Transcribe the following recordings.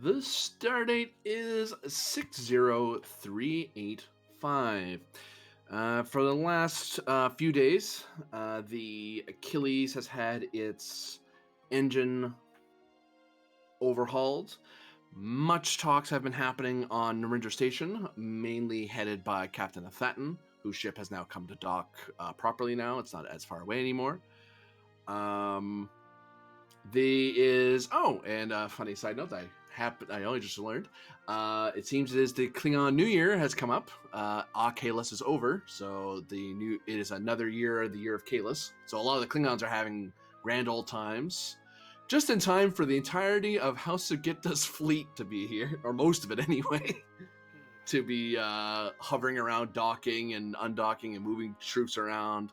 The stardate is 60385. For the last few days, the Achilles has had its engine overhauled. Much talks have been happening on Narendra Station, mainly headed by Captain Athaton, whose ship has now come to dock properly now. It's not as far away anymore. And funny side note, I only just learned. It seems it is the Klingon New Year has come up. Achilles is over, so it is another year, the year of Kalis. So a lot of the Klingons are having grand old times, just in time for the entirety of House of Gita's fleet to be here, or most of it anyway, to be hovering around, docking and undocking and moving troops around.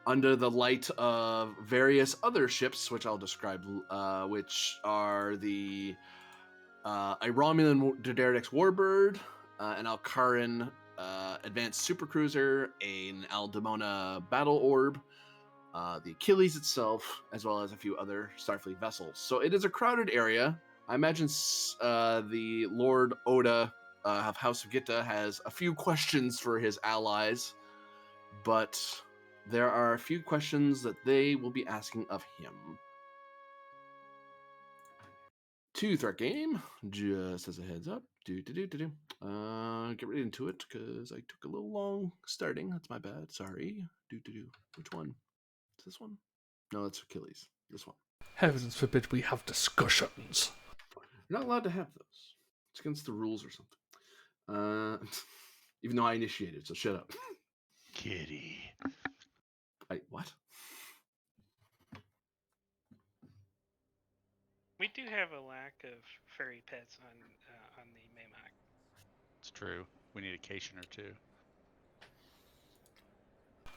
Under the light of various other ships, which I'll describe, which are a Romulan Doderidex Warbird, an Alcaran Advanced Supercruiser, an Aldemona Battle Orb, the Achilles itself, as well as a few other Starfleet vessels. So it is a crowded area. I imagine the Lord Oda of House of Gita has a few questions for his allies, but there are a few questions that they will be asking of him. 2 threat game, just as a heads up. Get right into it, because I took a little long starting. That's my bad. Sorry. Which one? Is this one? No, that's Achilles. This one. Heavens forbid we have discussions. You're not allowed to have those. It's against the rules or something. Even though I initiated, so shut up. Kitty. What? We do have a lack of furry pets on the Maymak. It's true. We need a Cation or two.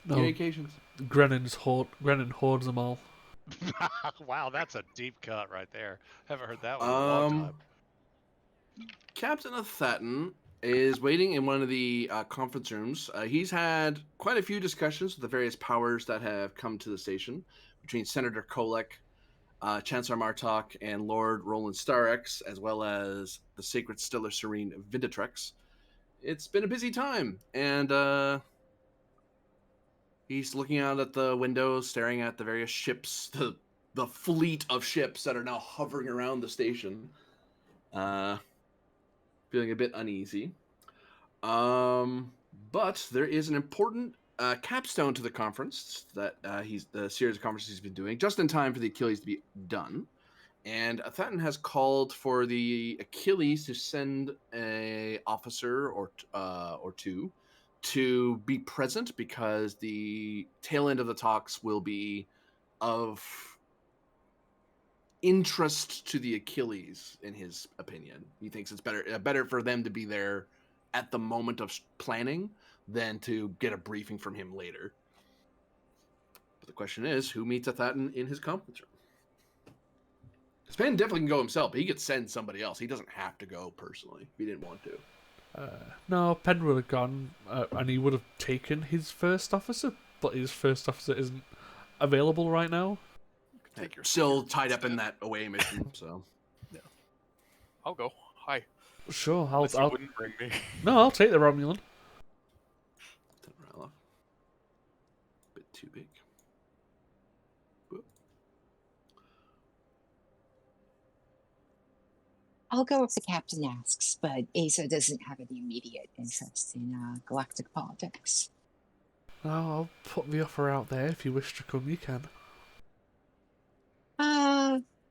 No, Communications. Grennan hoards them all. Wow, that's a deep cut right there. Haven't heard that one in a long time. Captain Athaton is waiting in one of the conference rooms. He's had quite a few discussions with the various powers that have come to the station between Senator Kolek, Chancellor Martok, and Lord Roland Starex, as well as the Sacred Stellar Serene Vinditrix. It's been a busy time, and he's looking out at the windows, staring at the various ships, the fleet of ships that are now hovering around the station. Feeling a bit uneasy. But there is an important capstone to the conference that the series of conferences he's been doing just in time for the Achilles to be done. And Athaton has called for the Achilles to send a officer or two to be present, because the tail end of the talks will be of interest to the Achilles, in his opinion. He thinks it's better for them to be there at the moment of planning than to get a briefing from him later. But the question is, who meets Athaton in his conference room? Span definitely can go himself, but he could send somebody else. He doesn't have to go personally if he didn't want to. No, Penn would have gone, and he would have taken his first officer, but his first officer isn't available right now. You're still tied up in that away mission, so. Yeah. I'll go. Hi. Sure, I'll wouldn't bring me. No, I'll take the Romulan. Bit too big. I'll go if the captain asks, but Asa doesn't have any immediate interest in galactic politics. No, I'll put the offer out there. If you wish to come, you can.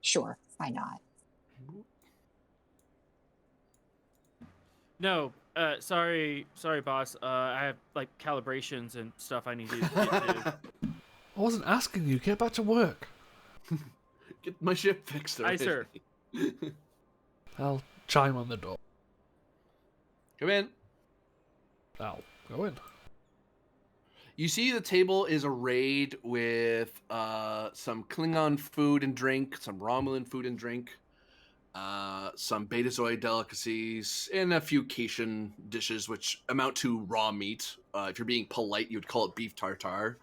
Sure. Why not? No, sorry, boss. I have calibrations and stuff I need to get to. I wasn't asking you. Get back to work. Get my ship fixed already. Aye, sir. I'll chime on the door. Come in. I'll go in. You see the table is arrayed with some Klingon food and drink, some Romulan food and drink, some Betazoid delicacies, and a few Cation dishes, which amount to raw meat. If you're being polite, you would call it beef tartare,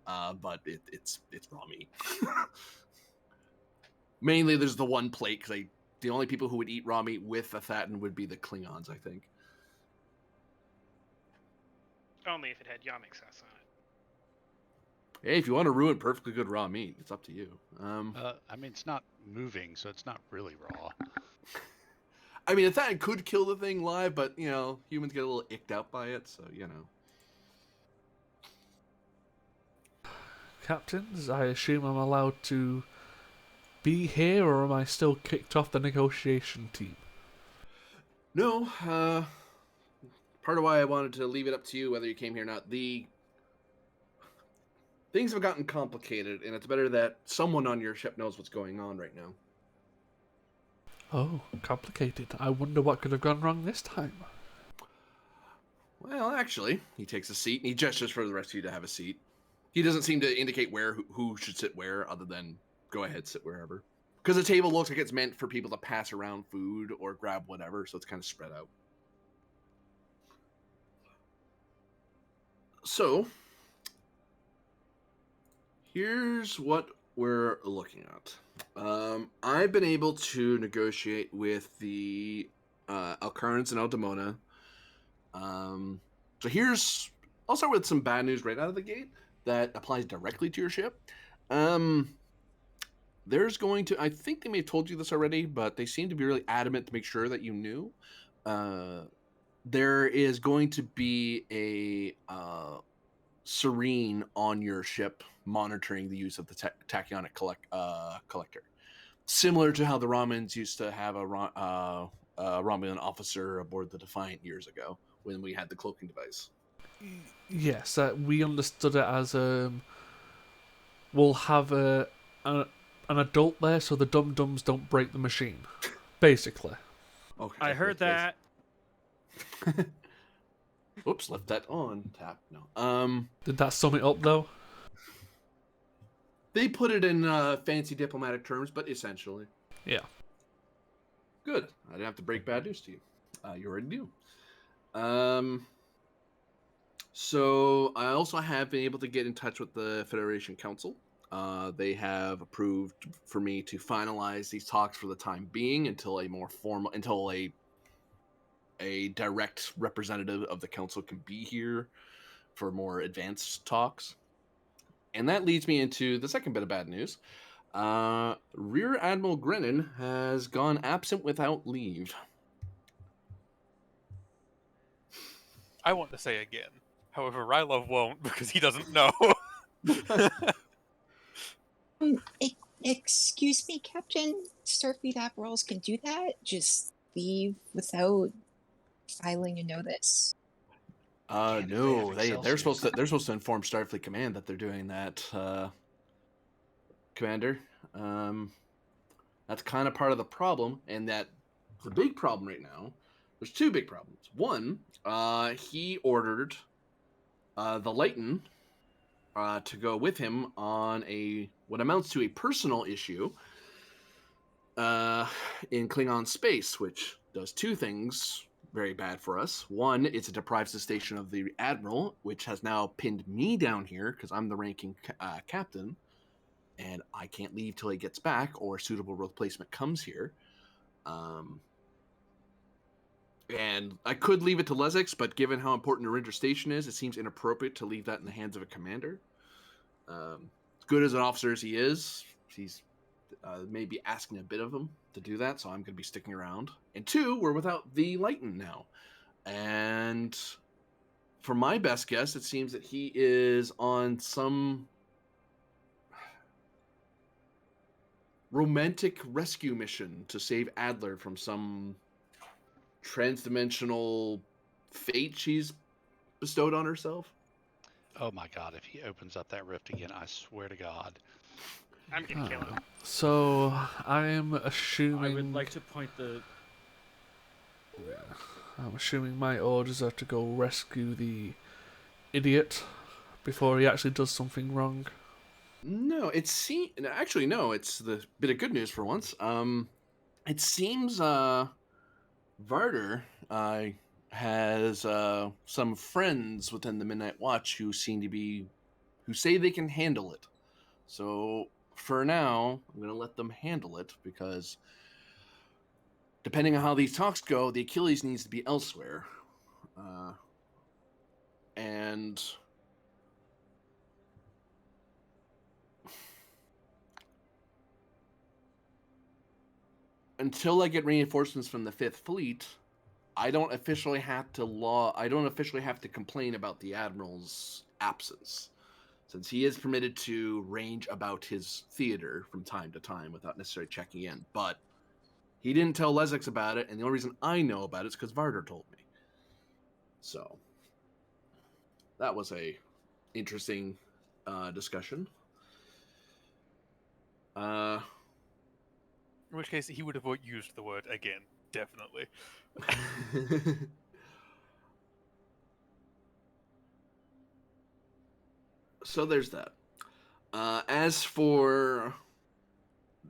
but it's raw meat. Mainly, there's the one plate because the only people who would eat raw meat with a Thatton would be the Klingons, I think. Only if it had yamik sauce on it. Hey, if you want to ruin perfectly good raw meat, it's up to you. I mean, it's not moving, so it's not really raw. I mean, a Thatton could kill the thing live, but humans get a little icked out by it, so Captains, I assume I'm allowed to be here, or am I still kicked off the negotiation team? No, part of why I wanted to leave it up to you whether you came here or not. Things have gotten complicated, and it's better that someone on your ship knows what's going on right now. Oh, complicated. I wonder what could have gone wrong this time. Well, actually, he takes a seat, and he gestures for the rest of you to have a seat. He doesn't seem to indicate who should sit where, other than go ahead, sit wherever. Because the table looks like it's meant for people to pass around food or grab whatever, so it's kind of spread out. So, here's what we're looking at. I've been able to negotiate with the Alcarans and Aldemona. So I'll start with some bad news right out of the gate that applies directly to your ship. There's going to, I think they may have told you this already, but they seem to be really adamant to make sure that you knew. There is going to be a Serene on your ship monitoring the use of the tachyonic collector. Similar to how the Romans used to have a Romulan officer aboard the Defiant years ago when we had the cloaking device. Yes, we understood it as we'll have an adult there so the dum-dums don't break the machine, basically. Okay, I heard that. Oops, left that on tap. No. Did that sum it up, though? They put it in fancy diplomatic terms, but essentially. Yeah. Good. I didn't have to break bad news to you. You already knew. So I also have been able to get in touch with the Federation Council. They have approved for me to finalize these talks for the time being until a direct representative of the council can be here for more advanced talks. And that leads me into the second bit of bad news. Rear Admiral Grennan has gone absent without leave. I want to say again. However, Rylov won't because he doesn't know. Excuse me, Captain. Starfleet admirals can do that? Just leave without filing a notice? No, they're supposed to inform Starfleet Command that they're doing that, Commander. That's kind of part of the problem, and that the big problem right now. There's two big problems. One, he ordered the Leighton to go with him on what amounts to a personal issue in Klingon space, which does two things very bad for us. One, it deprives the station of the Admiral, which has now pinned me down here because I'm the ranking captain, and I can't leave till he gets back or a suitable replacement comes here. And I could leave it to Lesix, but given how important Oringer Station is, it seems inappropriate to leave that in the hands of a commander. As good as an officer as he is, he's maybe asking a bit of him to do that, so I'm going to be sticking around. And two, we're without the Leighton now. And for my best guess, it seems that he is on some romantic rescue mission to save Adler from some transdimensional fate she's bestowed on herself. Oh my God! If he opens up that rift again, I swear to God. I'm gonna kill him. So I'm assuming. I would like to point the. I'm assuming my orders are to go rescue the idiot before he actually does something wrong. No, actually no. It's the bit of good news for once. It seems Varder has some friends within the Midnight Watch who say they can handle it. So for now, I'm going to let them handle it because depending on how these talks go, the Achilles needs to be elsewhere. And until I get reinforcements from the Fifth Fleet, I don't officially have to complain about the Admiral's absence, since he is permitted to range about his theater from time to time without necessarily checking in. But he didn't tell Lesix about it, and the only reason I know about it is because Varder told me. So that was a interesting discussion. In which case, he would have used the word again, definitely. So there's that. As for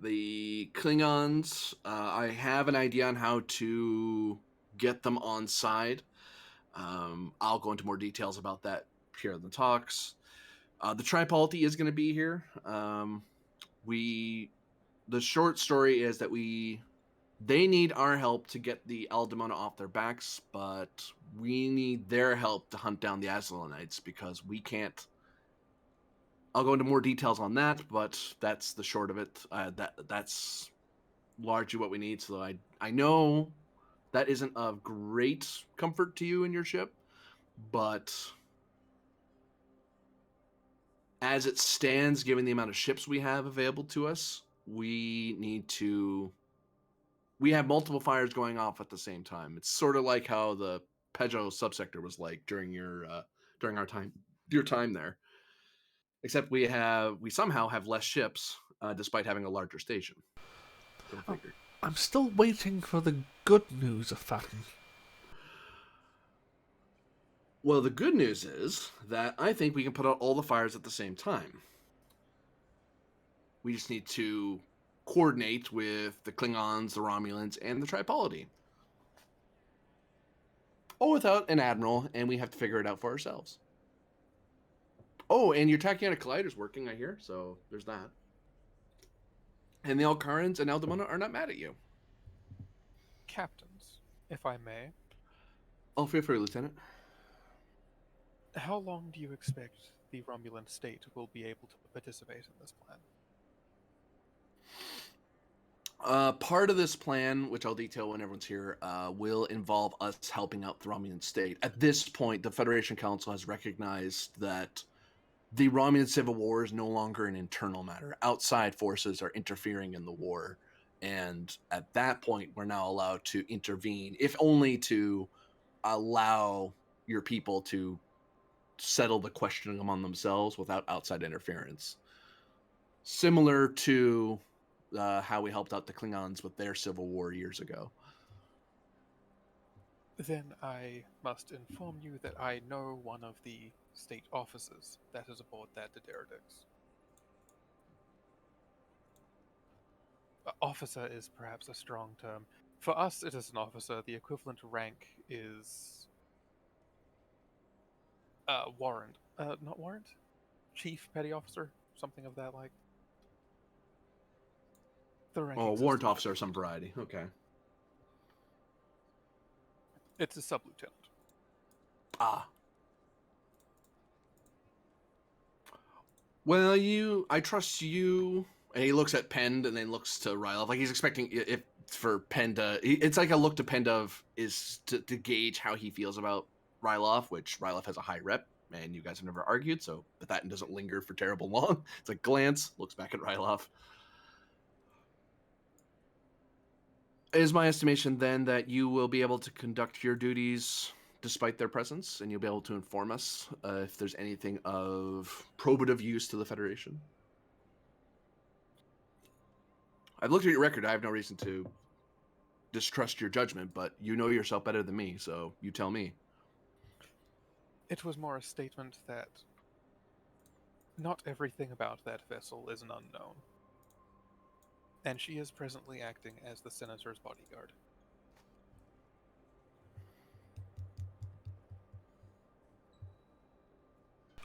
the Klingons, I have an idea on how to get them on side. I'll go into more details about that here in the talks. The Tripolity is going to be here. The short story is that they need our help to get the Aldemona off their backs, but we need their help to hunt down the Azulonites because we can't. I'll go into more details on that, but that's the short of it. That's largely what we need. So I know that isn't of great comfort to you in your ship, but as it stands, given the amount of ships we have available to us, we have multiple fires going off at the same time. It's sort of like how the Peugeot subsector was like during your time there. Except we somehow have less ships, despite having a larger station. Go figure. I'm still waiting for the good news of Fatten. Well, the good news is that I think we can put out all the fires at the same time. We just need to coordinate with the Klingons, the Romulans, and the Tripolity. Or without an admiral, and we have to figure it out for ourselves. Oh, and your Tachyon Collider's working, I hear, so there's that. And the Alcarans and Aldemona are not mad at you. Captains, if I may, Oh, feel free, Lieutenant. how long do you expect the Romulan state will be able to participate in this plan? Part of this plan, which I'll detail when everyone's here, will involve us helping out the Romulan state. At this point, the Federation Council has recognized that the Romulan Civil War is no longer an internal matter. Outside forces are interfering in the war. And at that point, we're now allowed to intervene, if only to allow your people to settle the question among themselves without outside interference. Similar to how we helped out the Klingons with their civil war years ago. Then I must inform you that I know one of the state officers that is aboard that Diderodix. Officer is perhaps a strong term. For us, it is an officer. The equivalent rank is warrant. Not warrant? Chief petty officer? Something of that like. The ranking Warrant system officer of is some different. variety. Okay. It's a sub-lieutenant. Ah. Well, I trust you. And he looks at Pend and then looks to Rylov. Like he's expecting for Pend to... It's like a look to Pend of is to gauge how he feels about Rylov, which Rylov has a high rep, and you guys have never argued, so but that doesn't linger for terrible long. It's like glance, looks back at Rylov. It is my estimation then that you will be able to conduct your duties despite their presence, and you'll be able to inform us if there's anything of probative use to the Federation. I've looked at your record. I have no reason to distrust your judgment, but you know yourself better than me, so you tell me. It was more a statement that not everything about that vessel is an unknown. And she is presently acting as the Senator's bodyguard.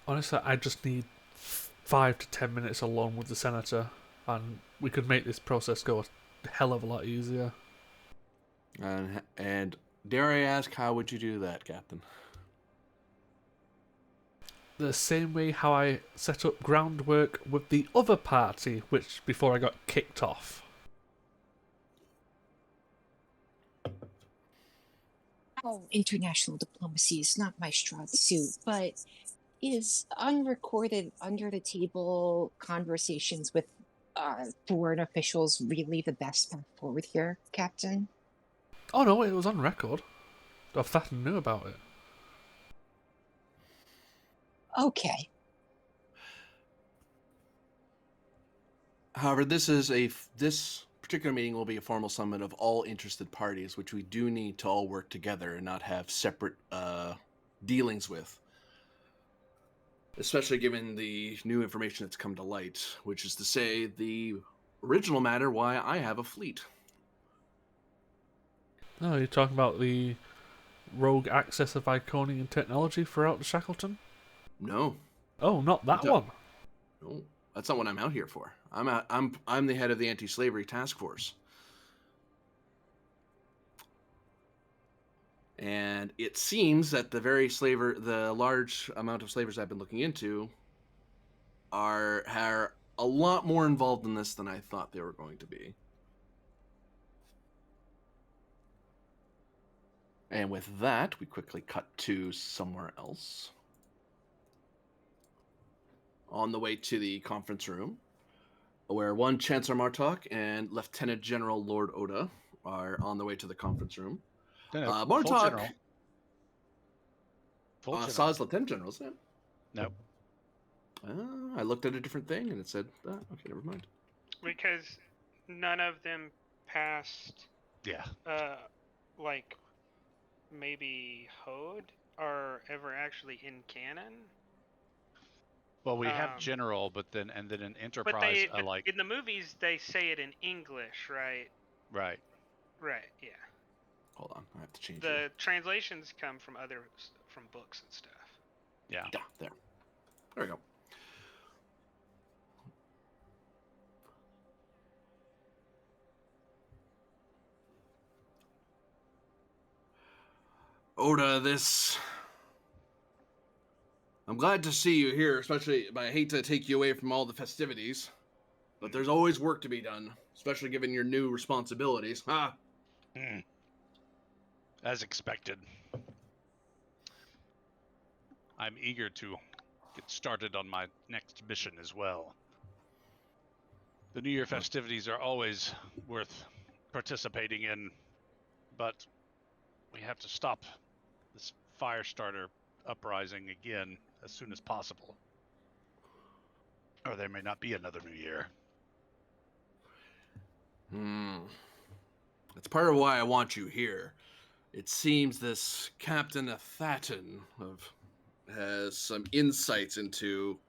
Honestly, I just need 5 to 10 minutes alone with the Senator. and we could make this process go a hell of a lot easier. And dare I ask, how would you do that, Captain? The same way how I set up groundwork with the other party, which before I got kicked off. Oh, international diplomacy is not my strong suit, but is unrecorded under the table conversations with foreign officials really the best path forward here, Captain? Oh no, it was on record. Thatton knew about it. Okay. However, this particular meeting will be a formal summit of all interested parties, which we do need to all work together and not have separate dealings with. Especially given the new information that's come to light, which is to say the original matter why I have a fleet. No, you're talking about the rogue access of Iconian technology throughout the Shackleton? No. Oh, not that one. No. That's not what I'm out here for. I'm the head of the anti-slavery task force. And it seems that the large amount of slavers I've been looking into are a lot more involved in this than I thought they were going to be. And with that, we quickly cut to somewhere else. On the way to the conference room, where one Chancellor Martok and Lieutenant General Lord Oda are on the way to the conference room. No, Martok full general. Full general. saw his Lieutenant General, isn't it? Nope. I looked at a different thing and it said, okay, never mind. Because none of them passed, Yeah. like, maybe Hode are ever actually in canon. Well, we have general, but then in But Enterprise, in the movies they say it in English, right? Right. Right. Yeah. Hold on, I have to change The translations come from from books and stuff. Yeah. Yeah, there we go. Oda, I'm glad to see you here, especially, but I hate to take you away from all the festivities. But there's always work to be done, especially given your new responsibilities. As expected. I'm eager to get started on my next mission as well. The New Year festivities are always worth participating in, but we have to stop this Firestarter uprising again as soon as possible. Or there may not be another New Year. That's part of why I want you here. It seems this Captain Thatton has some insights into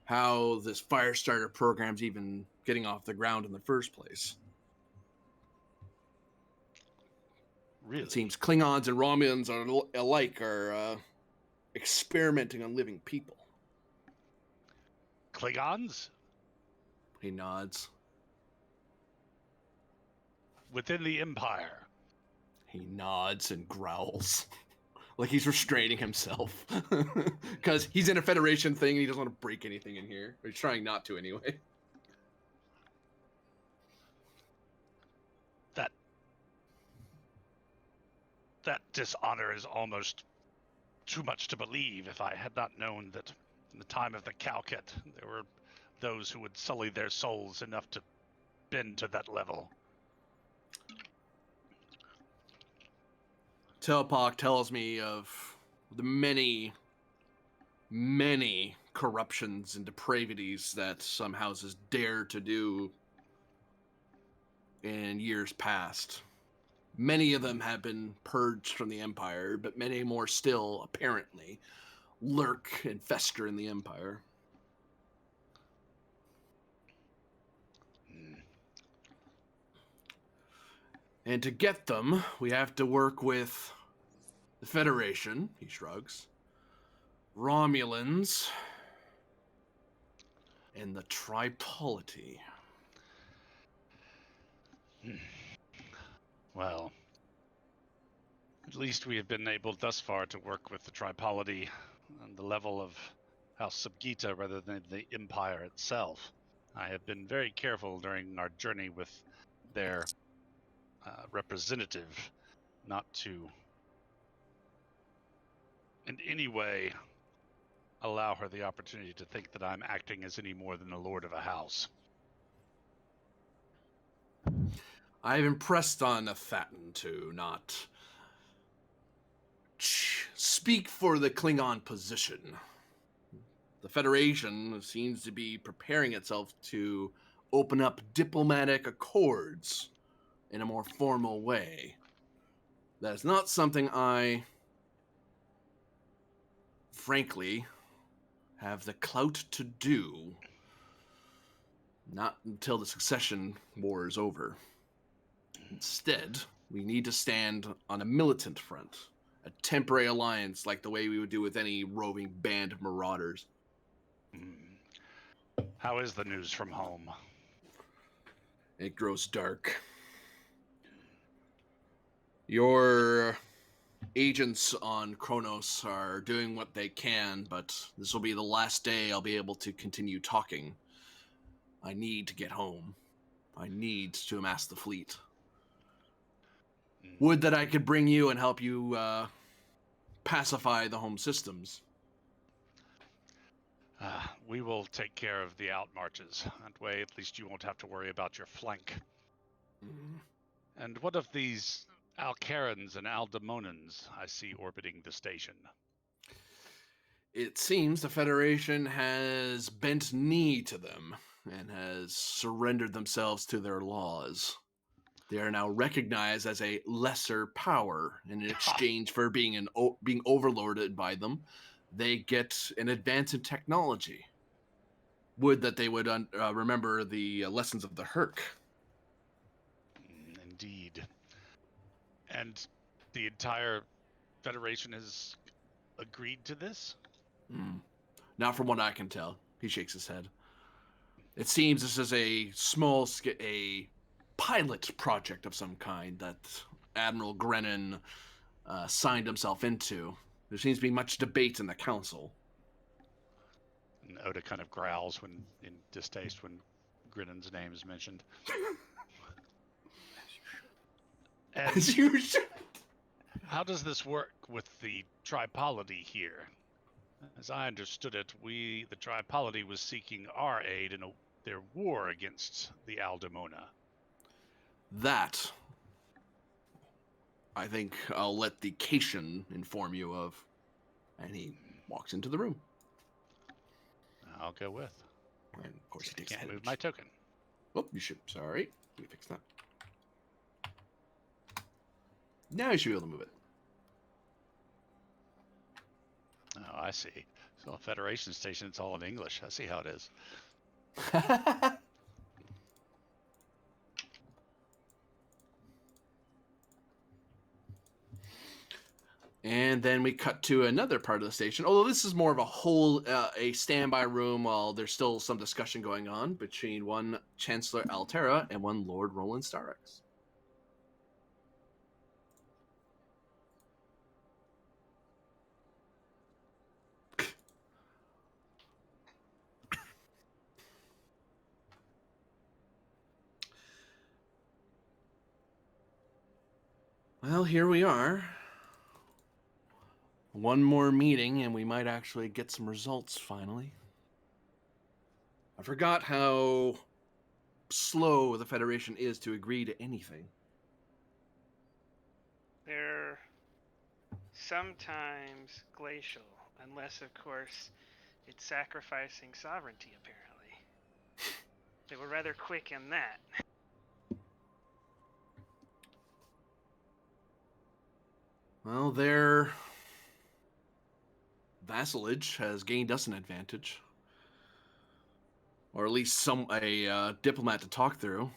how this Firestarter program's even getting off the ground in the first place. Really? It seems Klingons and Romulans are experimenting on living people. Klingons? He nods. Within the Empire. He nods and growls. Like he's restraining himself. Because he's in a Federation thing and he doesn't want to break anything in here. Or he's trying not to anyway. That dishonor is almost too much to believe. If I had not known that in the time of the Calcat, there were those who would sully their souls enough to bend to that level. Telpak tells me of the many, many corruptions and depravities that some houses dare to do in years past. Many of them have been purged from the Empire, but many more still, apparently, lurk and fester in the Empire. And to get them, we have to work with the Federation, he shrugs, Romulans, and the Tripolity. Well, at least we have been able thus far to work with the Tripolity on the level of House Subgita rather than the Empire itself. I have been very careful during our journey with their representative not to in any way allow her the opportunity to think that I'm acting as any more than a lord of a house. I've impressed on Thatton to not speak for the Klingon position. The Federation seems to be preparing itself to open up diplomatic accords in a more formal way. That is not something I, frankly, have the clout to do. Not until the succession war is over. Instead, we need to stand on a militant front, a temporary alliance like the way we would do with any roving band of marauders. How is the news from home? It grows dark. Your agents on Kronos are doing what they can, but this will be the last day I'll be able to continue talking. I need to get home. I need to amass the fleet. Would that I could bring you and help you pacify the home systems. We will take care of the outmarches. That way, at least you won't have to worry about your flank. And what of these Alcarans and Aldemonans I see orbiting the station? It seems the Federation has bent knee to them and has surrendered themselves to their laws. They are now recognized as a lesser power, and in exchange for being overlorded by them, they get an advance in technology. Would that they would remember the lessons of the Herc. Indeed. And the entire Federation has agreed to this? Not from what I can tell. He shakes his head. It seems this is a a pilot project of some kind that Admiral Grennan signed himself into. There seems to be much debate in the council. And Oda kind of growls in distaste when Grennan's name is mentioned. As you should. How does this work with the Tripolity here? As I understood it, the Tripolity was seeking our aid in their war against the Aldemona. That, I think I'll let the Cation inform you of. And he walks into the room. I'll go with. And of course, he takes Can't a move my token. Oh, you should. Sorry. Let me fix that. Now you should be able to move it. Oh, I see. So a Federation station, it's all in English. I see how it is. And then we cut to another part of the station. Although this is more of a standby room while there's still some discussion going on between one Chancellor Altera and one Lord Roland Starrix. Well, here we are. One more meeting, and we might actually get some results finally. I forgot how slow the Federation is to agree to anything. They're sometimes glacial, unless, of course, it's sacrificing sovereignty, apparently. They were rather quick in that. Well, their vassalage has gained us an advantage. Or at least a diplomat to talk through.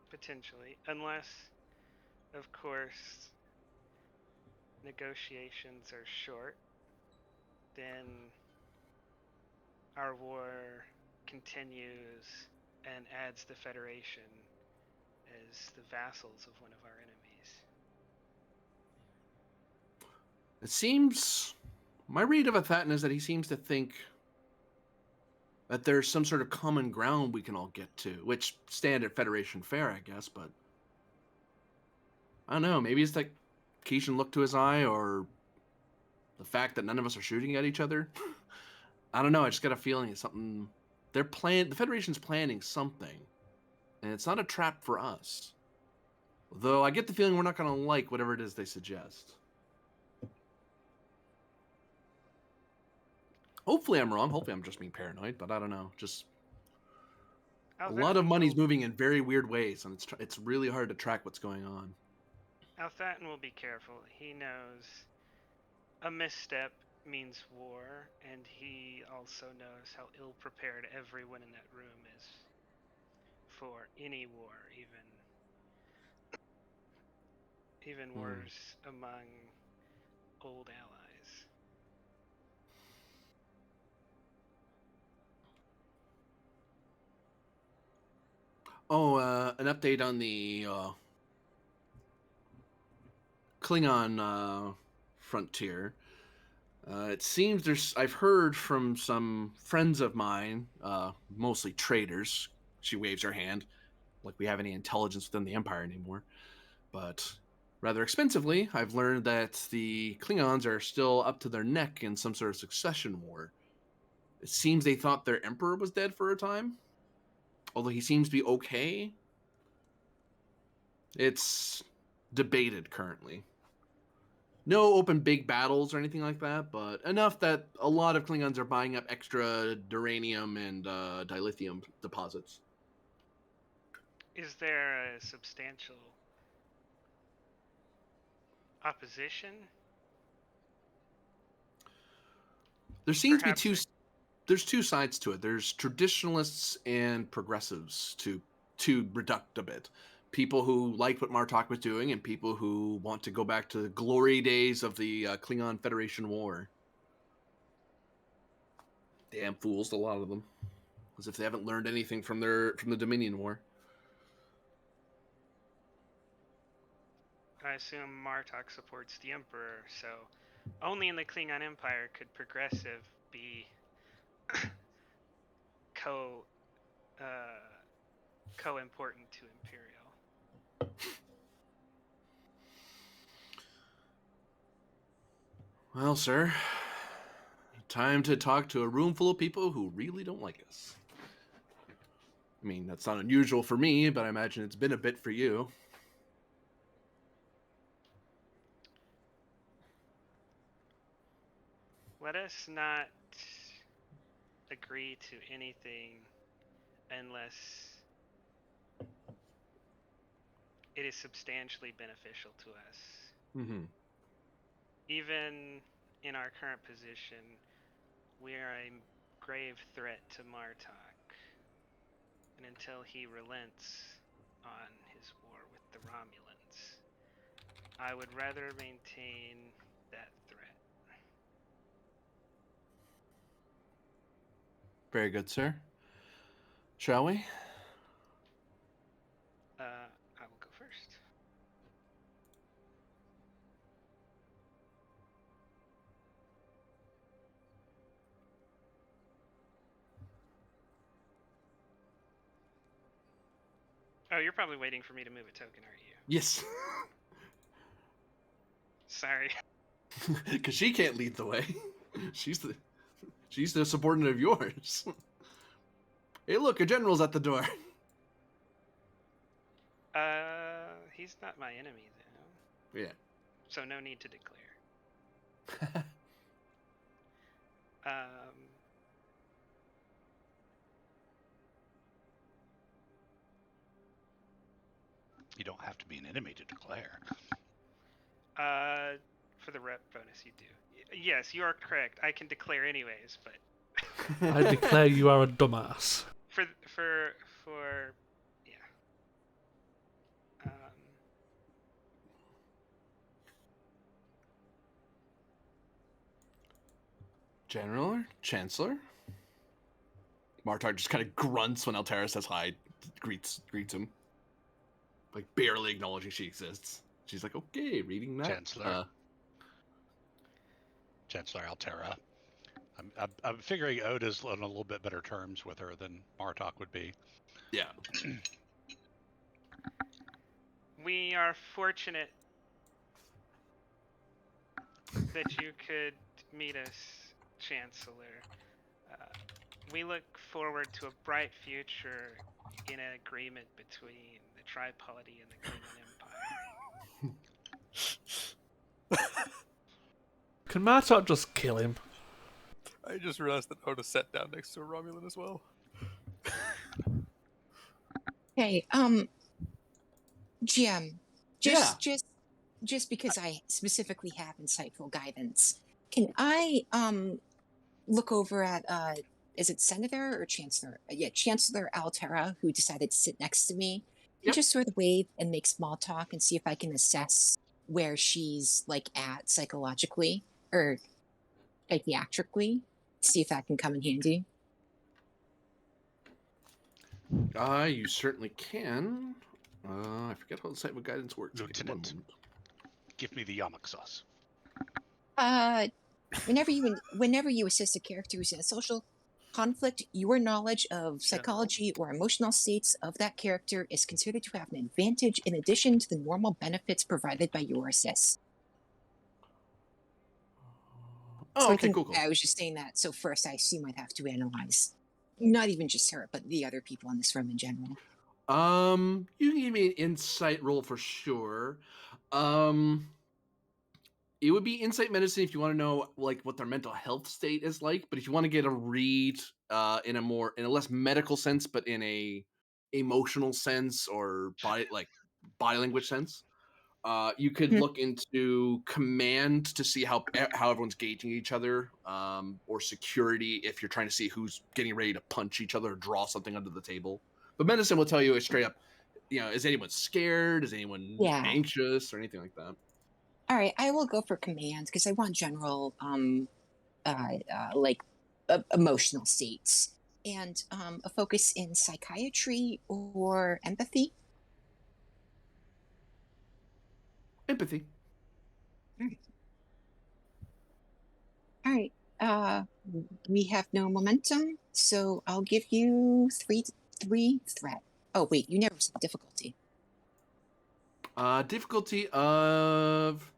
Potentially. Unless, of course, negotiations are short, then our war continues and adds the Federation as the vassals of one of our enemies. It seems, my read of Athaton is that he seems to think that there's some sort of common ground we can all get to, which standard Federation fare, I guess, but I don't know, maybe it's like Keishan looked to his eye, or the fact that none of us are shooting at each other. I don't know, I just got a feeling it's something, the Federation's planning something, and it's not a trap for us. Though I get the feeling we're not going to like whatever it is they suggest. Hopefully I'm wrong. Hopefully I'm just being paranoid, but I don't know. Just a lot of money's moving in very weird ways, and it's really hard to track what's going on. Althaton will be careful. He knows a misstep means war, and he also knows how ill-prepared everyone in that room is for any war, even wars among old allies. Oh, an update on the Klingon frontier. It seems I've heard from some friends of mine, mostly traders. She waves her hand, like we have any intelligence within the Empire anymore. But rather expensively, I've learned that the Klingons are still up to their neck in some sort of succession war. It seems they thought their emperor was dead for a time, although he seems to be okay. It's debated currently. No open big battles or anything like that, but enough that a lot of Klingons are buying up extra duranium and dilithium deposits. Is there a substantial opposition? There seems Perhaps to be there's two sides to it. There's traditionalists and progressives, to reduct a bit. People who like what Martok was doing, and people who want to go back to the glory days of the Klingon Federation War. Damn fools, a lot of them, as if they haven't learned anything from the Dominion War. I assume Martok supports the Emperor, so only in the Klingon Empire could progressive be co-important to Imperial. Well, sir, time to talk to a room full of people who really don't like us. I mean, that's not unusual for me, but I imagine it's been a bit for you. Let us not agree to anything unless it is substantially beneficial to us. Mm-hmm. Even in our current position, we are a grave threat to Martok. And until he relents on his war with the Romulans, I would rather maintain that threat. Very good, sir. Shall we? I will go first. Oh, you're probably waiting for me to move a token, aren't you? Yes. Sorry. Because she can't lead the way. She's the subordinate of yours. Hey, look, a general's at the door. He's not my enemy, though. Yeah. So no need to declare. You don't have to be an enemy to declare. For the rep bonus, you do. Yes, you are correct. I can declare anyways, but I declare you are a dumbass. for yeah. General or Chancellor? Martar just kind of grunts when Altera says hi, greets him. like barely acknowledging she exists. She's like, okay, reading that. Chancellor Altera. I'm figuring Oda's on a little bit better terms with her than Martok would be. Yeah. We are fortunate that you could meet us, Chancellor. We look forward to a bright future in an agreement between the Tripolity and the Klingon Empire. Can Martok just kill him? I just realized that Oda sat down next to a Romulan as well. Hey, GM, just because I specifically have insightful guidance, can I look over at is it Senator or Chancellor? Yeah, Chancellor Altera, who decided to sit next to me, and Yep. just sort of wave and make small talk and see if I can assess where she's like at psychologically or psychiatrically. See if that can come in handy. You certainly can. I forget how the site with guidance works. Give me one Lieutenant, moment. give me the yamak sauce. Whenever you assist a character who's in a social conflict, your knowledge of psychology or emotional states of that character is considered to have an advantage in addition to the normal benefits provided by U.S.S. Oh, So okay, cool. I was just saying that. So first, I assume I'd have to analyze not even just her, but the other people in this room in general. You can give me an insight roll for sure. It would be insight medicine if you want to know like what their mental health state is like, but if you want to get a read in a less medical sense, but in a emotional sense or body language sense, you could Mhm. look into command to see how everyone's gauging each other, or security if you're trying to see who's getting ready to punch each other or draw something under the table. But medicine will tell you straight up, is anyone scared? Is anyone Yeah. anxious or anything like that? All right, I will go for command because I want general, like emotional states and a focus in psychiatry or empathy. Empathy. All right. We have no momentum, so I'll give you three threat. Oh wait, you never said difficulty. Difficulty of,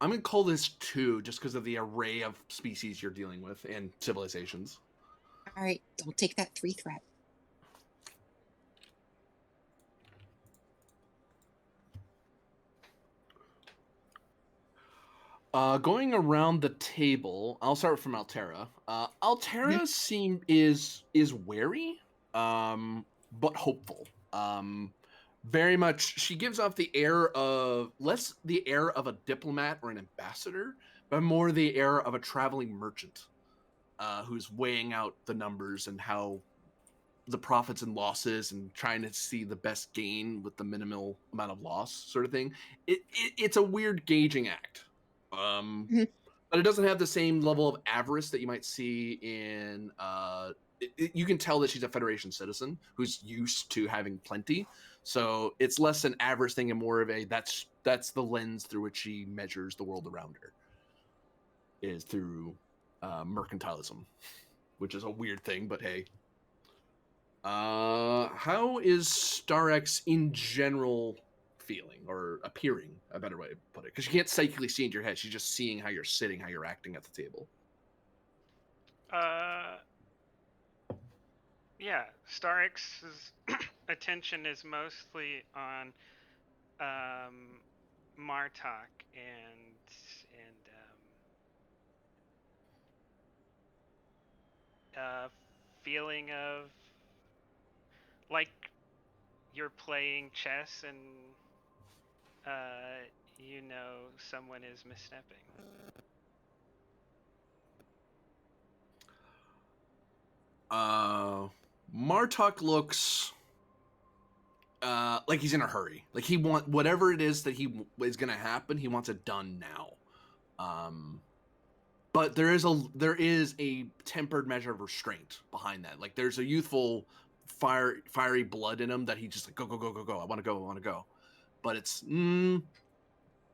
I'm gonna call this 2 just because of the array of species you're dealing with and civilizations. All right, don't take that 3 threat. Going around the table, I'll start from Altera. Altera is wary, but hopeful. Very much, she gives off the air of less the air of a diplomat or an ambassador, but more the air of a traveling merchant, who's weighing out the numbers and how the profits and losses and trying to see the best gain with the minimal amount of loss, sort of thing. It's a weird gauging act. Mhm. But it doesn't have the same level of avarice that you might see in you can tell that she's a Federation citizen who's used to having plenty. So it's less an avarice thing and more of a that's the lens through which she measures the world around her, is through mercantilism, which is a weird thing, but hey. How is Starex in general feeling or appearing? A better way to put it, because you can't psychically see into your head. She's just seeing how you're sitting, how you're acting at the table. Yeah, Starix's attention is mostly on Martok and feeling of like you're playing chess and someone is misstepping. Martok looks like he's in a hurry. Like he want whatever it is that he is going to happen. He wants it done now. But there is a tempered measure of restraint behind that. Like there's a youthful fiery blood in him that he just like go. I want to go. But it's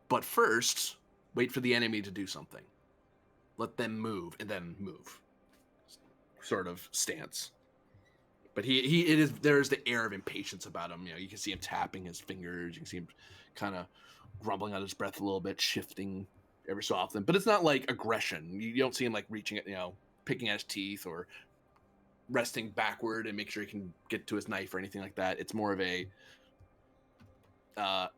but first, wait for the enemy to do something. Let them move and then move. Sort of stance. But there's the air of impatience about him. You can see him tapping his fingers. You can see him kind of grumbling on his breath a little bit, shifting every so often. But it's not like aggression. You don't see him like reaching at, picking at his teeth or resting backward and make sure he can get to his knife or anything like that. It's more of a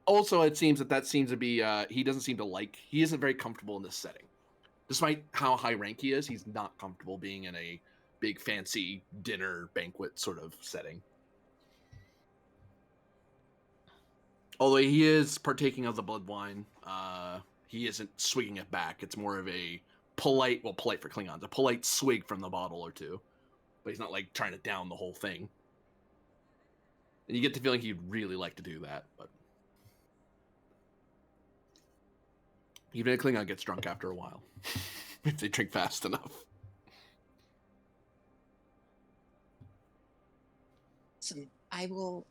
also, it seems that seems to be he doesn't seem to he isn't very comfortable in this setting. Despite how high rank he is, he's not comfortable being in a big fancy dinner banquet sort of setting. Although he is partaking of the blood wine, he isn't swigging it back. It's more of a polite for Klingons, a polite swig from the bottle or two. But he's not like trying to down the whole thing. And you get the feeling he'd really like to do that, but even a Klingon gets drunk after a while if they drink fast enough. So I wrote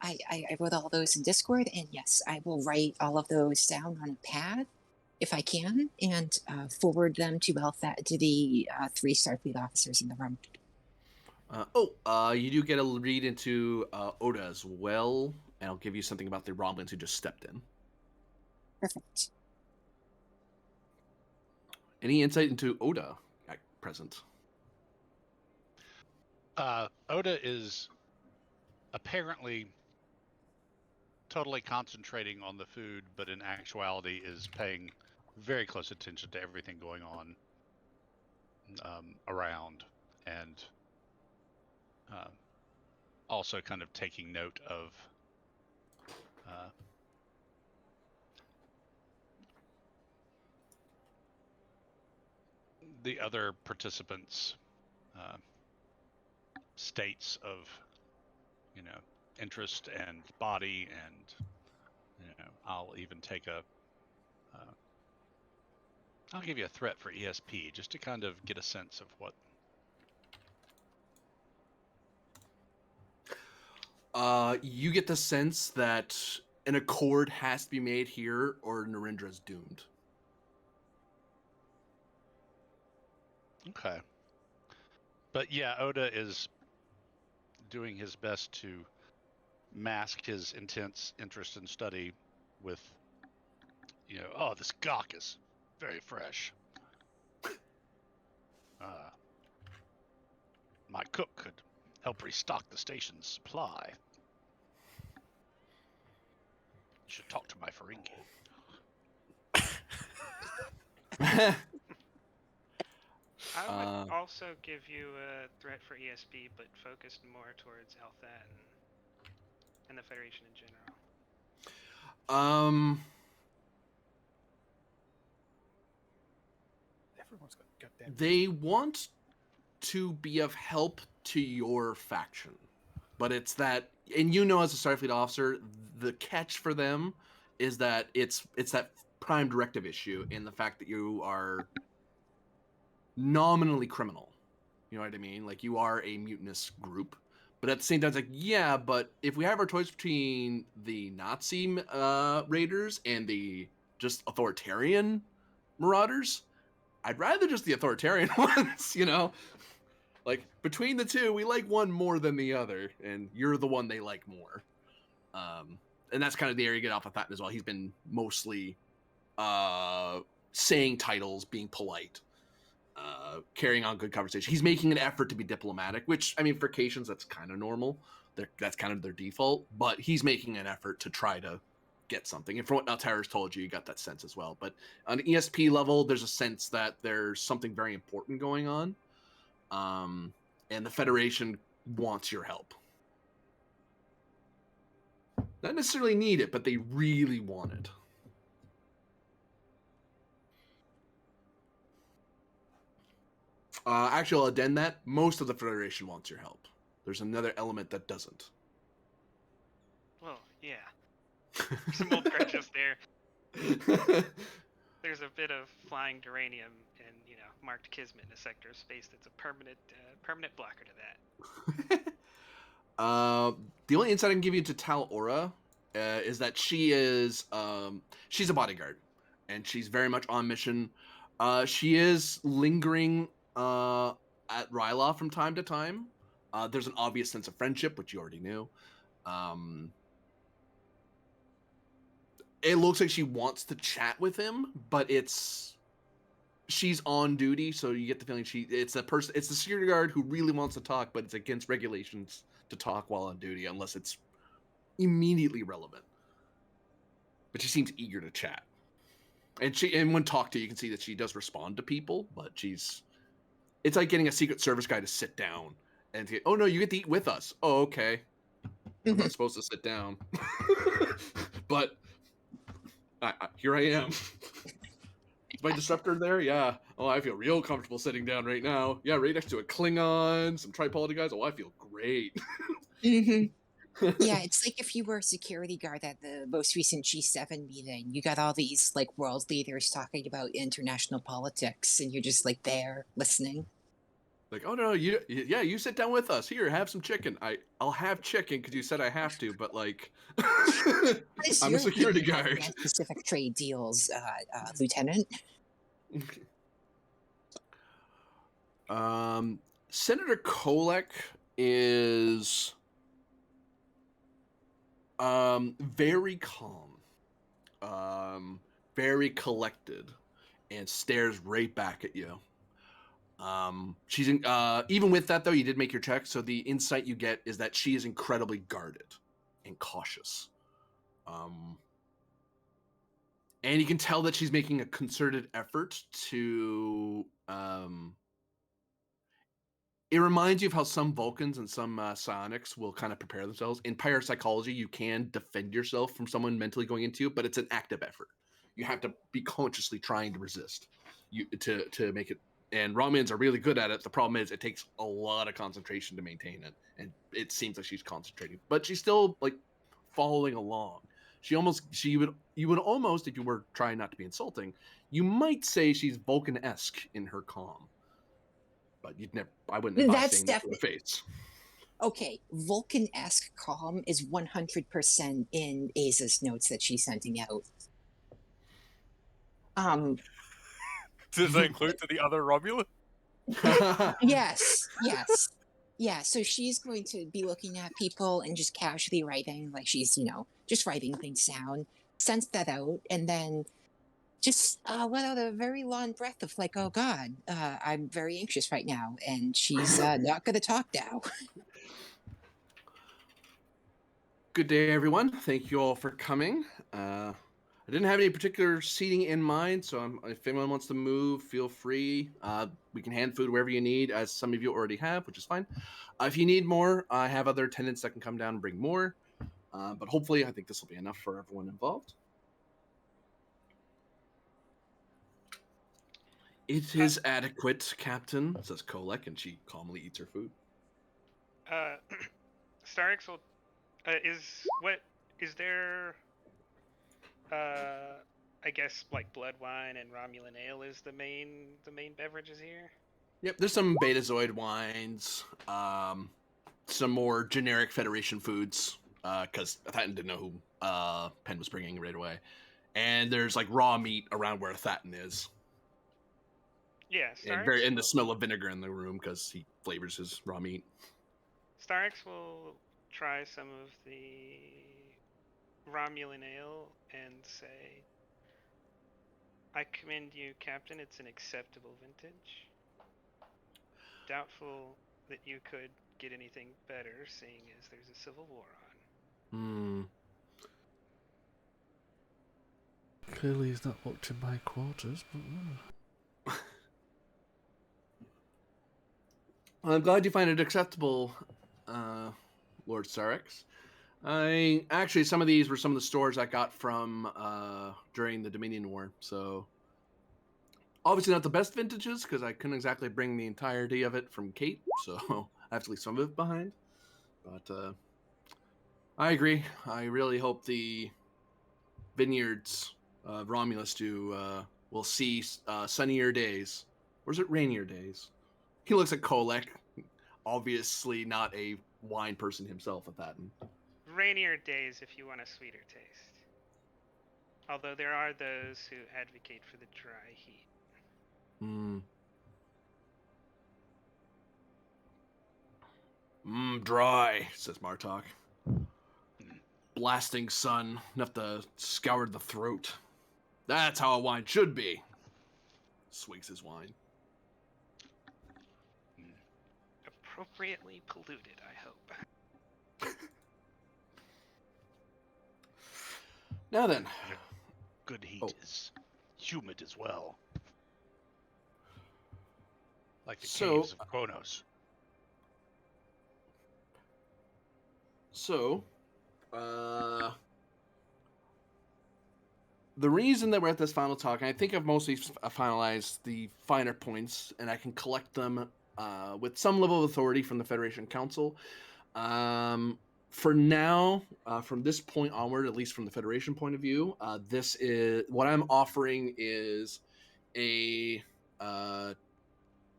all those in Discord, and yes, I will write all of those down on a pad if I can, and forward them to the 3 Starfleet officers in the room. You do get a read into Oda as well, and I'll give you something about the Romulans who just stepped in. Perfect. Any insight into Oda at present? Oda is apparently totally concentrating on the food, but in actuality is paying very close attention to everything going on around, and also kind of taking note of the other participants' states of, interest and body, and I'll even take I'll give you a threat for ESP just to kind of get a sense of what. You get the sense that an accord has to be made here, or Narendra's doomed. Okay. But yeah, Oda is doing his best to mask his intense interest in study with, oh, this gawk is very fresh. My cook could help restock the station's supply. You should talk to my Ferengi. I would also give you a threat for ESP, but focused more towards Althat and the Federation in general. Everyone's got goddamn. They want to be of help to your faction, but it's that, and as a Starfleet officer, the catch for them is that it's that prime directive issue in the fact that you are nominally criminal. You know what I mean? Like, you are a mutinous group, but at the same time, it's like, yeah, but if we have our choice between the Nazi raiders and the just authoritarian marauders, I'd rather just the authoritarian ones, Like, between the two, we like one more than the other, and you're the one they like more. And that's kind of the area you get off of that as well. He's been mostly saying titles, being polite, carrying on good conversation. He's making an effort to be diplomatic, which, I mean, for Caitians, that's kind of normal. That's kind of their default, but he's making an effort to try to get something. And from what Altara's told you, you got that sense as well. But on an ESP level, there's a sense that there's something very important going on. And the Federation wants your help. Not necessarily need it, but they really want it. Actually, I'll addend that. Most of the Federation wants your help. There's another element that doesn't. Well, yeah. Some old prejudice there. There's a bit of flying duranium and, marked Kismet in a sector of space that's a permanent blocker to that. The only insight I can give you to Tal Aura is that she's a bodyguard, and she's very much on mission. She is lingering at Ryla from time to time. There's an obvious sense of friendship, which you already knew. It looks like she wants to chat with him, but she's on duty, so you get the feeling it's the security guard who really wants to talk, but it's against regulations to talk while on duty unless it's immediately relevant. But she seems eager to chat. And when talked to, you can see that she does respond to people, but it's like getting a Secret Service guy to sit down and oh no, you get to eat with us. Oh, okay. I'm not supposed to sit down. But here I am. Is my disruptor there? Yeah. Oh, I feel real comfortable sitting down right now. Yeah, right next to a Klingon, some Tripoli guys. Oh, I feel great. Yeah, it's like if you were a security guard at the most recent G7 meeting, you got all these like world leaders talking about international politics, and you're just like there listening. Like, oh no, you sit down with us. Here, have some chicken. I'll have chicken because you said I have to, but like, I'm a security guard. Specific trade deals, Lieutenant. Senator Kolek is very calm, very collected, and stares right back at you. She's even with that though, you did make your check, so the insight you get is that she is incredibly guarded and cautious. And you can tell that she's making a concerted effort to it reminds you of how some Vulcans and some psionics will kind of prepare themselves. In parapsychology, you can defend yourself from someone mentally going into you, but it's an active effort. You have to be consciously trying to resist to make it. And Romans are really good at it. The problem is it takes a lot of concentration to maintain it, and it seems like she's concentrating, but she's still like following along. You would almost, if you were trying not to be insulting, you might say she's Vulcan-esque in her calm. But I wouldn't advise saying that to her face. Okay, Vulcan-esque calm is 100% in Aza's notes that she's sending out. Does that include to the other Romulan? Yes. Yeah, so she's going to be looking at people and just casually writing, like she's, just writing things down, sends that out, and then just let out a very long breath of like, oh God, I'm very anxious right now, and she's not going to talk now. Good day, everyone. Thank you all for coming. I didn't have any particular seating in mind, so if anyone wants to move, feel free. We can hand food wherever you need, as some of you already have, which is fine. If you need more, I have other attendants that can come down and bring more. But hopefully, I think this will be enough for everyone involved. It is adequate, Captain, says Kolek, and she calmly eats her food. Starix will. Is there? I guess like blood wine and Romulan ale is the main beverages here. Yep, there's some Betazoid wines, some more generic Federation foods, because Thatton didn't know who Penn was bringing right away, and there's like raw meat around where Thatton is. Yeah, and the smell of vinegar in the room because he flavors his raw meat. Starix will try some of the Romulan ale and say, I commend you, Captain. It's an acceptable vintage. Doubtful that you could get anything better, seeing as there's a civil war on. Clearly he's not looked in my quarters, but... I'm glad you find it acceptable, Lord Sarix. Some of these were some of the stores I got from during the Dominion War, so obviously not the best vintages because I couldn't exactly bring the entirety of it from Kate, so I have to leave some of it behind. But I agree. I really hope the vineyards of Romulus will see sunnier days. Or is it rainier days? He looks at Kolek. obviously not a wine person himself at that. Rainier days if you want a sweeter taste. Although there are those who advocate for the dry heat. Dry, says Martok. Blasting sun, enough to scour the throat. That's how a wine should be. Swigs his wine. Appropriately polluted, I hope. Now then. Good heat is humid as well. Like the caves of Kronos. So, the reason that we're at this final talk, and I think I've mostly finalized the finer points, and I can collect them with some level of authority from the Federation Council. For now, from this point onward, at least from the Federation point of view, this is what I'm offering is a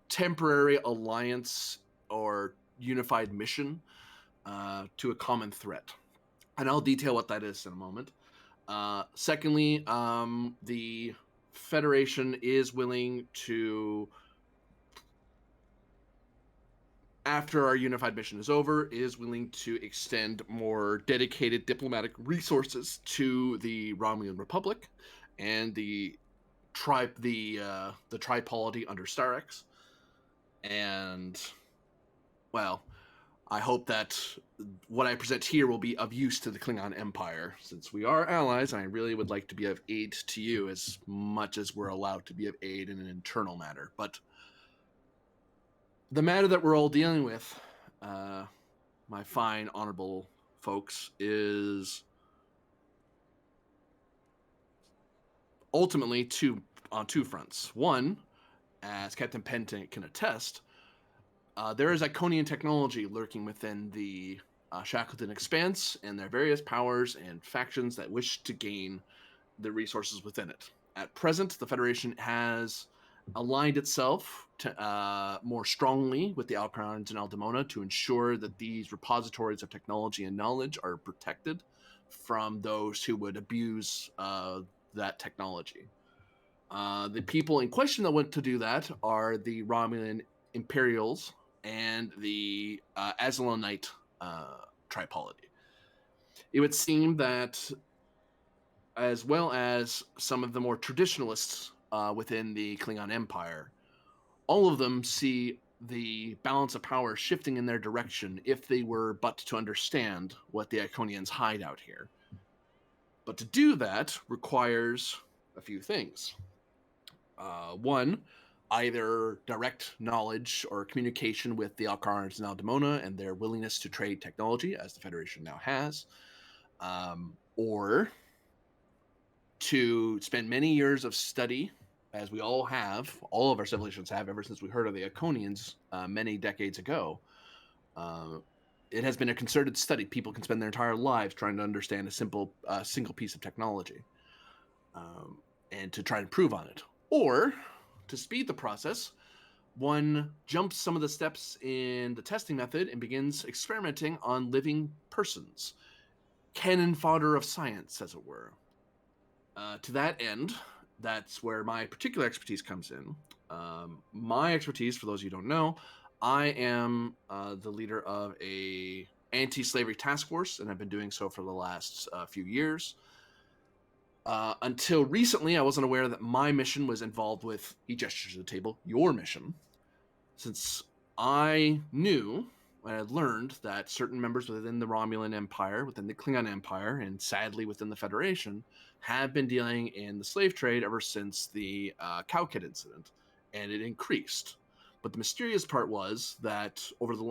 temporary alliance or unified mission to a common threat. And I'll detail what that is in a moment. Secondly, the Federation is willing to, after our unified mission is over, is willing to extend more dedicated diplomatic resources to the Romulan Republic and the tripolity under Starrex. And, well, I hope that what I present here will be of use to the Klingon Empire, since we are allies, and I really would like to be of aid to you as much as we're allowed to be of aid in an internal matter. But the matter that we're all dealing with, my fine, honorable folks, is ultimately on two fronts. One, as Captain Penton can attest, there is Iconian technology lurking within the Shackleton Expanse, and there are various powers and factions that wish to gain the resources within it. At present, the Federation has aligned itself more strongly with the Alcarans and Aldemona to ensure that these repositories of technology and knowledge are protected from those who would abuse that technology. The people in question that went to do that are the Romulan Imperials and the Azalonite tripolity. It would seem that, as well as some of the more traditionalists within the Klingon Empire, all of them see the balance of power shifting in their direction if they were but to understand what the Iconians hide out here. But to do that requires a few things. One, either direct knowledge or communication with the Alcarans and Aldemona and their willingness to trade technology, as the Federation now has, or to spend many years of study, as we all have, all of our civilizations have, ever since we heard of the Iconians many decades ago. It has been a concerted study. People can spend their entire lives trying to understand a single piece of technology and to try and improve on it. Or, to speed the process, one jumps some of the steps in the testing method and begins experimenting on living persons. Cannon fodder of science, as it were. To that end, that's where my particular expertise comes in. My expertise, for those of you who don't know, I am the leader of a anti-slavery task force, and I've been doing so for the last few years. Until recently, I wasn't aware that my mission was involved with, he gestures to the table, your mission. Since I knew, I had learned that certain members within the Romulan Empire, within the Klingon Empire, and sadly within the Federation, have been dealing in the slave trade ever since the Cowkid incident, and it increased. But the mysterious part was that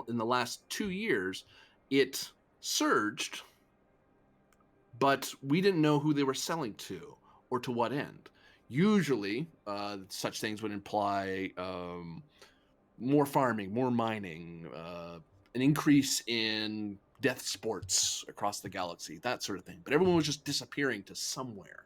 in the last 2 years, it surged, but we didn't know who they were selling to or to what end. Usually, such things would imply more farming, more mining, an increase in death sports across the galaxy, that sort of thing. But everyone was just disappearing to somewhere.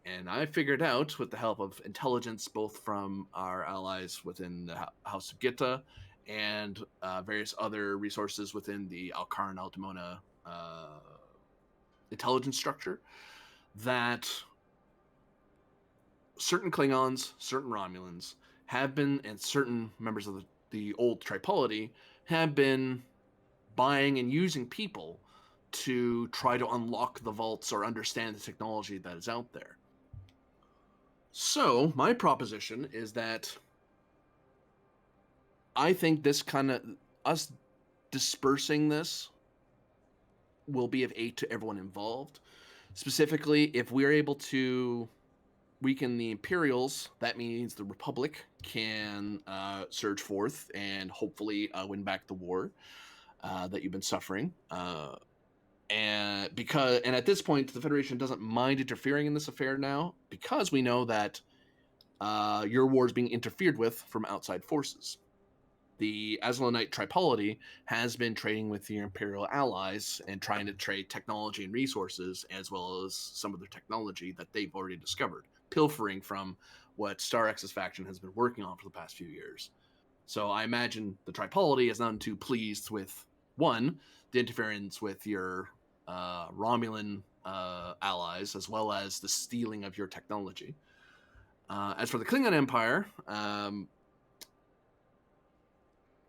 And I figured out, with the help of intelligence both from our allies within the House of Gitta and various other resources within the Alcaran Altamona intelligence structure, that certain Klingons, certain Romulans have been, and certain members of the old Tripolity have been buying and using people to try to unlock the vaults or understand the technology that is out there. So, my proposition is that I think this kind of, us dispersing this will be of aid to everyone involved. Specifically, if we're able to weaken the Imperials, that means the Republic can surge forth and hopefully win back the war that you've been suffering. And at this point, the Federation doesn't mind interfering in this affair now, because we know that your war is being interfered with from outside forces. The Azlanite Tripolity has been trading with your Imperial allies and trying to trade technology and resources, as well as some of their technology that they've already discovered, pilfering from what Star X's faction has been working on for the past few years. So I imagine the Tripolity is none too pleased with, one, the interference with your Romulan allies, as well as the stealing of your technology. As for the Klingon Empire,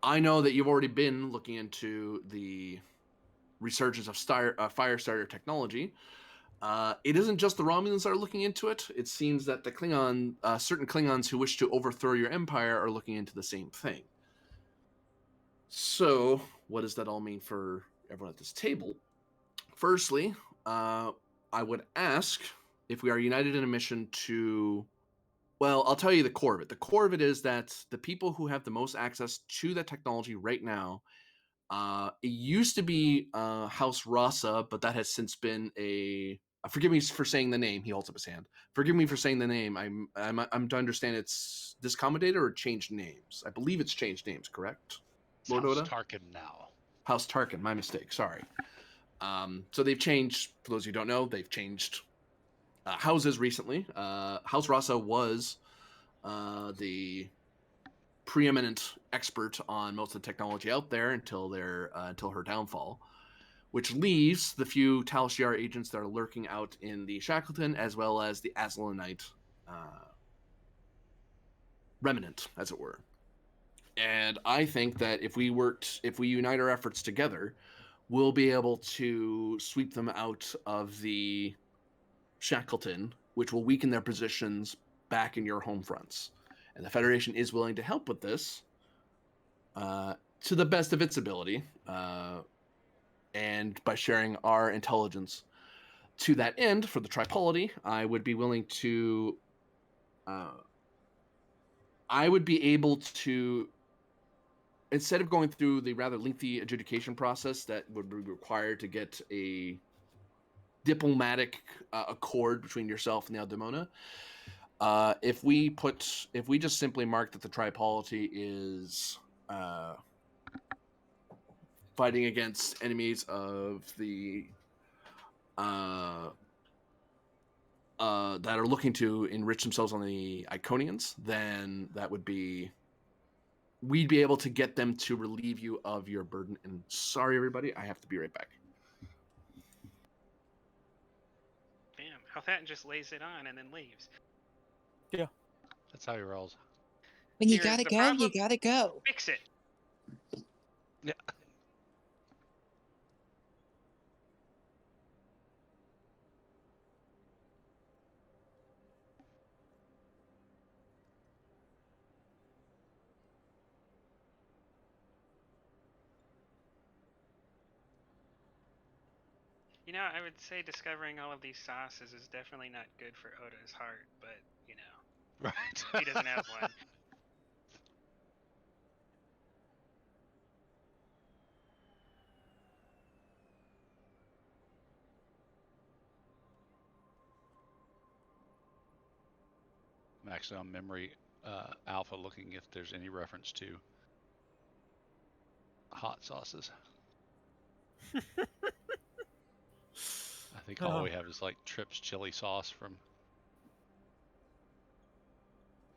I know that you've already been looking into the resurgence of Firestarter technology. It isn't just the Romulans that are looking into it. It seems that the certain Klingons who wish to overthrow your empire are looking into the same thing. So, what does that all mean for everyone at this table? Firstly, I would ask if we are united in a mission to... Well, I'll tell you the core of it. The core of it is that the people who have the most access to that technology right now, it used to be House Rasa, but that has since been a... forgive me for saying the name. He holds up his hand. Forgive me for saying the name. I'm to understand it's discommoded or changed names. I believe it's changed names, correct? It's Lord House Oda? Tarkin now. House Tarkin, my mistake. Sorry. So they've changed. For those who don't know, they've changed houses recently. House Rasa was the preeminent expert on most of the technology out there until her downfall, which leaves the few Tal Shiar agents that are lurking out in the Shackleton, as well as the Azlanite remnant, as it were. And I think that if we unite our efforts together, we'll be able to sweep them out of the Shackleton, which will weaken their positions back in your home fronts. And the Federation is willing to help with this to the best of its ability, and by sharing our intelligence to that end for the Tripolity, I would be willing to... I would be able to, instead of going through the rather lengthy adjudication process that would be required to get a diplomatic accord between yourself and the Aldemona, if we just simply mark that the Tripolity is fighting against enemies of the that are looking to enrich themselves on the Iconians, then that would be... we'd be able to get them to relieve you of your burden. And sorry, everybody, I have to be right back. Damn, Althatin just lays it on and then leaves. That's how he rolls. When you Here's gotta the go, problem. you gotta go. Fix it. Yeah. You know, I would say discovering all of these sauces is definitely not good for Oda's heart, but, you know, Right. he doesn't have one. I'm actually on memory alpha looking if there's any reference to hot sauces. I think all we have is like Tripp's chili sauce from...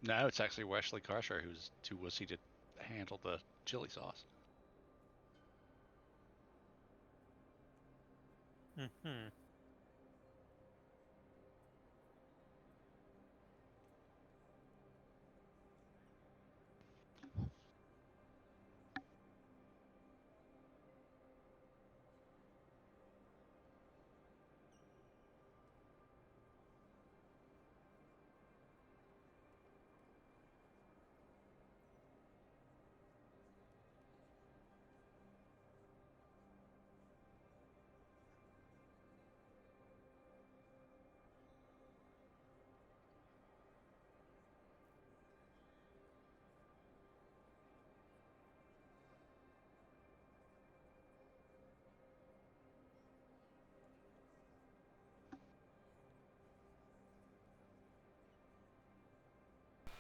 No, it's actually Wesley Crusher who's too wussy to handle the chili sauce. Mm-hmm.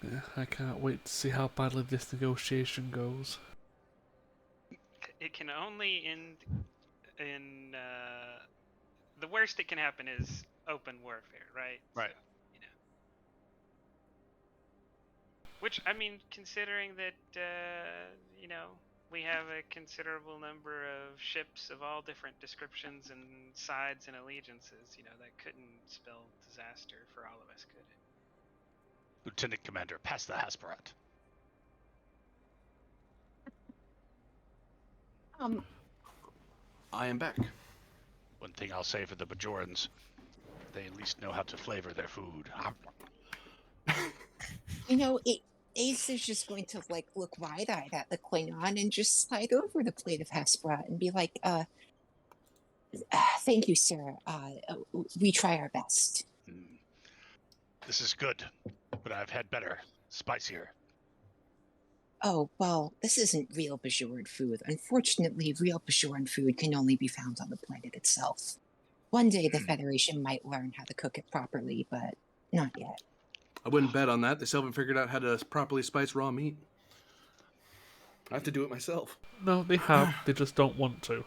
Yeah, I can't wait to see how badly this negotiation goes. It can only end in the worst it can happen is open warfare, right? Right. So, you know. Which I mean, considering that you know, we have a considerable number of ships of all different descriptions and sides and allegiances, you know, that couldn't spell disaster for all of us, could it? Lieutenant Commander, pass the Hasperat. I am back. One thing I'll say for the Bajorans, they at least know how to flavor their food. You know, Ace is just going to like look wide-eyed at the Klingon and just slide over the plate of Hespera and be like, thank you, sir. We try our best. This is good, but I've had better, spicier. Oh, well, this isn't real Bajoran food. Unfortunately, real Bajoran food can only be found on the planet itself. One day the Federation might learn how to cook it properly, but not yet. I wouldn't bet on that. They still haven't figured out how to properly spice raw meat. I have to do it myself. No, they have. They just don't want to.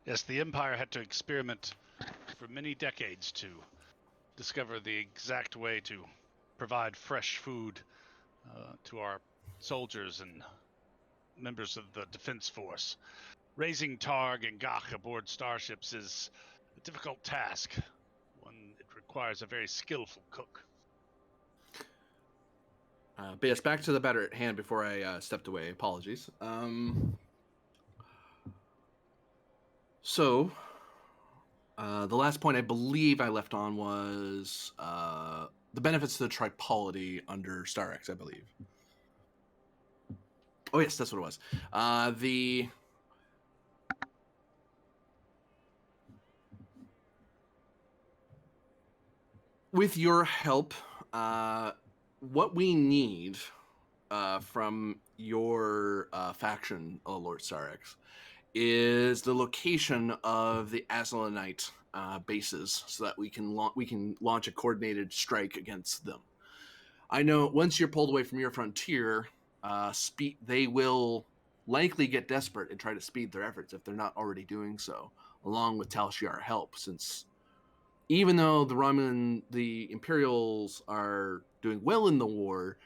Yes, the Empire had to experiment for many decades to discover the exact way to provide fresh food to our soldiers and members of the Defense Force. Raising Targ and Gach aboard starships is a difficult task. It requires a very skillful cook. But yes, back to the matter at hand before I stepped away. Apologies. So, the last point I believe I left on was the benefits to the tripolity under Star X, I believe. Oh, yes, that's what it was. With your help, what we need from your faction, Lord Starix, is the location of the Aslanite bases, so that we can launch a coordinated strike against them. I know once you're pulled away from your frontier, they will likely get desperate and try to speed their efforts if they're not already doing so, along with Tal Shiar help, since even though the Imperials are doing well in the war,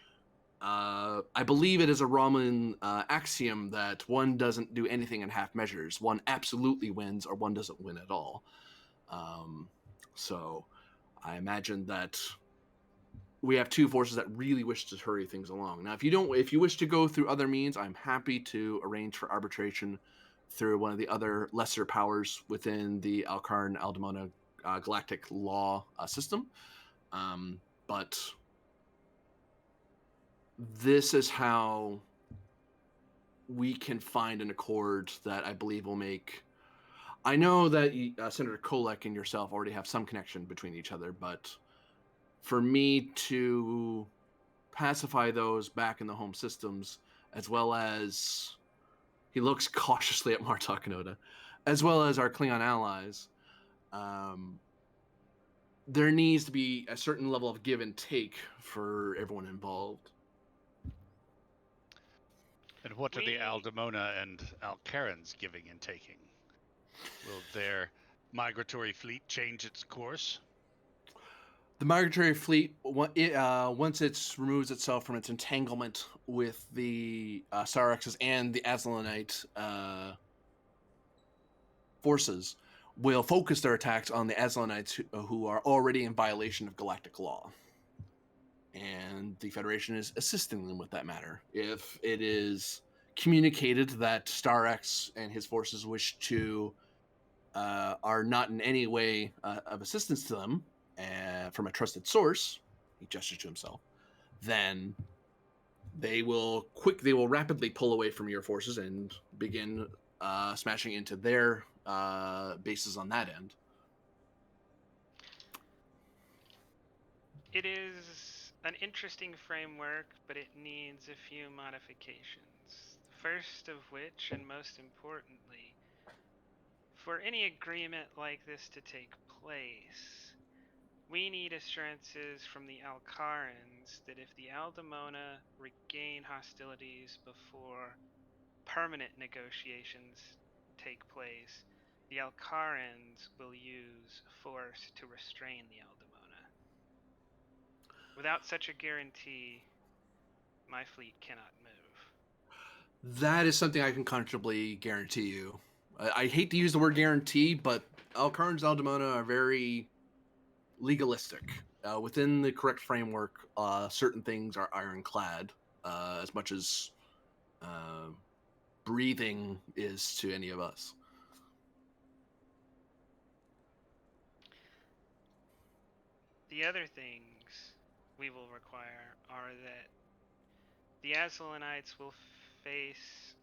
I believe it is a Romulan axiom that one doesn't do anything in half measures. One absolutely wins, or one doesn't win at all. So I imagine that we have two forces that really wish to hurry things along. Now, if you wish to go through other means, I'm happy to arrange for arbitration through one of the other lesser powers within the Alcarn Aldemona galactic law system. But this is how we can find an accord that I believe will make. I know that Senator Kolek and yourself already have some connection between each other, but for me to pacify those back in the home systems, as well as he looks cautiously at Martok Noda, as well as our Klingon allies, there needs to be a certain level of give and take for everyone involved. And what are the Aldemona and Alcarans giving and taking? Will their migratory fleet change its course? The migratory fleet, once it removes itself from its entanglement with the Sarexes and the Aslanite forces, will focus their attacks on the Aslanites who are already in violation of galactic law. And the Federation is assisting them with that matter. If it is communicated that Starex and his forces wish to are not in any way of assistance to them from a trusted source, he gestures to himself, then they will rapidly pull away from your forces and begin smashing into their bases on that end. It is an interesting framework, but it needs a few modifications. The first of which, and most importantly, for any agreement like this to take place, we need assurances from the Alcarans that if the Aldemona regain hostilities before permanent negotiations take place, the Alcarans will use force to restrain the Aldemona. Without such a guarantee, my fleet cannot move. That is something I can comfortably guarantee you. I hate to use the word guarantee, but Alcarans and Aldemona are very legalistic. Within the correct framework, certain things are ironclad, as much as breathing is to any of us. The other things we will require are that the Aslanites will face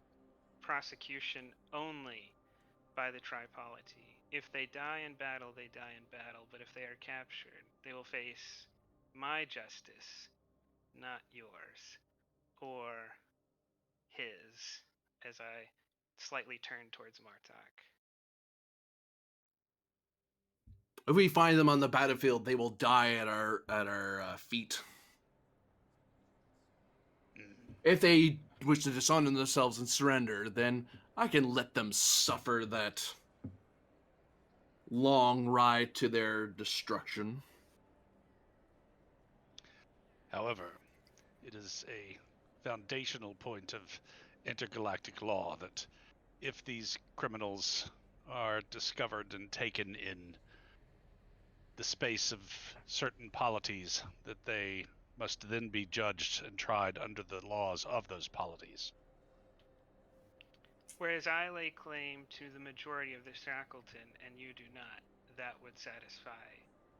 prosecution only by the Tripolity. If they die in battle, they die in battle, but if they are captured, they will face my justice, not yours, or his, as I slightly turn towards Martok. If we find them on the battlefield, they will die at our feet. If they wish to dishonor themselves and surrender, then I can let them suffer that long ride to their destruction. However, it is a foundational point of intergalactic law that if these criminals are discovered and taken in the space of certain polities, that they must then be judged and tried under the laws of those polities. Whereas I lay claim to the majority of the Shackleton and you do not, that would satisfy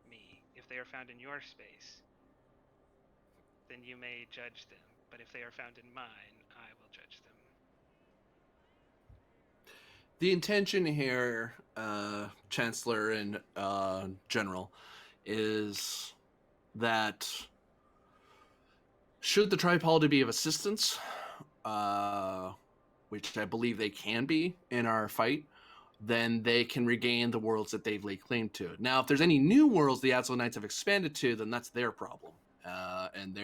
me. If they are found in your space, then you may judge them. But if they are found in mine, I will judge them. The intention here, Chancellor and General, is that should the Tripolity be of assistance, which I believe they can be in our fight, then they can regain the worlds that they've laid claim to. Now, if there's any new worlds the Aslanites have expanded to, then that's their problem. And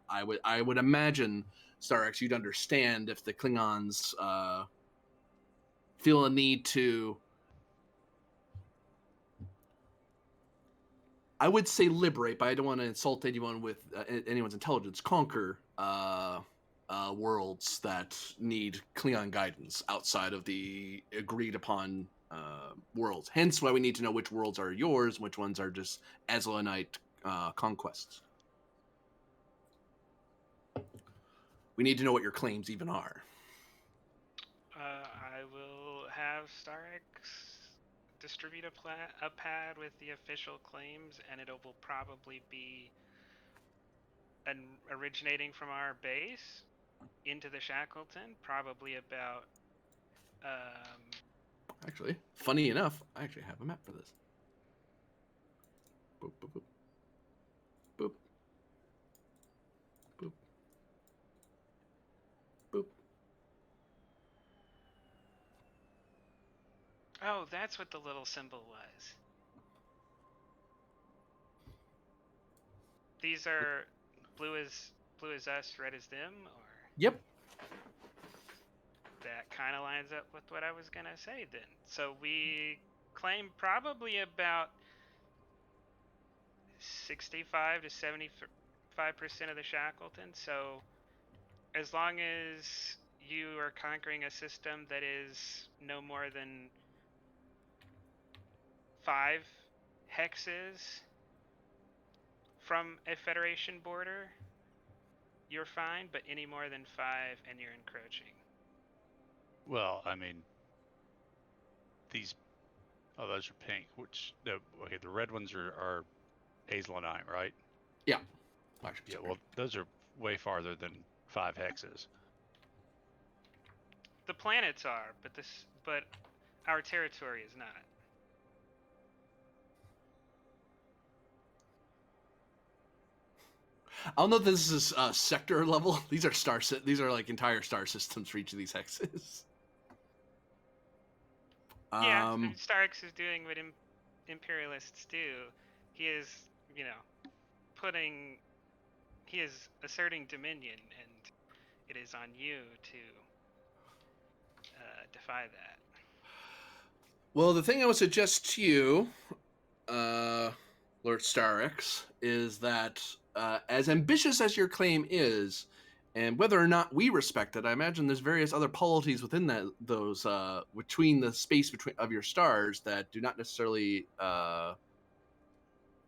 I would imagine, Starex, you'd understand if the Klingons feel a need to, I would say liberate, but I don't want to insult anyone with anyone's intelligence. Conquer worlds that need Klingon guidance outside of the agreed upon worlds. Hence, why we need to know which worlds are yours, which ones are just Aslanite conquests. We need to know what your claims even are. I will have Starex distribute a pad with the official claims, and it will probably be originating from our base into the Shackleton, probably about Actually, funny enough, I actually have a map for this. Boop, boop, boop. Boop. Boop. Boop. oh, that's what the little symbol was. These are blue as us, red as them, or Yep. that kind of lines up with what I was gonna say then. So we claim probably about 65 to 75% of the Shackleton. So as long as you are conquering a system that is no more than 5 hexes from a Federation border, you're fine, but any more than 5 and you're encroaching. Well, I mean, these. Oh, those are pink. Okay, the red ones are hazelinite, right? Yeah. Yeah. Well, those are way farther than 5 hexes. The planets are, but our territory is not. I don't know if this is sector level. These are These are like entire star systems for each of these hexes. Yeah, Starks is doing what imperialists do. He is, he is asserting dominion, and it is on you to defy that. Well, the thing I would suggest to you, Lord Starrix, is that as ambitious as your claim is, and whether or not we respect it, I imagine there's various other polities within those between the space of your stars that do not necessarily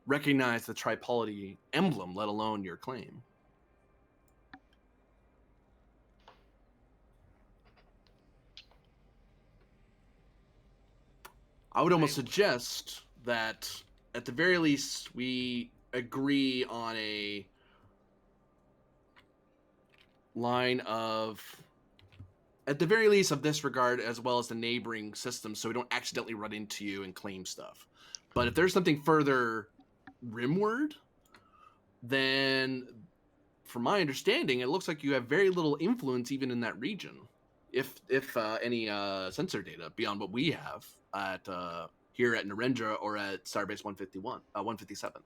recognize the tripolity emblem, let alone your claim. I would almost suggest that at the very least we agree on a line of, at the very least, of this regard, as well as the neighboring systems, so we don't accidentally run into you and claim stuff. But if there's something further rimward, then from my understanding, it looks like you have very little influence even in that region, if any sensor data beyond what we have at here at Narendra or at Starbase 157.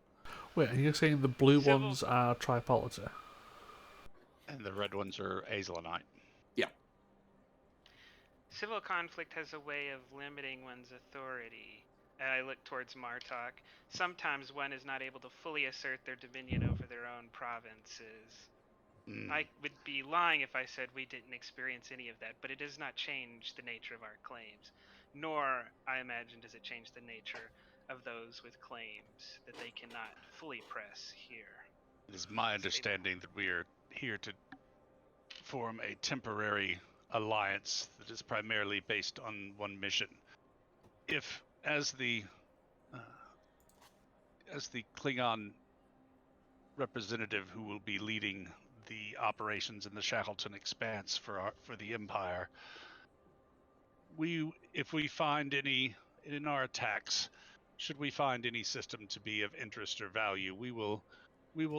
Wait, and you're saying the blue ones are tripolity? And the red ones are hazelinite. Yeah. Civil conflict has a way of limiting one's authority. And I look towards Martok. Sometimes one is not able to fully assert their dominion over their own provinces. I would be lying if I said we didn't experience any of that, but it does not change the nature of our claims. Nor, I imagine, does it change the nature of those with claims that they cannot fully press here. It is my understanding that we are here to form a temporary alliance that is primarily based on one mission. If, as the Klingon representative who will be leading the operations in the Shackleton Expanse for the Empire, if we find any in our attacks, should we find any system to be of interest or value, we will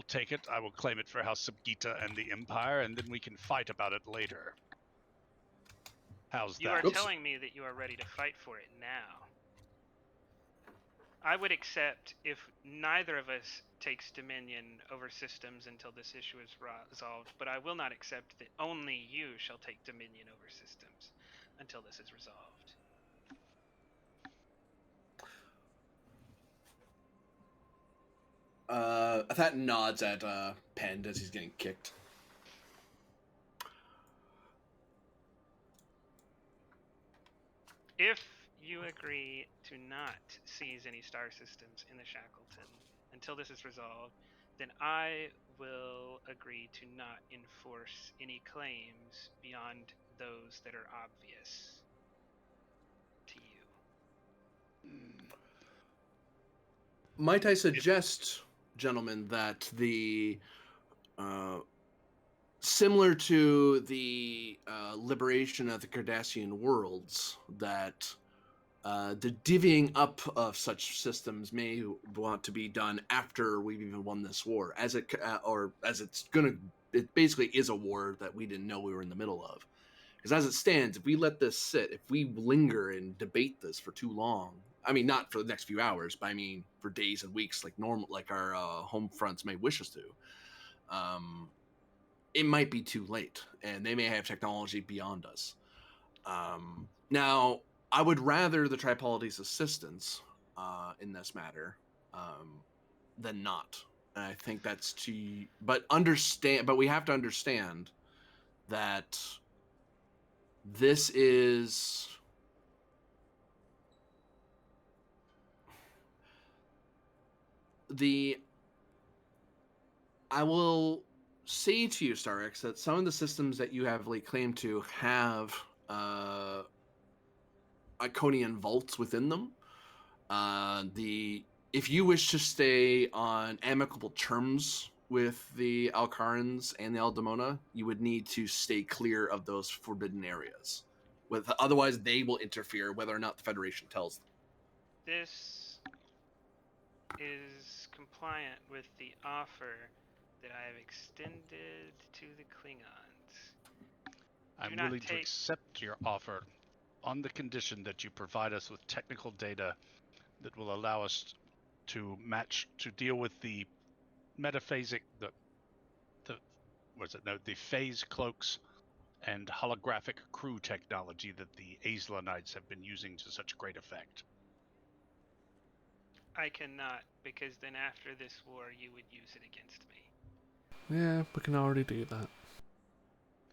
take it. I will claim it for House Sabgita and the Empire, and then we can fight about it later. How's that? You are telling me that you are ready to fight for it now. I would accept if neither of us takes dominion over systems until this issue is resolved, but I will not accept that only you shall take dominion over systems until this is resolved. That nods at Pend as he's getting kicked. If you agree to not seize any star systems in the Shackleton until this is resolved, then I will agree to not enforce any claims beyond those that are obvious to you. Might I suggest, gentlemen, that the similar to the liberation of the Cardassian worlds, that the divvying up of such systems may want to be done after we've even won this war, as it basically is a war that we didn't know we were in the middle of. Because as it stands, if we let this sit, if we linger and debate this for too long, I mean, not for the next few hours, but I mean for days and weeks, like our home fronts may wish us to, it might be too late, and they may have technology beyond us. Now, I would rather the Tripolity's assistance in this matter, than not. And I think that's to, but we have to understand that this is I will say to you, Starix, that some of the systems that you have laid claim to have Iconian vaults within them. If you wish to stay on amicable terms with the Alcarans and the Aldemona, you would need to stay clear of those forbidden areas. Otherwise, they will interfere, whether or not the Federation tells them. This is compliant with the offer that I have extended to the Klingons. I'm not willing to take- accept your offer on the condition that you provide us with technical data that will allow us to deal with the metaphasic, the phase cloaks and holographic crew technology that the Aeslanites have been using to such great effect. I cannot, because then after this war, you would use it against me. Yeah, we can already do that.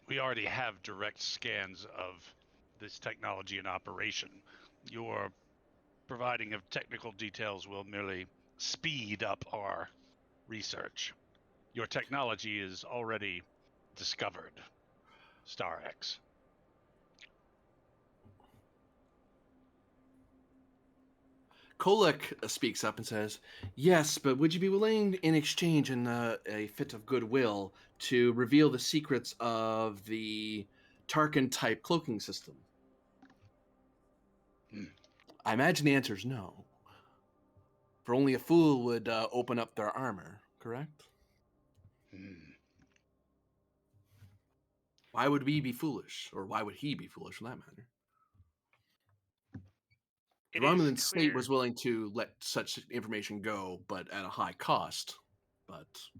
We already have direct scans of this technology in operation. Your providing of technical details will merely speed up our research. Your technology is already discovered, Star X. Kolek speaks up and says, "Yes, but would you be willing, in exchange, in a fit of goodwill, to reveal the secrets of the Tarkin-type cloaking system?" I imagine the answer is no. For only a fool would open up their armor, correct? Why would we be foolish? Or why would he be foolish, for that matter? The Romulan state was willing to let such information go, but at a high cost. But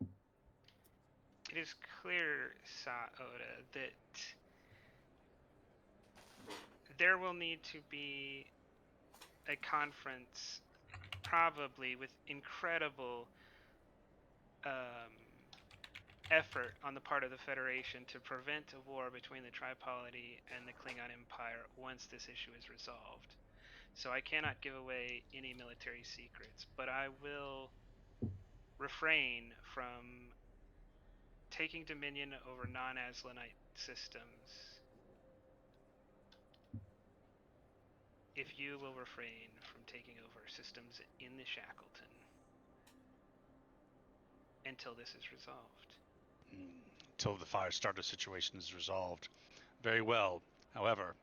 it is clear, Sa-Oda, that there will need to be a conference, probably with incredible effort on the part of the Federation to prevent a war between the Tripolity and the Klingon Empire once this issue is resolved. So I cannot give away any military secrets, but I will refrain from taking dominion over non-Aslanite systems if you will refrain from taking over systems in the Shackleton until this is resolved. Until the Firestarter situation is resolved. Very well. However,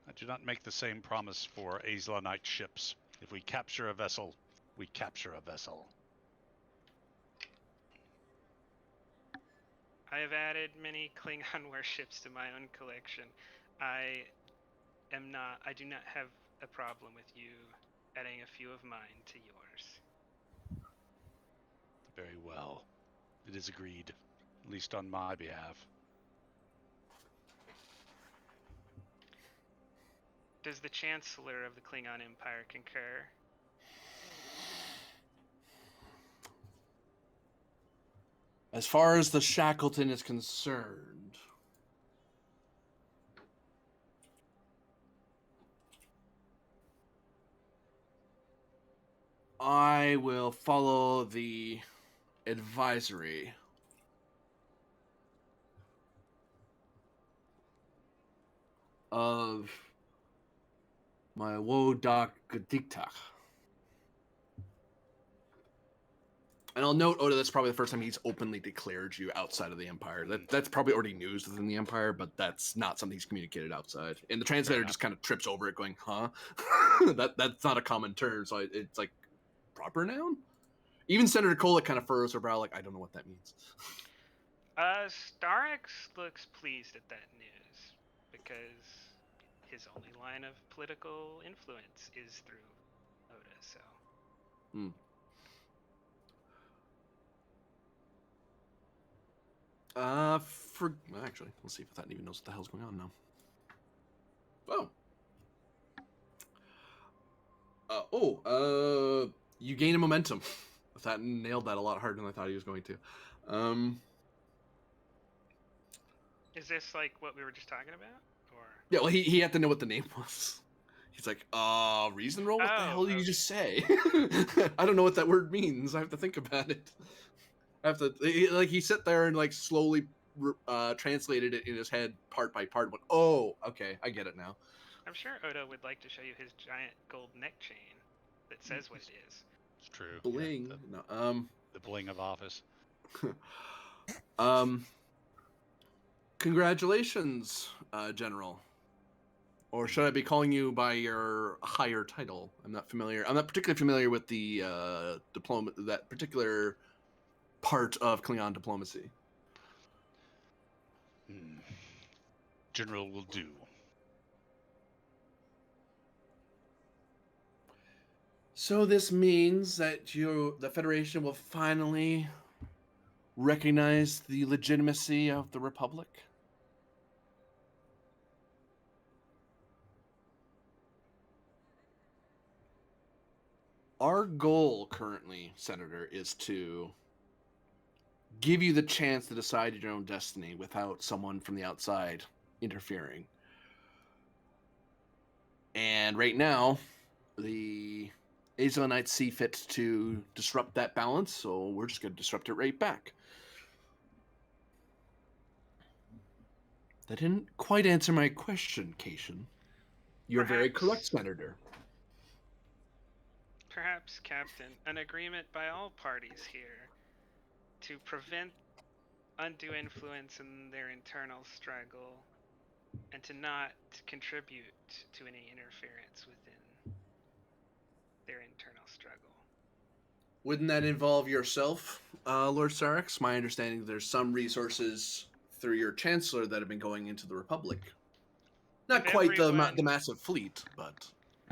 I do not make the same promise for Aeslanite ships. If we capture a vessel, we capture a vessel. I have added many Klingon warships to my own collection. I do not have a problem with you adding a few of mine to yours. Very well. It is agreed, at least on my behalf. Does the Chancellor of the Klingon Empire concur? as far as the Shackleton is concerned, I will follow the advisory of my Wodak Diktak. And I'll note, Oda, that's probably the first time he's openly declared you outside of the Empire. That's probably already news within the Empire, but that's not something he's communicated outside. And the translator just kind of trips over it, going, "Huh?" That's not a common term, so it's like proper noun. Even Senator Kolek kind of furrows her brow, like, I don't know what that means. Starix looks pleased at that news because his only line of political influence is through Oda. So. Actually, let's see if that even knows what the hell's going on now. Oh. you gain a momentum. That nailed that a lot harder than I thought he was going to. Is this like what we were just talking about, or? Yeah, well, he had to know what the name was. He's like, reason roll? What the Oh, hell did you okay. just say? I don't know what that word means. I have to think about it. I have to, like, he sat there and, like, slowly translated it in his head part by part. Went, oh, okay, I get it now. I'm sure Odo would like to show you his giant gold neck chain that says what it is. It's true. Bling. Yeah, No, the bling of office. Congratulations, General. Or should I be calling you by your higher title? I'm not familiar. I'm not particularly familiar with the that particular part of Klingon diplomacy. General will do. So this means that the Federation will finally recognize the legitimacy of the Republic? Our goal currently, Senator, is to give you the chance to decide your own destiny without someone from the outside interfering. And right now, the Azonites see fit to disrupt that balance, so we're just going to disrupt it right back. That didn't quite answer my question, Cation. You're very correct, Senator. Perhaps, Captain, an agreement by all parties here to prevent undue influence in their internal struggle and to not contribute to any interference within their internal struggle. Wouldn't that involve yourself, Lord Sarex? My understanding there's some resources through your Chancellor that have been going into the Republic. Not quite the massive fleet, but...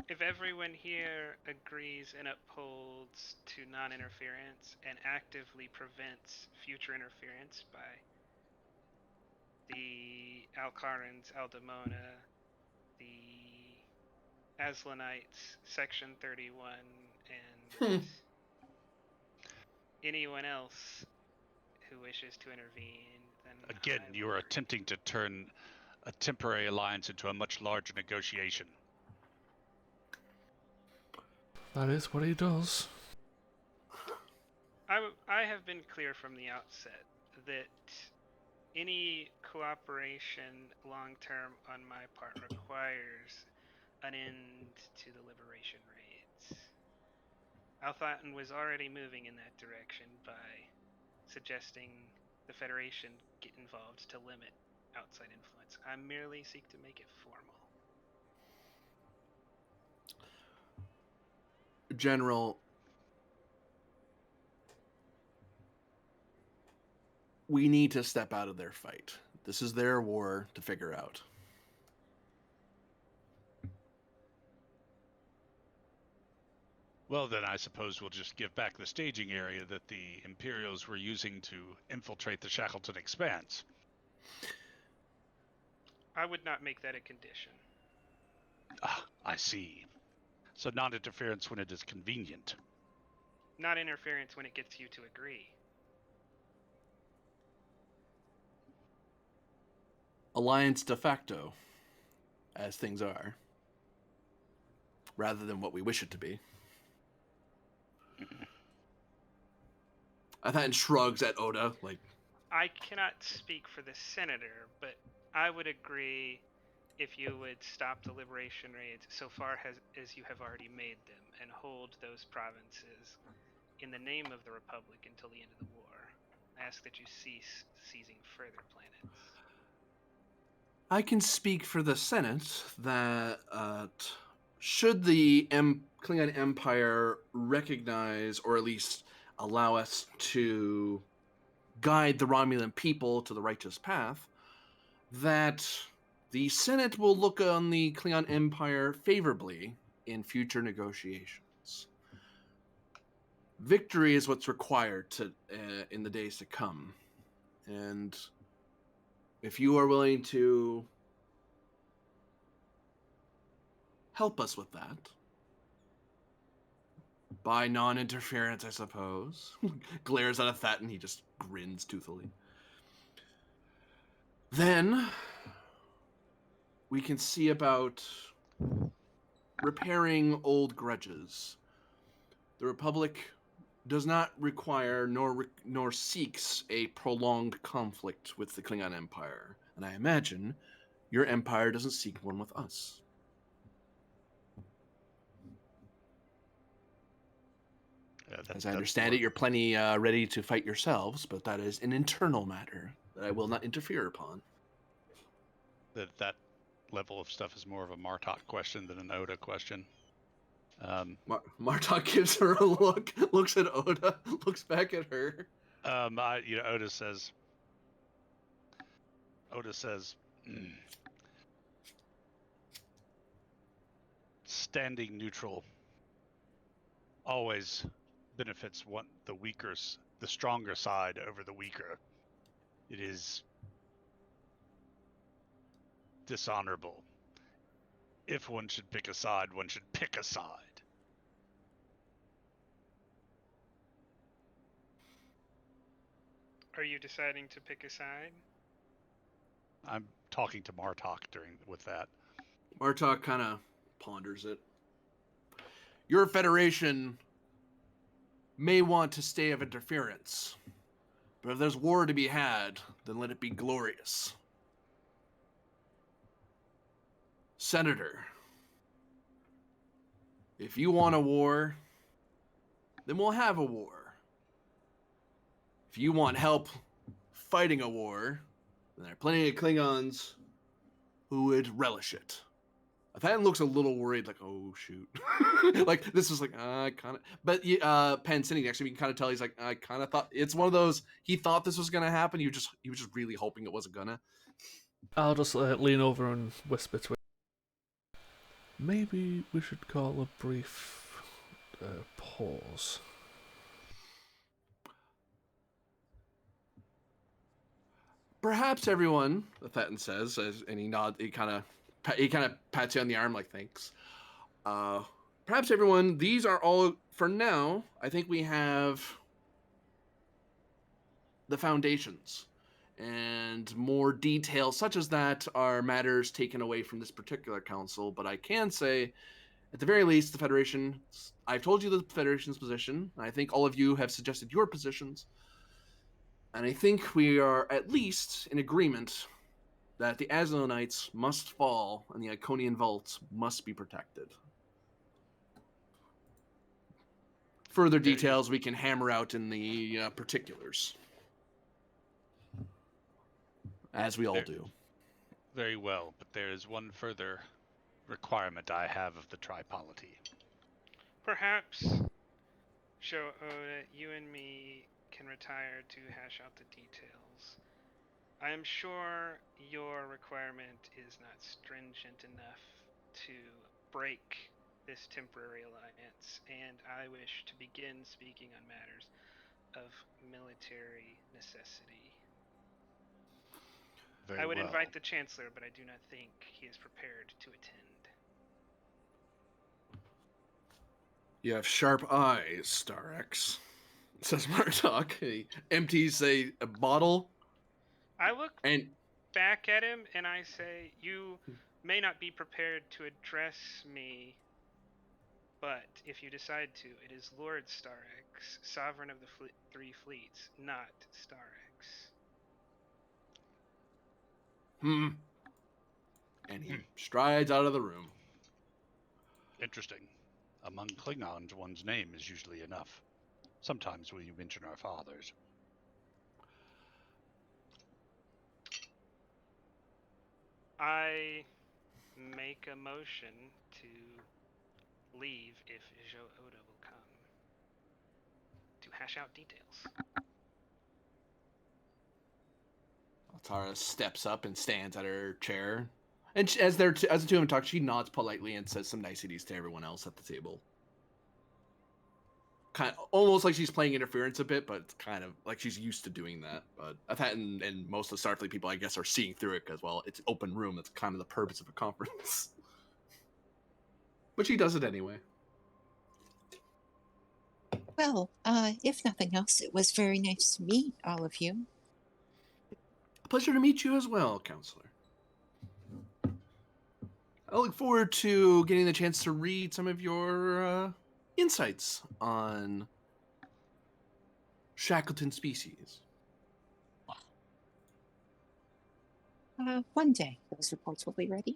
If everyone here agrees and upholds to non-interference and actively prevents future interference by the Alcarans, Aldemona, the Aslanites, Section 31, and anyone else who wishes to intervene, then Again, you are attempting to turn a temporary alliance into a much larger negotiation. That is what he does. I have been clear from the outset that any cooperation long term on my part requires an end to the liberation raids. Althatan was already moving in that direction by suggesting the Federation get involved to limit outside influence. I merely seek to make it formal. General, we need to step out of their fight. This is their war to figure out. Well, then I suppose we'll just give back the staging area that the Imperials were using to infiltrate the Shackleton Expanse. I would not make that a condition. Ah, I see. So non-interference when it is convenient. Not interference when it gets you to agree. Alliance de facto, as things are, rather than what we wish it to be. Althatan shrugs at Oda, like... I cannot speak for the Senator, but I would agree if you would stop the liberation raids so far as you have already made them and hold those provinces in the name of the Republic until the end of the war. I ask that you cease seizing further planets. I can speak for the Senate that should the Klingon Empire recognize, or at least allow us to guide the Romulan people to the righteous path, that the Senate will look on the Klingon Empire favorably in future negotiations. Victory is what's required in the days to come. And if you are willing to help us with that, By non-interference, I suppose. Glares at a That and he just grins toothily. Then we can see about repairing old grudges. The Republic does not require nor seeks a prolonged conflict with the Klingon Empire, and I imagine your empire doesn't seek one with us. As I understand it, you're plenty ready to fight yourselves, but that is an internal matter that I will not interfere upon. That level of stuff is more of a Martok question than an Oda question. Martok gives her a look, looks at Oda, looks back at her. Oda says, standing neutral always benefits the stronger side over the weaker. It is dishonorable. If one should pick a side, one should pick a side. Are you deciding to pick a side? I'm talking to Martok with that. Martok kind of ponders it. Your federation may want to stay of interference, but if there's war to be had, then let it be glorious. Senator, if you want a war, then we'll have a war. If you want help fighting a war, then there are plenty of Klingons who would relish it. Athan looks a little worried, like, oh, shoot. Like, this is like, kind of. But Penn sitting next to me, you can kind of tell he's like, I kind of thought, it's one of those, he thought this was going to happen. He was just really hoping it wasn't going to. I'll just lean over and whisper to him. Maybe we should call a brief pause. Perhaps everyone, Thatton says, and he nods. He kind of pats you on the arm, like thanks. Perhaps everyone. These are all for now. I think we have the foundations, and more details such as that are matters taken away from this particular council. But I can say, at the very least, the Federation. I've told you the Federation's position. I think all of you have suggested your positions. And I think we are at least in agreement that the Azlonites must fall and the Iconian vaults must be protected. Further details we can hammer out in the particulars, as we all do. Very well, but there is one further requirement I have of the Tripolity. Perhaps, Sho Oda, you and me can retire to hash out the details. I am sure your requirement is not stringent enough to break this temporary alliance, and I wish to begin speaking on matters of military necessity. I would invite the Chancellor, but I do not think he is prepared to attend. You have sharp eyes, Starex, says Martok. He empties a bottle. I look back at him and I say, you may not be prepared to address me, but if you decide to, it is Lord Starex, sovereign of the three fleets, not Starex. And he strides out of the room. Interesting. Among Klingons, one's name is usually enough. Sometimes we mention our fathers. I make a motion to leave if Sho Oda will come to hash out details. Altara steps up and stands at her chair. And as the two of them talk, she nods politely and says some niceties to everyone else at the table. Kind of almost like she's playing interference a bit, but it's kind of like she's used to doing that. But I've had and most of the Starfleet people, I guess, are seeing through it because, well, it's an open room. That's kind of the purpose of a conference. But she does it anyway. Well, if nothing else, it was very nice to meet all of you. A pleasure to meet you as well, Counselor. I look forward to getting the chance to read some of your insights on Shackleton species. One day, those reports will be ready.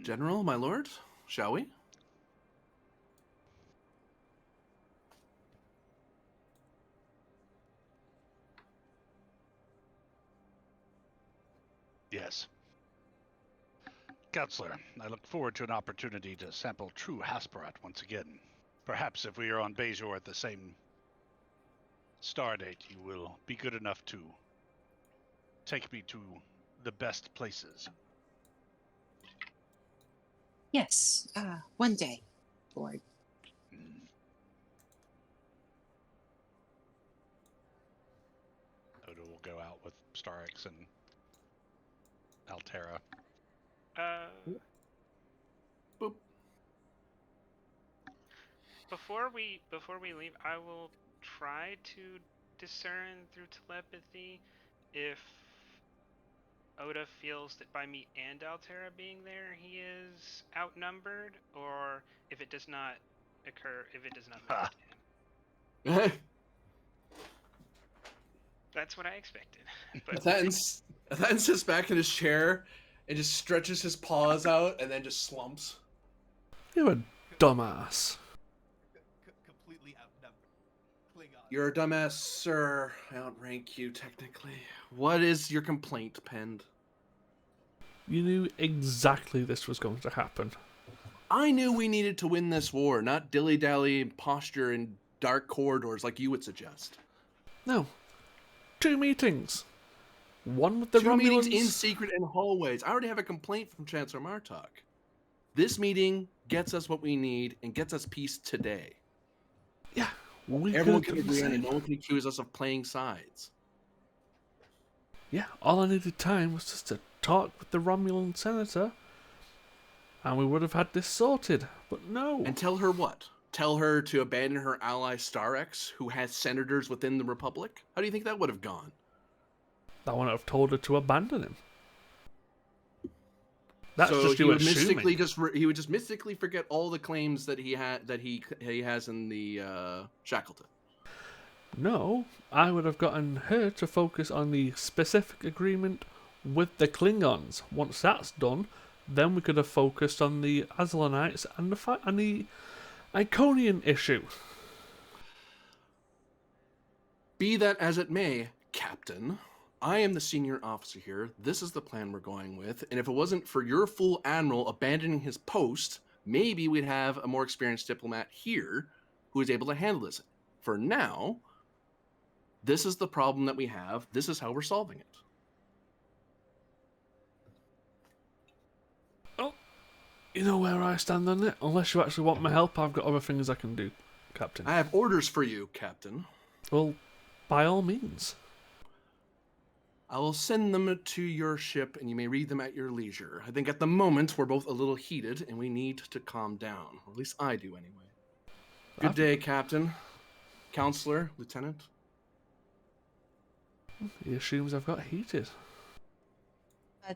General, my lord, shall we? Yes. Counselor, I look forward to an opportunity to sample true Hasperat once again. Perhaps if we are on Bejor at the same star date, you will be good enough to take me to the best places. Yes, one day, Lord. Oda will go out with Starix and Altera. Boop. Before we leave, I will try to discern through telepathy if Oda feels that by me and Altera being there, he is outnumbered, or if it does not occur, if it does not matter to him. That's what I expected. But Athan sits back in his chair and just stretches his paws out and then just slumps. You're a dumbass. Completely outnumbered. Klingon. You're a dumbass, sir. I outrank you technically. What is your complaint, Pend? You knew exactly this was going to happen. I knew we needed to win this war, not dilly-dally and posture in dark corridors like you would suggest. No. 2 meetings. One with the 2 Romulans. meetings in secret in hallways. I already have a complaint from Chancellor Martok. This meeting gets us what we need and gets us peace today. Yeah, we Everyone could can have done the agree on it. same. No one can accuse us of playing sides. Yeah, all I needed time was just to talk with the Romulan senator, and we would have had this sorted. But no. And tell her what? Tell her to abandon her ally Starx, who has senators within the Republic? How do you think that would have gone? I wouldn't have told her to abandon him. That's so just he you would assuming. mystically just mystically forget all the claims that he has in the Shackleton. No, I would have gotten her to focus on the specific agreement with the Klingons. Once that's done, then we could have focused on the Azlonites and the Iconian issue. Be that as it may, Captain, I am the senior officer here. This is the plan we're going with. And if it wasn't for your fool admiral abandoning his post, maybe we'd have a more experienced diplomat here who is able to handle this. For now, this is the problem that we have. This is how we're solving it. Oh, you know where I stand on it? Unless you actually want my help, I've got other things I can do, Captain. I have orders for you, Captain. Well, by all means. I will send them to your ship and you may read them at your leisure. I think at the moment we're both a little heated and we need to calm down. Or at least I do anyway. Good day, Captain. Counselor, Lieutenant. He assumes I've got heated.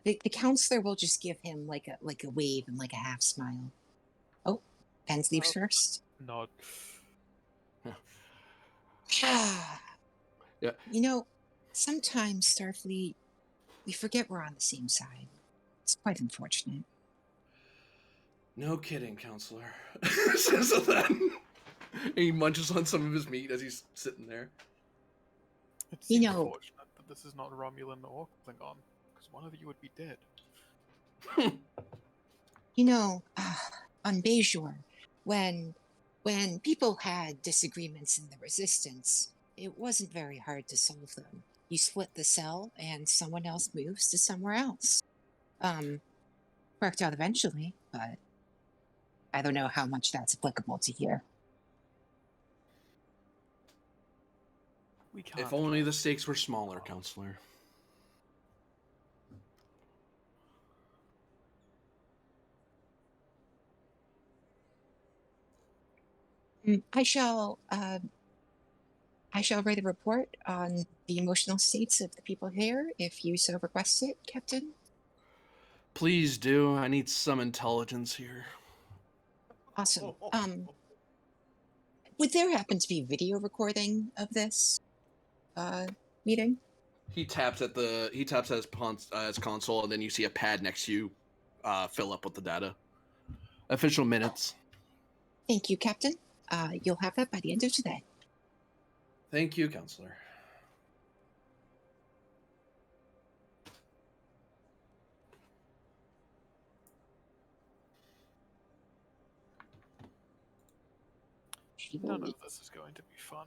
The counselor will just give him like a wave and like a half smile. Oh, Pens leaves first. Nod. Yeah. You know, sometimes Starfleet, we forget we're on the same side. It's quite unfortunate. No kidding, Counselor. Says that. He munches on some of his meat as he's sitting there. It You seems know- fortunate that this is not Romulan or Klingon, because one of you would be dead. You know, on Bejor, when people had disagreements in the Resistance, it wasn't very hard to solve them. You split the cell, and someone else moves to somewhere else. Worked out eventually, but I don't know how much that's applicable to here. We can't. If only the stakes were smaller, Counselor. I shall. I shall write a report on the emotional states of the people here, if you so request it, Captain. Please do. I need some intelligence here. Awesome. Would there happen to be video recording of this meeting? He taps at his console, and then you see a pad next to you fill up with the data. Official minutes. Thank you, Captain. You'll have that by the end of today. Thank you, Counselor. None of this is going to be fun.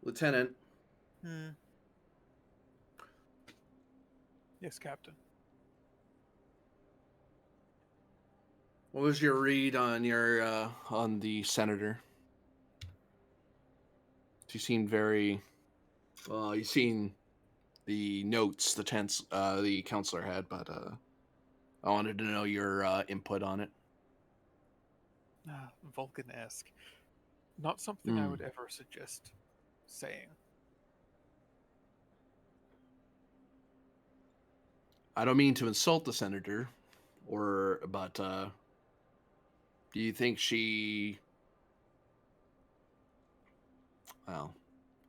Lieutenant, Yes, Captain. what was your read on on the senator? She seemed very. Well, you seen the notes the counselor had, but I wanted to know your input on it. Vulcan-esque. Not something I would ever suggest saying. I don't mean to insult the senator, but do you think she? Well,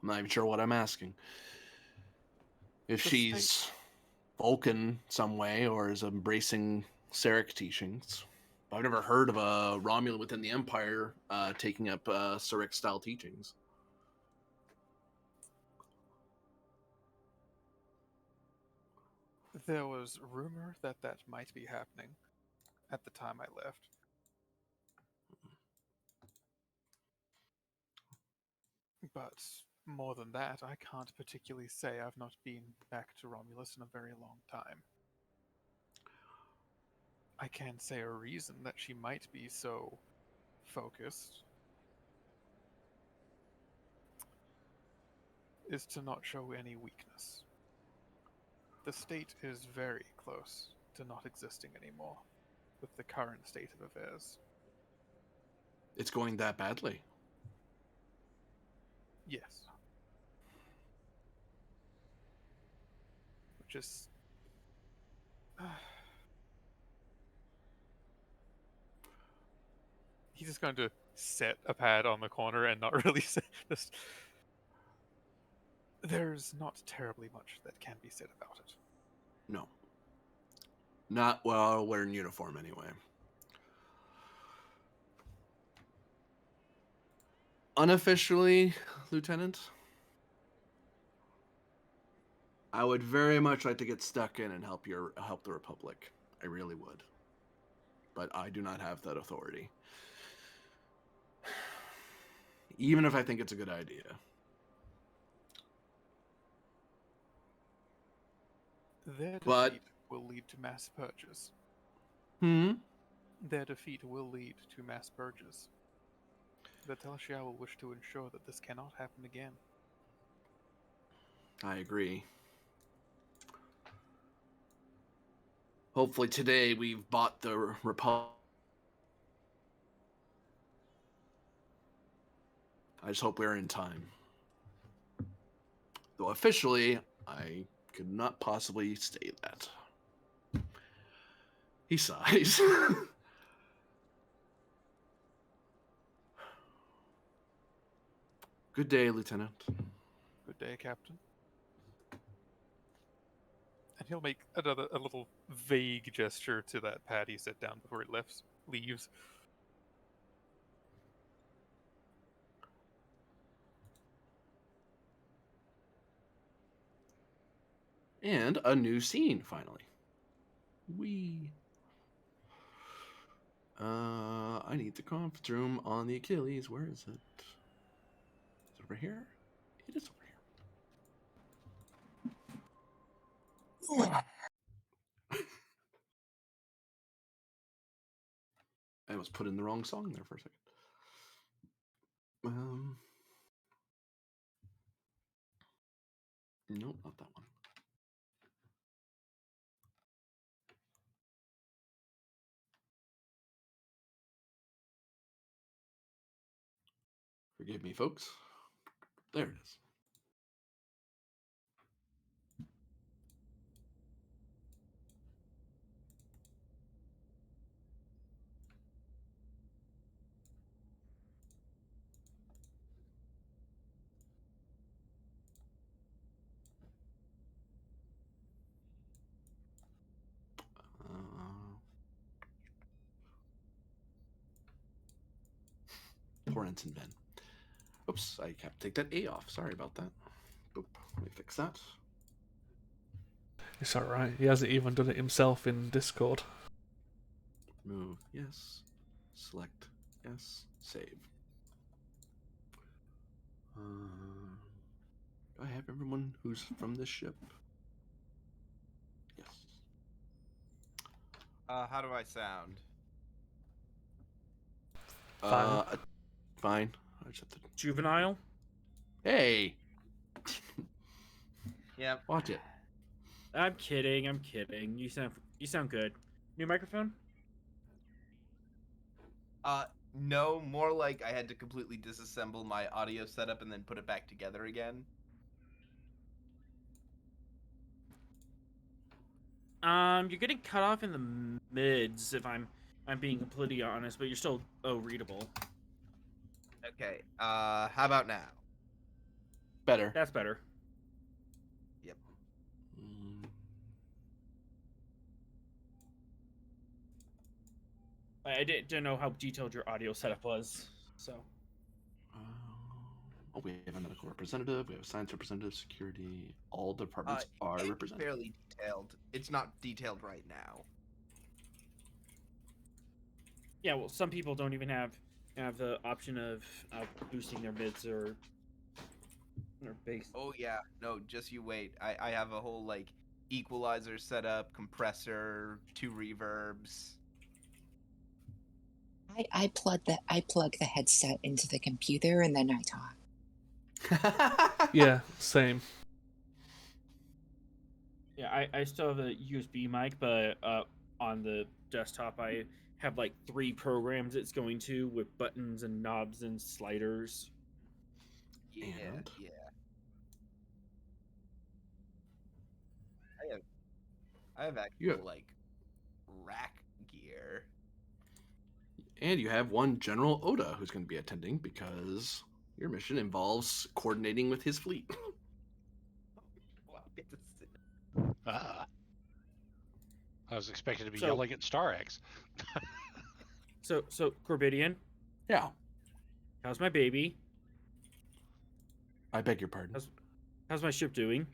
I'm not even sure what I'm asking. If The she's state- Vulcan some way or is embracing Sarek teachings. I've never heard of a Romulan within the Empire taking up Sarek style teachings. There was rumor that that might be happening at the time I left. But more than that, I can't particularly say. I've not been back to Romulus in a very long time. I can say a reason that she might be so focused is to not show any weakness. The state is very close to not existing anymore with the current state of affairs. It's going that badly. Yes. Which is. He's just going to set a pad on the corner and not really say. Just. There's not terribly much that can be said about it. No. Not while wearing uniform, anyway. Unofficially, Lieutenant, I would very much like to get stuck in and help the Republic. I really would. But I do not have that authority. Even if I think it's a good idea. Their But defeat will lead to mass purges. Their defeat will lead to mass purges. The Telshia will wish to ensure that this cannot happen again. I agree. Hopefully today we've bought the Republic. I just hope we're in time. Though officially, I could not possibly state that. He sighs. Good day, Lieutenant. Good day, Captain. And he'll make a little vague gesture to that pad he set down before he leaves. And a new scene, finally. I need the conference room on the Achilles. Where is it? Is it over here? It is over here. I almost put in the wrong song there for a second. Nope, not that one. Forgive me, folks. There it is. Poor Ensign Ben. Oops, I have to take that A off. Sorry about that. Boop. Let me fix that. It's alright. He hasn't even done it himself in Discord. Remove, yes. Select, yes. Save. Do I have everyone who's from this ship? Yes. How do I sound? Fine. Fine. I just have to... Juvenile. Hey! Yep. Watch it. I'm kidding. I'm kidding. You sound good. New microphone. No, more like I had to completely disassemble my audio setup and then put it back together again. You're getting cut off in the mids. If I'm being completely honest, but you're still readable. Okay. How about now? Better. That's better. Yep. I didn't know how detailed your audio setup was, so. Oh, we have a medical representative. We have a science representative. Security. All departments are It's represented. fairly detailed. It's not detailed right now. Yeah, well, some people don't even have the option of boosting their mids or bass. Oh yeah, no, just you wait. I have a whole like equalizer setup, compressor, 2 reverbs. I plug the headset into the computer and then I talk. Yeah, same. Yeah, I still have a USB mic, but on the desktop I have like 3 programs it's going to with buttons and knobs and sliders. Yeah, And? yeah. I have actual like rack gear. And you have one General Oda who's going to be attending because your mission involves coordinating with his fleet. Wow, get to sit. Ah. I was expecting to be So- yelling at Star X. So Corbidian, Yeah. how's my baby? I beg your pardon. How's my ship doing?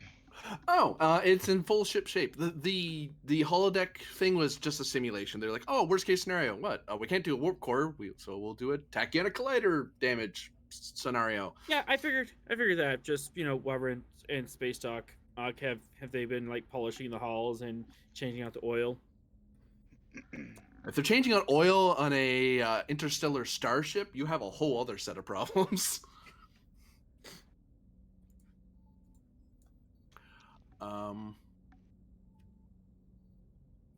Oh, it's in full ship shape. The holodeck thing was just a simulation. They're like, oh, worst case scenario, what? We can't do a warp core, so we'll do a tachyonic collider damage scenario. Yeah, I figured that. Just while we're in space dock, have they been like polishing the hulls and changing out the oil? If they're changing out oil on a interstellar starship, you have a whole other set of problems.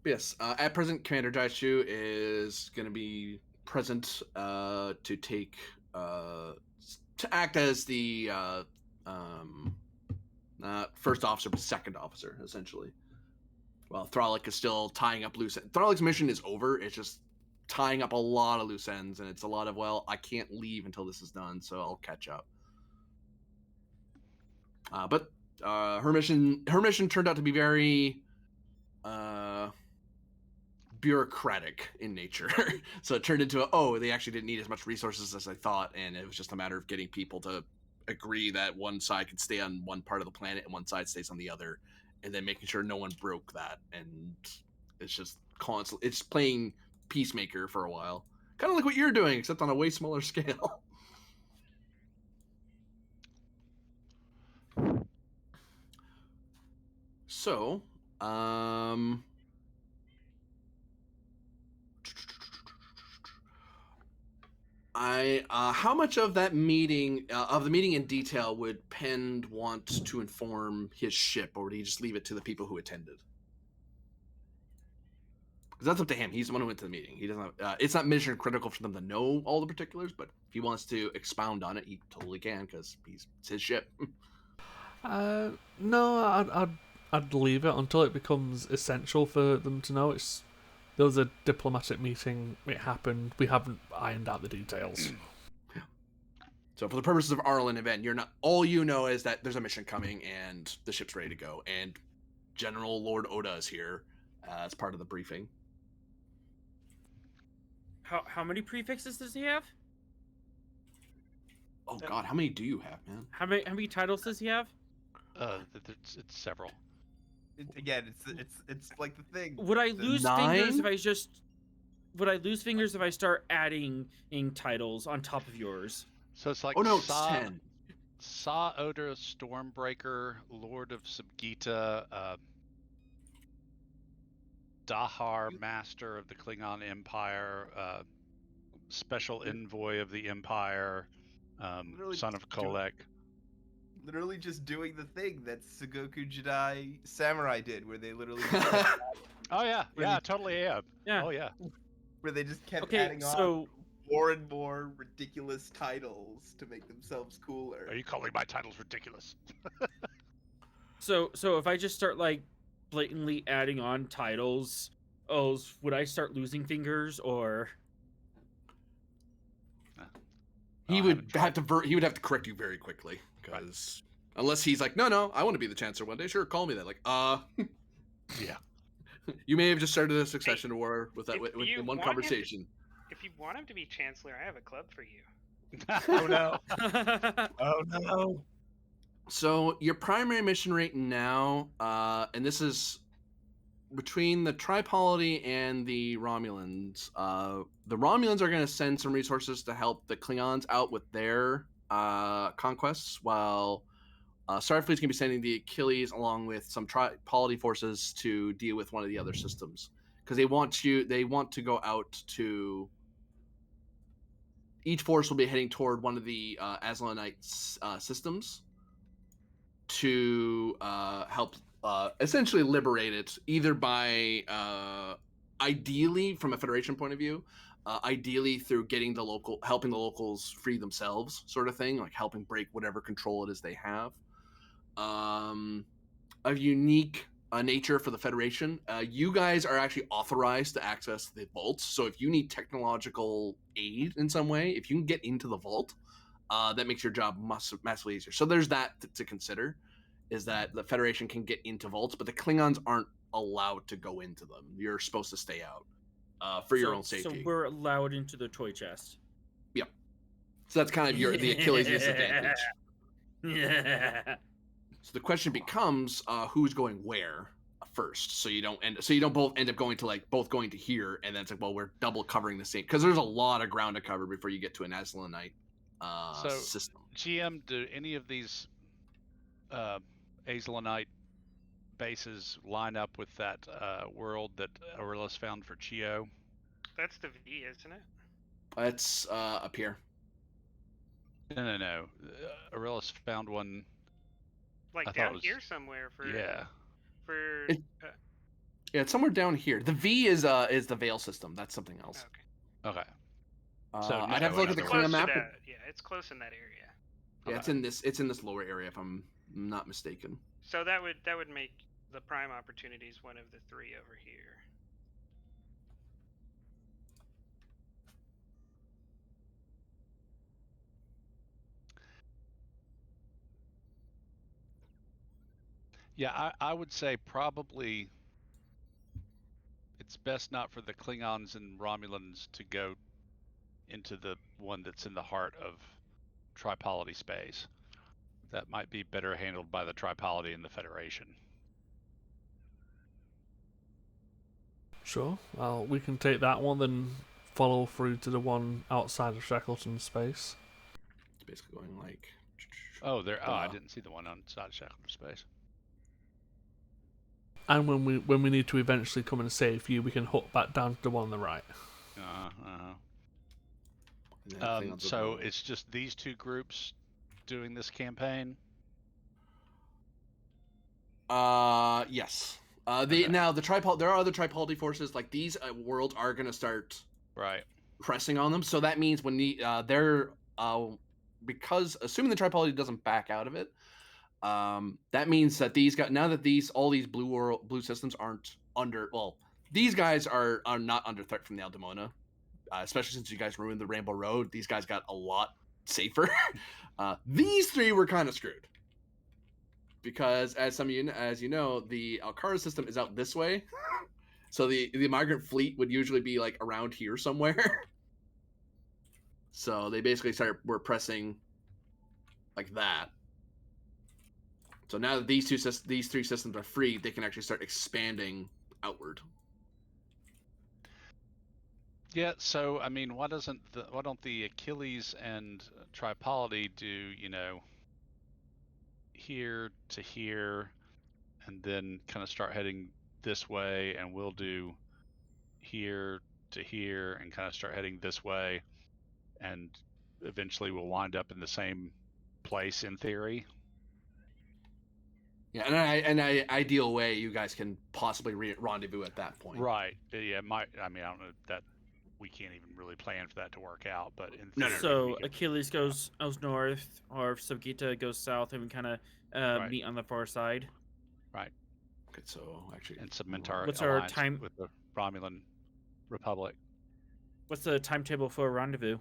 Yes, at present, Commander Daishu is going to be present to take to act as the not first officer but second officer, essentially. Well, Thralic is still tying up loose ends. Thralic's mission is over. It's just tying up a lot of loose ends, and it's a lot of, well, I can't leave until this is done, so I'll catch up. But her mission turned out to be very bureaucratic in nature. So it turned into they actually didn't need as much resources as I thought, and it was just a matter of getting people to agree that one side could stay on one part of the planet and one side stays on the other, and then making sure no one broke that. And it's just constantly, it's playing peacemaker for a while, kind of like what you're doing, except on a way smaller scale. So how much of that meeting, of the meeting in detail, would Pend want to inform his ship, or would he just leave it to the people who attended? because that's up to him. He's the one who went to the meeting. He doesn't. It's not mission critical for them to know all the particulars, but if he wants to expound on it, he totally can because it's his ship. No, I'd leave it until it becomes essential for them to know. There was a diplomatic meeting. It happened. We haven't ironed out the details. So for the purposes of Arlen event, you're not. All you know is that there's a mission coming and the ship's ready to go, and General Lord Oda is here as part of the briefing. How many prefixes does he have? Oh God, how many do you have, man? How many titles does he have? It's several. Again, it's like the thing. Would I lose 9? fingers if I just? Would I lose fingers if I start adding titles on top of yours? So it's like Oh no, it's 10. Sa Oda, Stormbreaker, Lord of Subgita, Dahar, Master of the Klingon Empire, Special Envoy of the Empire, Literally Son of just do it. Kolek. Literally just doing the thing that Sugoku Jedi Samurai did, where they literally Oh yeah, Really? yeah, totally, yeah. Yeah. Oh yeah. where they just kept Okay, adding on so more and more ridiculous titles to make themselves cooler. Are you calling my titles ridiculous? so if I just start like blatantly adding on titles, would I start losing fingers or? He I would haven't have tried. to. He would have to correct you very quickly because unless he's like, no, I want to be the chancellor one day. Sure, call me that. Like, Yeah. you may have just started a succession war with that If you in one want him to- conversation. If you want him to be chancellor, I have a club for you. Oh no! Oh no! So your primary mission right now, and this is between the Tripolity and the Romulans. The Romulans are going to send some resources to help the Klingons out with their conquests, while Starfleet's going to be sending the Achilles along with some Tripolity forces to deal with one of the other systems because they want to go out to. Each force will be heading toward one of the Aslanite systems to help essentially liberate it, either by ideally from a Federation point of view, ideally through helping the locals free themselves, sort of thing, like helping break whatever control it is they have. A unique nature for the Federation. You guys are actually authorized to access the vaults, so if you need technological aid in some way, if you can get into the vault, that makes your job massively easier. So there's that to consider, is that the Federation can get into vaults, but the Klingons aren't allowed to go into them. You're supposed to stay out for your own safety. So we're allowed into the toy chest. Yep. So that's kind of the Achilles disadvantage. Yeah. So the question becomes, who's going where first? So you don't both end up going to here, and then it's like, well, we're double covering the same, because there's a lot of ground to cover before you get to an Aslanite system. GM, do any of these Aslanite bases line up with that world that Aurelius found for Chio? That's the V, isn't it? It's up here. No. Aurelius found one. Like I thought down it was- here somewhere for Yeah. for. Yeah, it's somewhere down here. The V is the Veil system. That's something else. Okay. Okay. So I'd have to look at the in Korea other Close map. to but- that. Yeah, it's close in that area. Yeah, Okay. it's in this lower area, if I'm not mistaken. So that would make the prime opportunities one of the three over here. Yeah, I would say probably it's best not for the Klingons and Romulans to go into the one that's in the heart of Tripolity space. That might be better handled by the Tripolity and the Federation. Sure. Well, we can take that one, then follow through to the one outside of Shackleton space. It's basically going like. Oh, I didn't see the one outside of Shackleton space. And when we need to eventually come and save you, we can hook back down to the one on the right. And then Klingons So will go- it's just these two groups doing this campaign? Yes. Okay. Now the tripod. There are other Tripoli forces. Like these worlds are gonna start Right. pressing on them. So that means when they're because assuming the Tripoli doesn't back out of it, that means that these guys now that all these blue systems aren't under these guys are not under threat from the Aldemona, especially since you guys ruined the Rainbow Road. These guys got a lot safer. These three were kind of screwed because as you know, the Alcara system is out this way. So the migrant fleet would usually be like around here somewhere. So they basically were pressing like that. So now that these three systems are free, they can actually start expanding outward. Yeah. So I mean, why don't the Achilles and Tripoli do here to here, and then kind of start heading this way, and we'll do here to here, and kind of start heading this way, and eventually we'll wind up in the same place in theory. Yeah, and an ideal way you guys can possibly rendezvous at that point. Right. Yeah. I mean, I don't know that we can't even really plan for that to work out, but in No, theory, no. we So could, Achilles goes north, or Sabgita goes south, and we kind of Right. meet on the far side. right, Okay, so actually, and cement our What's our alliance time? with the Romulan Republic. What's the timetable for a rendezvous?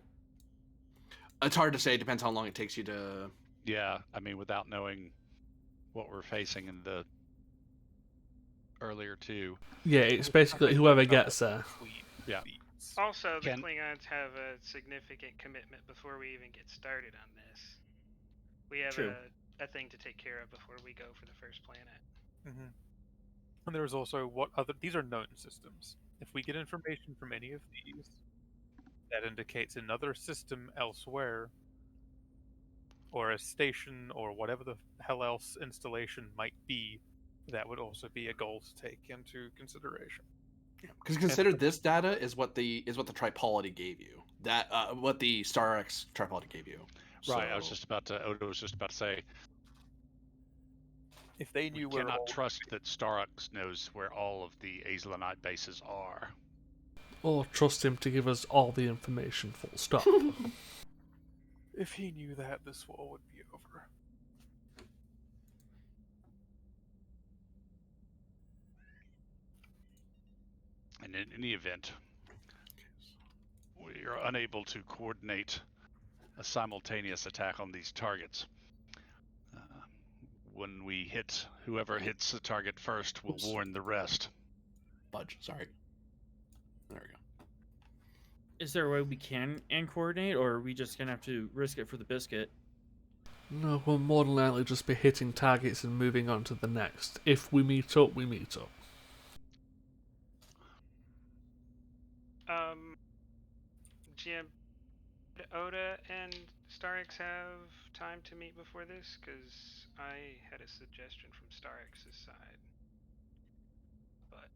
it's hard to say. It depends how long it takes you to. Yeah, I mean, without knowing what we're facing in the earlier two. Yeah, it's basically whoever gets there. Yeah. Also, the Can- Klingons have a significant commitment before we even get started on this. We have True. a thing to take care of before we go for the first planet. Mm-hmm. And there's also these are known systems. If we get information from any of these that indicates another system elsewhere, or a station, or whatever the hell else installation might be, that would also be a goal to take into consideration. Because consider this data is what the Tripoli gave you. That what the StarX Tripoli gave you. Right. So, Odo was just about to say, If they we knew where cannot all trust that Starux knows where all of the Azelanite bases are. Or trust him to give us all the information, full stop. if he knew that, this war would be over. And in any event, we are unable to coordinate a simultaneous attack on these targets. When we hit, whoever hits the target first will warn the rest. Budge. Sorry. There we go. Is there a way we can coordinate, or are we just gonna have to risk it for the biscuit? No, we'll more than likely just be hitting targets and moving on to the next. If we meet up, we meet up. GM, did Oda and Starix have time to meet before this? Because I had a suggestion from Starix's side. But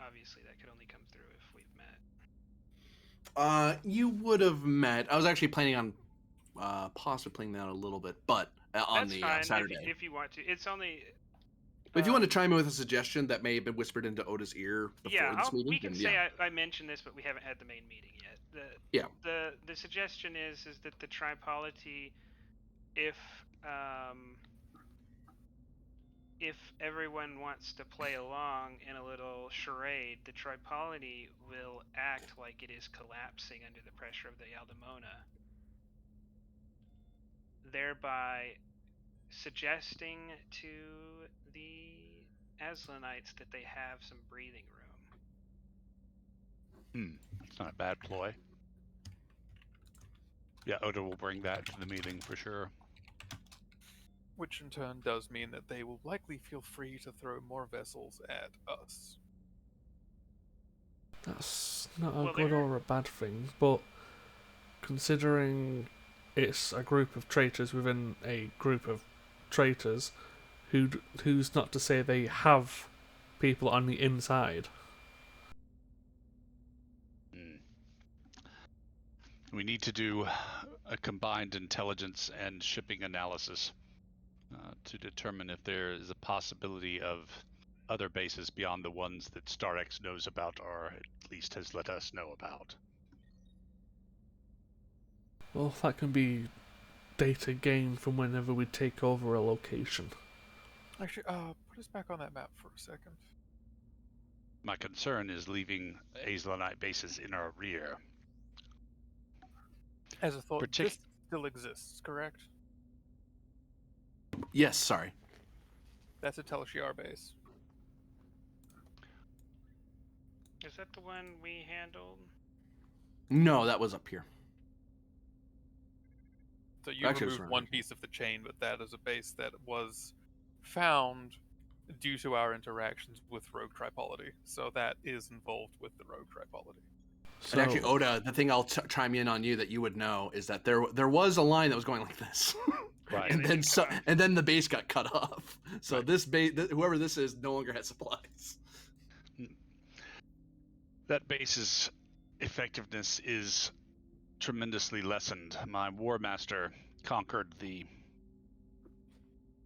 obviously that could only come through if we've met. You would have met. I was actually planning on possibly playing that a little bit, but on That's the fine Saturday. if you want to. It's only. If you want to chime in with a suggestion that may have been whispered into Oda's ear before this meeting, we can then say I mentioned this, but we haven't had the main meeting yet. The suggestion is that the Tripolity, if everyone wants to play along in a little charade, the Tripolity will act like it is collapsing under the pressure of the Aldemona, thereby suggesting to the Aslanites that they have some breathing room. It's not a bad ploy. Yeah, Oda will bring that to the meeting for sure. Which in turn does mean that they will likely feel free to throw more vessels at us. That's not a good or a bad thing, but considering it's a group of traitors within a group of traitors, who's not to say they have people on the inside? We need to do a combined intelligence and shipping analysis to determine if there is a possibility of other bases beyond the ones that StarX knows about, or at least has let us know about. Well, that can be data gained from whenever we take over a location. Actually, put us back on that map for a second. My concern is leaving Aislanite bases in our rear. As a thought, Partic- this still exists, correct? Yes, sorry. That's a Tel Shiar base. Is that the one we handled? No, that was up here. So you Actually, it was removed around one here. piece of the chain, but that is a base that was found due to our interactions with Rogue Tripolity. So that is involved with the Rogue Tripolity. And actually, So, Oda, the thing I'll chime in on you that you would know is that there was a line that was going like this, Right. and they then just cut off. and then the base got cut off. So Right. this base, whoever this is, no longer has supplies. That base's effectiveness is tremendously lessened. My War Master conquered the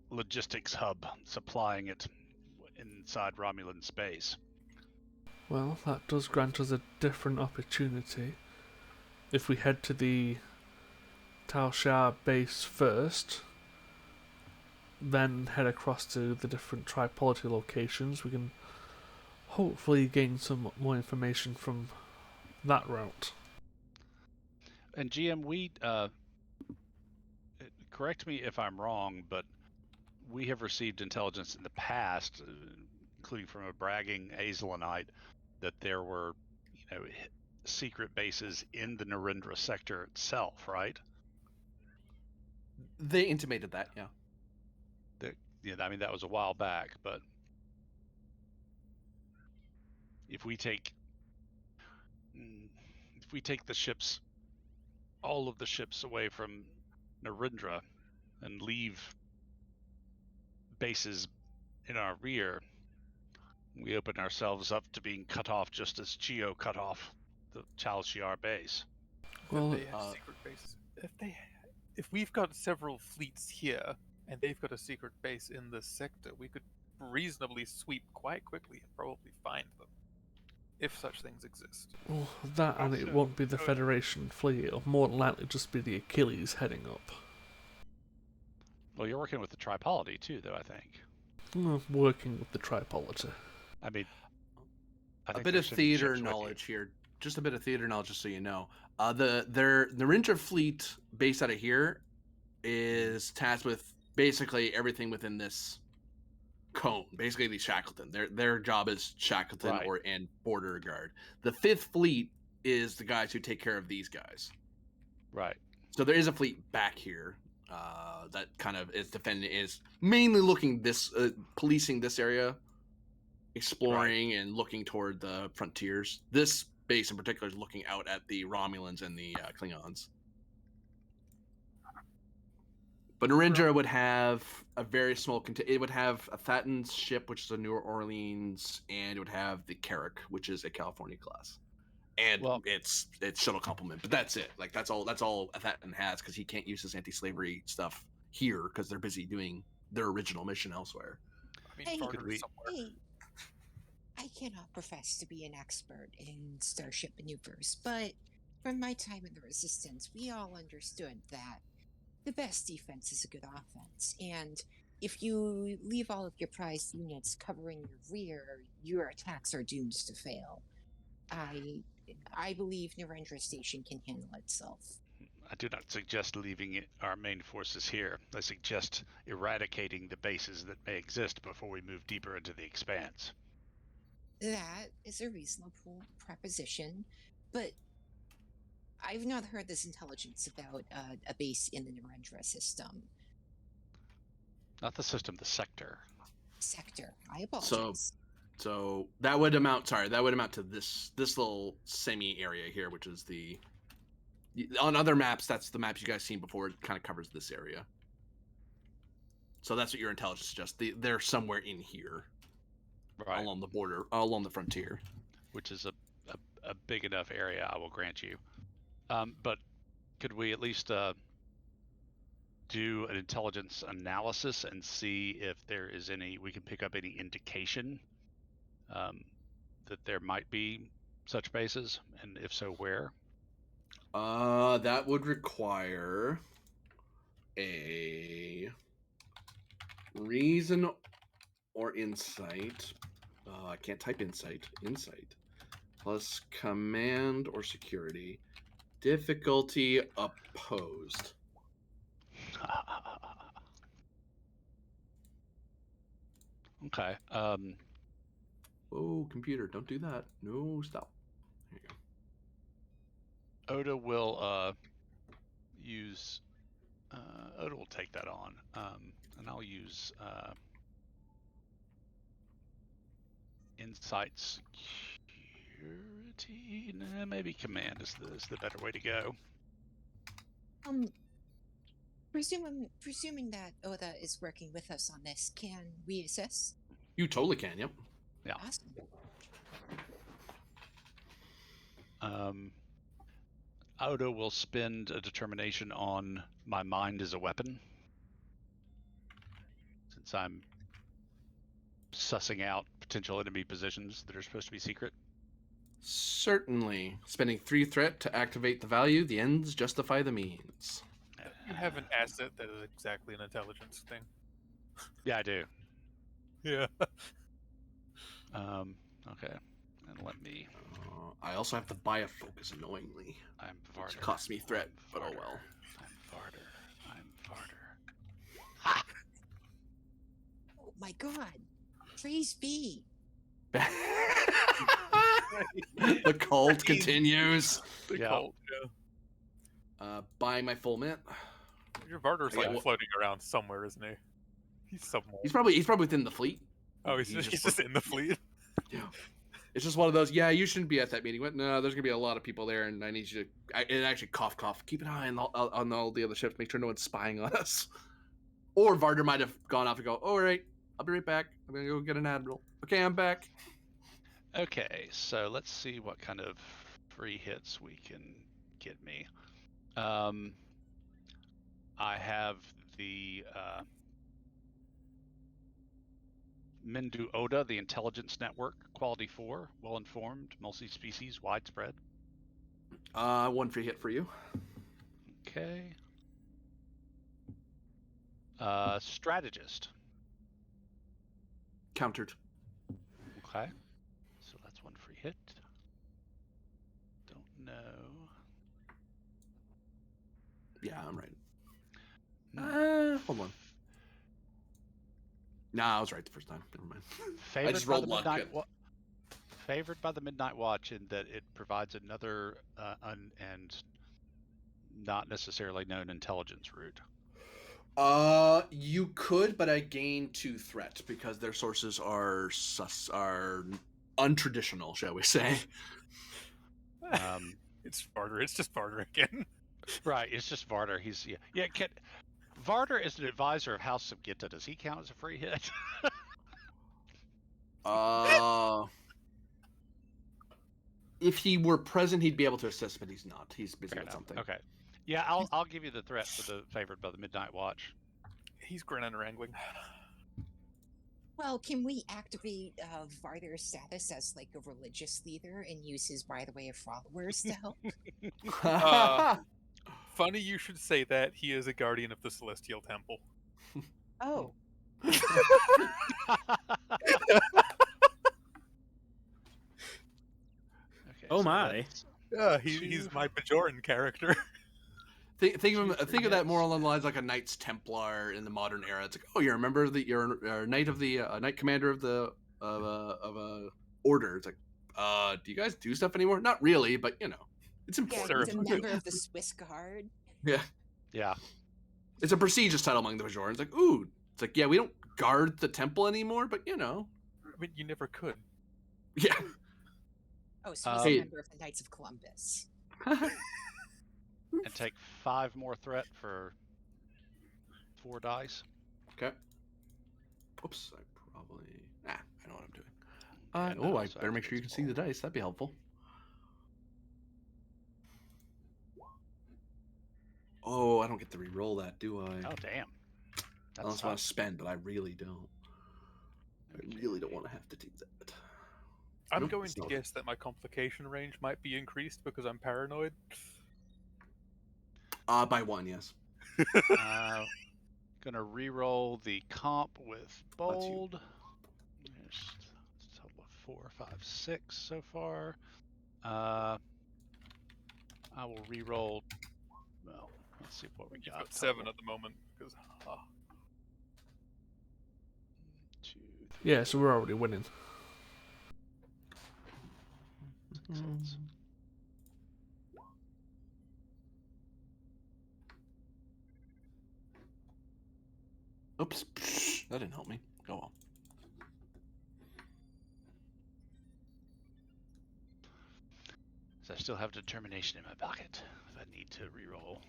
logistics hub supplying it inside Romulan space. well, that does grant us a different opportunity. If we head to the Tal Shar base first, then head across to the different Tripolity locations, we can hopefully gain some more information from that route. And GM, we correct me if I'm wrong, but we have received intelligence in the past, including from a bragging Aislanite, that there were, secret bases in the Narendra sector itself, right? They intimated that, yeah. I mean, that was a while back, but if we take the ships, all of the ships away from Narendra and leave bases in our rear, we open ourselves up to being cut off just as Chio cut off the Tal Shiar base. Well, But they have secret bases. If we've got several fleets here and they've got a secret base in this sector, we could reasonably sweep quite quickly and probably find them, if such things exist. well, that and it Also, won't be the Oda. Federation fleet. It'll more than likely just be the Achilles heading up. Well, you're working with the Tripolity too, though, I think. Working with the Tripolity. I mean, A bit of theater knowledge here. Just a bit of theater knowledge, just so you know. The Narendra fleet based out of here is tasked with basically everything within this cone. Basically, the Shackleton. Their job is Shackleton Right. and border guard. The Fifth Fleet is the guys who take care of these guys. Right. So there is a fleet back here that kind of is defending, is mainly looking policing this area, exploring and looking toward the frontiers. This base in particular is looking out at the Romulans and the Klingons. But Narendra would have a very small it would have a Thatton's ship, which is a New Orleans, and it would have the Carrack, which is a California class. And it's shuttle complement, but that's it. Like that's all Thatton has, because he can't use his anti-slavery stuff here because they're busy doing their original mission elsewhere. I mean, Hey, Farder's somewhere. Hey, I cannot profess to be an expert in starship maneuvers, but from my time in the Resistance, we all understood that the best defense is a good offense, and if you leave all of your prized units covering your rear, your attacks are doomed to fail. I believe Narendra Station can handle itself. I do not suggest leaving our main forces here. I suggest eradicating the bases that may exist before we move deeper into the expanse. That is a reasonable proposition, but I've not heard this intelligence about a base in the Narendra system. Not the system, the sector. Sector. I apologize. So that would amount to this little semi area here, which is on other maps, that's the maps you guys seen before. It kind of covers this area. So that's what your intelligence suggests. They're somewhere in here, right, along the border, along the frontier, which is a big enough area, I will grant you. But could we at least do an intelligence analysis and see if there is we can pick up any indication that there might be such bases, and if so, where? That would require a reason or insight. I can't type insight. Insight plus command or security. Difficulty opposed. Okay. Whoa, computer, don't do that. No, stop. There you go. Oda will use. Oda will take that on, and I'll use insight security. Nah, maybe command is the better way to go. Presuming that Oda is working with us on this, can we assist? You totally can, yep. Yeah. Awesome. Oda will spend a determination on my mind as a weapon, since I'm sussing out potential enemy positions that are supposed to be secret. Certainly. Spending 3 threat to activate the value. The ends justify the means. You have an asset that is exactly an intelligence thing. Yeah, I do. Yeah. Okay. And let me. I also have to buy a focus annoyingly. I'm Which Varder. costs me threat, I'm but oh Varder. well. I'm Varder. I'm Varder. Ha! Oh my god. Praise be. The cult continues. The Yeah. cult, yeah. Buying my full mint. Your Varder's I get like what- floating around somewhere, isn't he? He's somewhere. He's probably within the fleet. Oh, he's just in the fleet. Yeah. It's just one of those. Yeah, you shouldn't be at that meeting. But no, there's gonna be a lot of people there, and I need you to. And actually, cough, cough. Keep an eye on all the other ships. Make sure no one's spying on us. Or Varder might have gone off and go. Oh, all right, I'll be right back. I'm gonna go get an admiral. Okay, I'm back. Okay, so let's see what kind of free hits we can get me. I have the Mindu Oda, the Intelligence Network, Quality 4, well-informed, multi-species, widespread. 1 free hit for you. Okay. Strategist. Countered. Okay. So that's 1 free hit. Don't know. Yeah, I'm right. Hold on. Nah, I was right the first time. Never mind. Favored I just by rolled the luck. Midnight Favored by the Midnight Watch in that it provides another and not necessarily known intelligence route. You could, but I gain 2 threat because their sources are untraditional, shall we say? It's Varder. It's just Varder again. Right, it's just Varder. He's yeah. Varder is an advisor of House of Gitta. Does he count as a free hit? If he were present, he'd be able to assist, but he's not. He's busy with something. Okay. Yeah, I'll give you the threat for the favored by the Midnight Watch. He's grinning and wrangling. Well, can we activate Varder's status as like a religious leader and use his by the way of followers to help? Funny you should say that. He is a guardian of the Celestial Temple. Oh. Okay, Oh so my. that's Yeah, he's my Bajoran character. Think of that more along the lines like a Knights Templar in the modern era. It's like, oh, you're a member of you're a knight of the knight commander of a order. It's like, do you guys do stuff anymore? Not really, but it's Yeah, important. he's a member of the Swiss Guard. Yeah. It's a prestigious title among the Bajorans. Like, ooh, it's like, yeah, we don't guard the temple anymore, but I mean, you never could. Yeah. Oh, so he's Hey. a member of the Knights of Columbus. And take 5 more threat for 4 dice. Okay. Oops, I probably. I know what I'm doing. And that I also better make sure you can activates see the all. dice. That'd be helpful. Oh, I don't get to re-roll that, do I? Oh damn. I just want to spend, but I really don't. I really don't want to have to do that. I'm Nope, going it's to not. guess that my complication range might be increased because I'm paranoid. By 1, yes. Gonna re-roll the comp with That's you. bold. There's a total of 4, 5, 6 so far. I will re-roll. Well, let's see what we You've got. got 7 Total. at the moment because 2, 3, Yeah, so we're already winning. Excellent. Oops, that didn't help me. Oh well. So I still have determination in my pocket if I need to re-roll.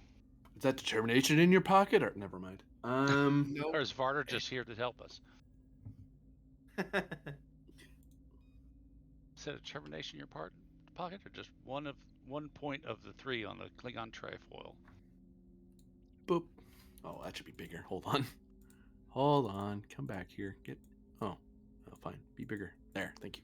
Is that determination in your pocket, or never mind? Or is Varder just here to help us? Is that determination in your pocket, or just one point of the 3 on the Klingon trefoil? Boop. Oh, that should be bigger. Hold on. Hold on. Come back here. Get. Oh, fine. Be bigger. There. Thank you.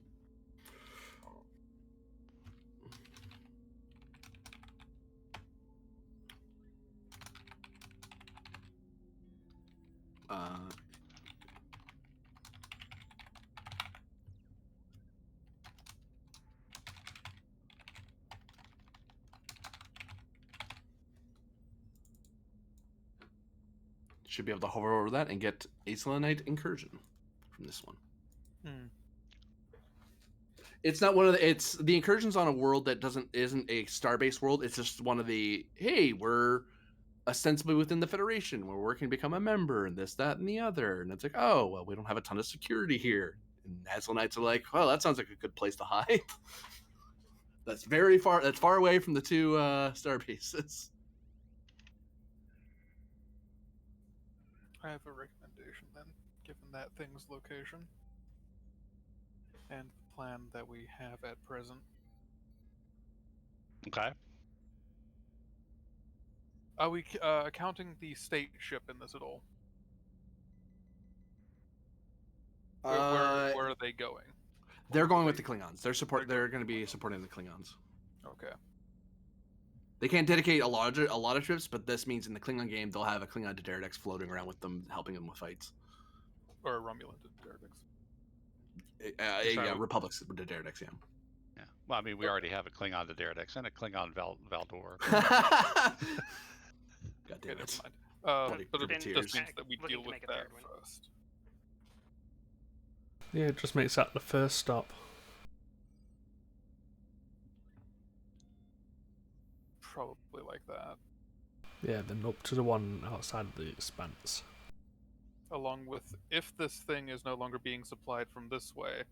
Should be able to hover over that and get Acelanite incursion from this one. It's not one of the. It's the incursions on a world that isn't a star-based world. It's just one of the. Hey, we're ostensibly within the Federation. We're working to become a member, and this, that, and the other. And it's like, oh well, we don't have a ton of security here. And Azlanites are like, well, that sounds like a good place to hide. That's very far. That's far away from the 2 star bases. I have a recommendation then, given that thing's location and the plan that we have at present. Okay. Are we counting the state ship in this at all? Where are they going? They're Or going do with they- the Klingons. They're going to be supporting the Klingons. Okay. They can't dedicate a lot of trips, but this means in the Klingon game they'll have a Klingon Daredevil floating around with them, helping them with fights. Or a Romulan Daredevils. Yeah, Republic's Daredevil, yeah. Yeah. Well, I mean, we already have a Klingon to Daredevil and a Klingon Valdor. God damn Okay, it. never mind. Bloody But it privateers. just means that we Looking deal to with make a that third one. first. Yeah, it just makes that the first stop. Probably like that. Yeah, then up to the one outside of the expanse. Along with, if this thing is no longer being supplied from this way,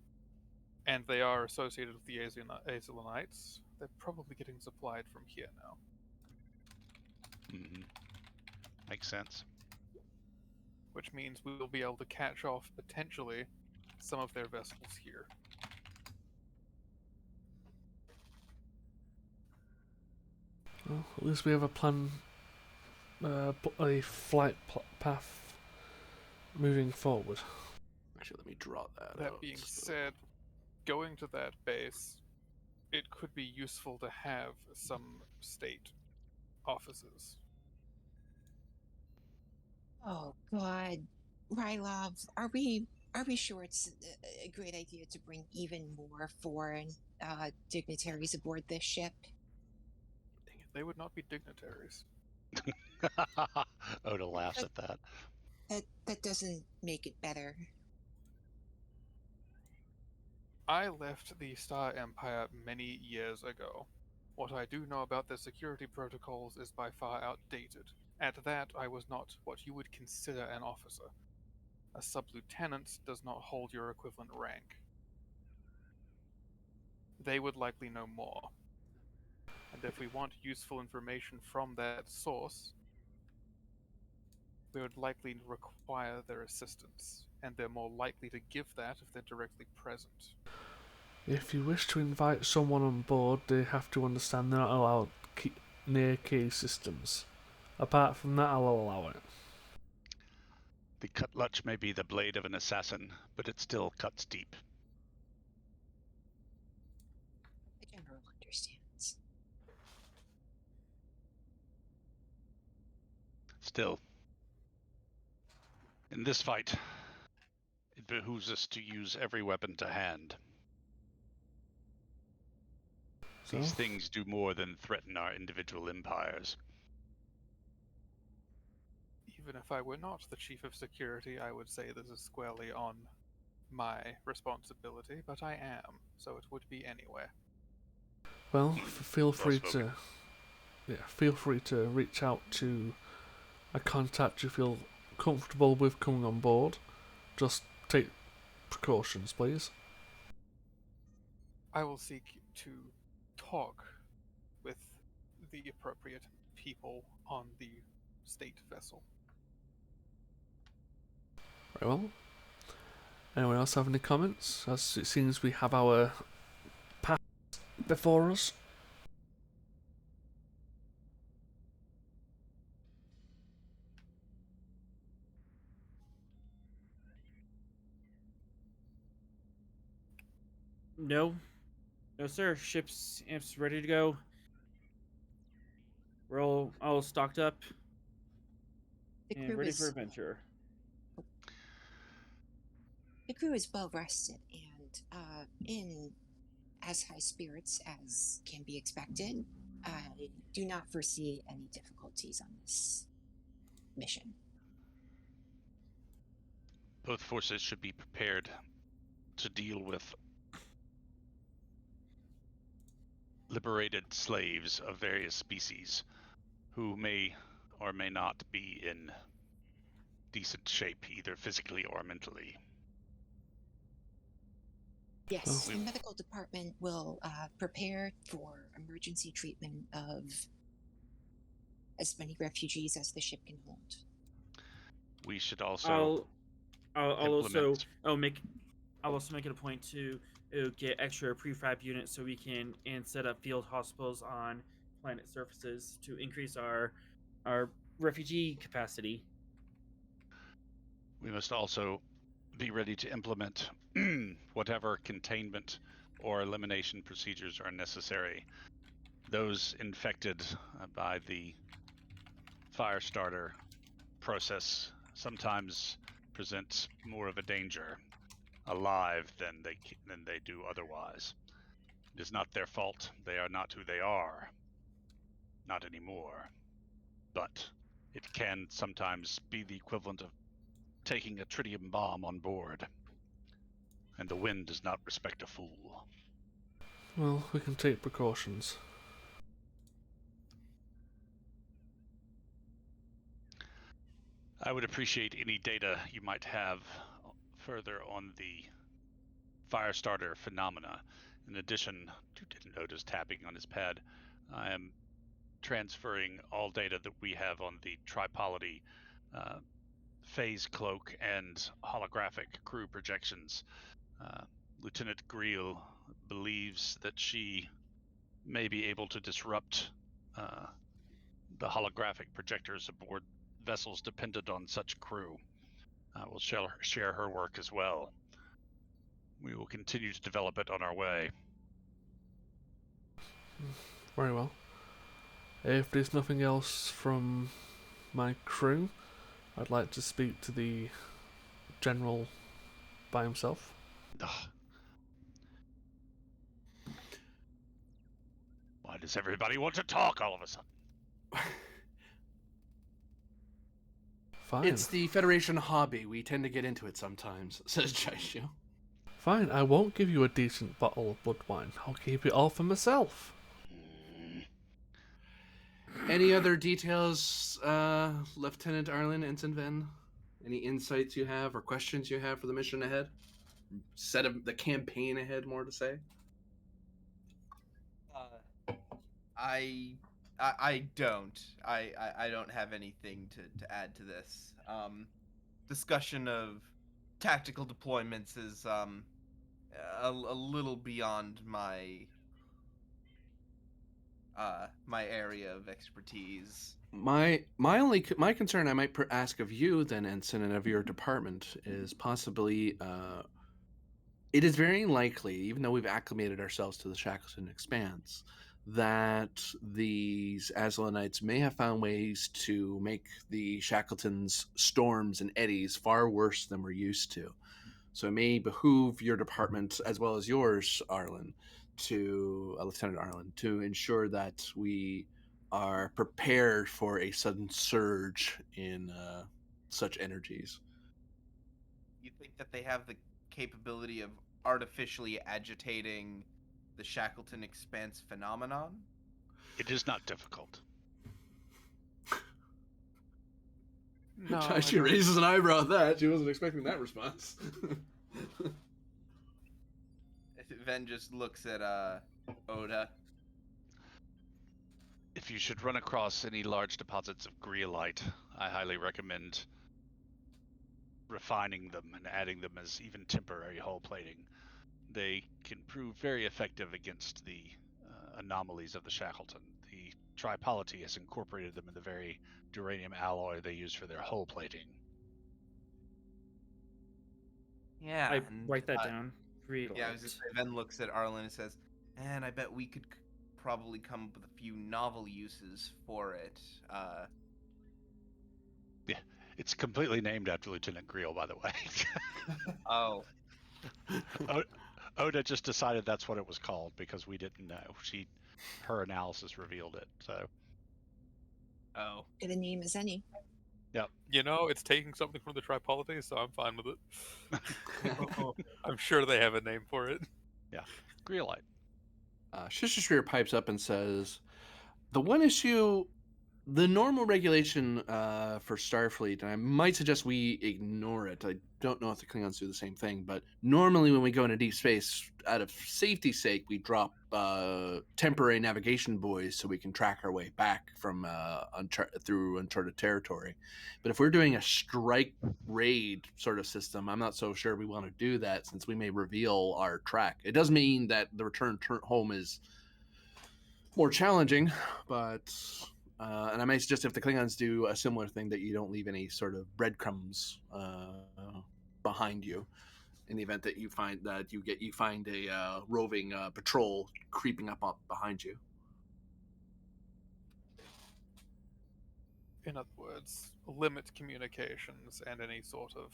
and they are associated with the Azulanites, they're probably getting supplied from here now. Mm-hmm. Makes sense. Which means we will be able to catch off, potentially, some of their vessels here. Well, at least we have a plan, a flight path moving forward. Actually, let me draw that That out. being said, going to that base, it could be useful to have some state offices. Oh God, Rylov, are we sure it's a great idea to bring even more foreign dignitaries aboard this ship? They would not be dignitaries. Oda laughs at that. That doesn't make it better. I left the Star Empire many years ago. What I do know about their security protocols is by far outdated. At that, I was not what you would consider an officer. A sub-lieutenant does not hold your equivalent rank. They would likely know more. And if we want useful information from that source, we would likely require their assistance, and they're more likely to give that if they're directly present. If you wish to invite someone on board, they have to understand they're not allowed near key systems. Apart from that, I'll allow it. The cutlash may be the blade of an assassin, but it still cuts deep. Still, in this fight, it behooves us to use every weapon to hand. So, These things do more than threaten our individual empires. Even if I were not the chief of security, I would say this is squarely on my responsibility, but I am, so it would be anyway. well, feel free spoken. feel free to reach out to a contact you feel comfortable with coming on board. Just take precautions, please. I will seek to talk with the appropriate people on the state vessel. Very well. Anyone else have any comments? As it seems we have our path before us. No, no, sir. Ship's amps ready to go. We're all stocked up The and crew ready for is adventure. the crew is well rested and in as high spirits as can be expected. I do not foresee any difficulties on this mission. Both forces should be prepared to deal with liberated slaves of various species who may or may not be in decent shape, either physically or mentally. Yes, Oh. the medical department will prepare for emergency treatment of as many refugees as the ship can hold. We should also I'll implement. I'll also make it a point to get extra prefab units so we can and set up field hospitals on planet surfaces to increase our refugee capacity. We must also be ready to implement whatever containment or elimination procedures are necessary. Those infected by the fire starter process sometimes present more of a danger alive than they do otherwise. It is not their fault. They are not who they are. Not anymore. But it can sometimes be the equivalent of taking a tritium bomb on board. And the wind does not respect a fool. Well, we can take precautions. I would appreciate any data you might have further on the Firestarter phenomena. In addition, you didn't notice tapping on his pad. I am transferring all data that we have on the Tripolity phase cloak and holographic crew projections. Lieutenant Greel believes that she may be able to disrupt the holographic projectors aboard vessels dependent on such crew. I will share her work as well. We will continue to develop it on our way. Very well. If there's nothing else from my crew, I'd like to speak to the general by himself. Ugh. Why does everybody want to talk all of a sudden? Fine. It's the Federation hobby. We tend to get into it sometimes, says Jaishu. Fine, I won't give you a decent bottle of blood wine. I'll keep it all for myself. Any other details, Lieutenant Arlen, Ensign Ven? Any insights you have or questions you have for the mission ahead? Set of the campaign ahead, more to say? I don't. I don't have anything to add to this. Discussion of tactical deployments is a little beyond my my area of expertise. My concern I might ask of you then, Ensign, and of your department is possibly it is very likely, even though we've acclimated ourselves to the Shackleton Expanse, that these Azlonites may have found ways to make the Shackletons' storms and eddies far worse than we're used to. So it may behoove your department as well as yours, Arlen, Lieutenant Arlen, to ensure that we are prepared for a sudden surge in such energies. You think that they have the capability of artificially agitating the Shackleton expanse phenomenon? It is not difficult. No, I She don't. raises an eyebrow at that. She wasn't expecting that response. Ven just looks at Oda. If you should run across any large deposits of greolite, I highly recommend refining them and adding them as even temporary hull plating. They can prove very effective against the anomalies of the Shackleton. The Tripolity has incorporated them in the very duranium alloy they use for their hull plating. Yeah, I and write that down. yeah, I was just say, Ven looks at Arlen and says, "And I bet we could probably come up with a few novel uses for it." Yeah, it's completely named after Lieutenant Greel, by the way. Oh, Oda just decided that's what it was called because we didn't know. Her analysis revealed it. So, oh, Get a name as any. yep. You know, it's taking something from the Tripolity, so I'm fine with it. I'm sure they have a name for it. Yeah, Greolite. Shisha pipes up and says, "The one issue, the normal regulation for Starfleet, and I might suggest we ignore it. I don't know if the Klingons do the same thing, but normally when we go into deep space, out of safety's sake, we drop temporary navigation buoys so we can track our way back from through uncharted territory. But if we're doing a strike raid sort of system, I'm not so sure we want to do that since we may reveal our track. It does mean that the return home is more challenging, but and I might suggest if the Klingons do a similar thing that you don't leave any sort of breadcrumbs behind you in the event that you find a roving patrol creeping up behind you. In other words, limit communications and any sort of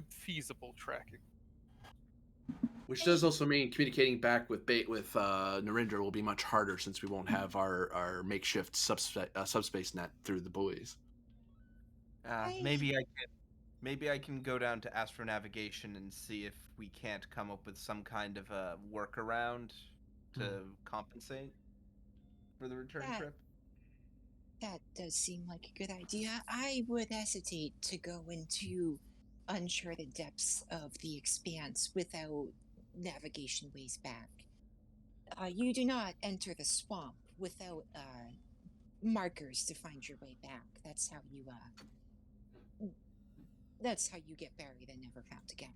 feasible tracking. Which does also mean communicating back with Narendra will be much harder since we won't have our makeshift subspace net through the buoys. maybe I can go down to astronavigation and see if we can't come up with some kind of a workaround to compensate for the return That- trip. That does seem like a good idea. I would hesitate to go into uncharted depths of the expanse without navigation ways back. You do not enter the swamp without markers to find your way back. That's how you get buried and never found again.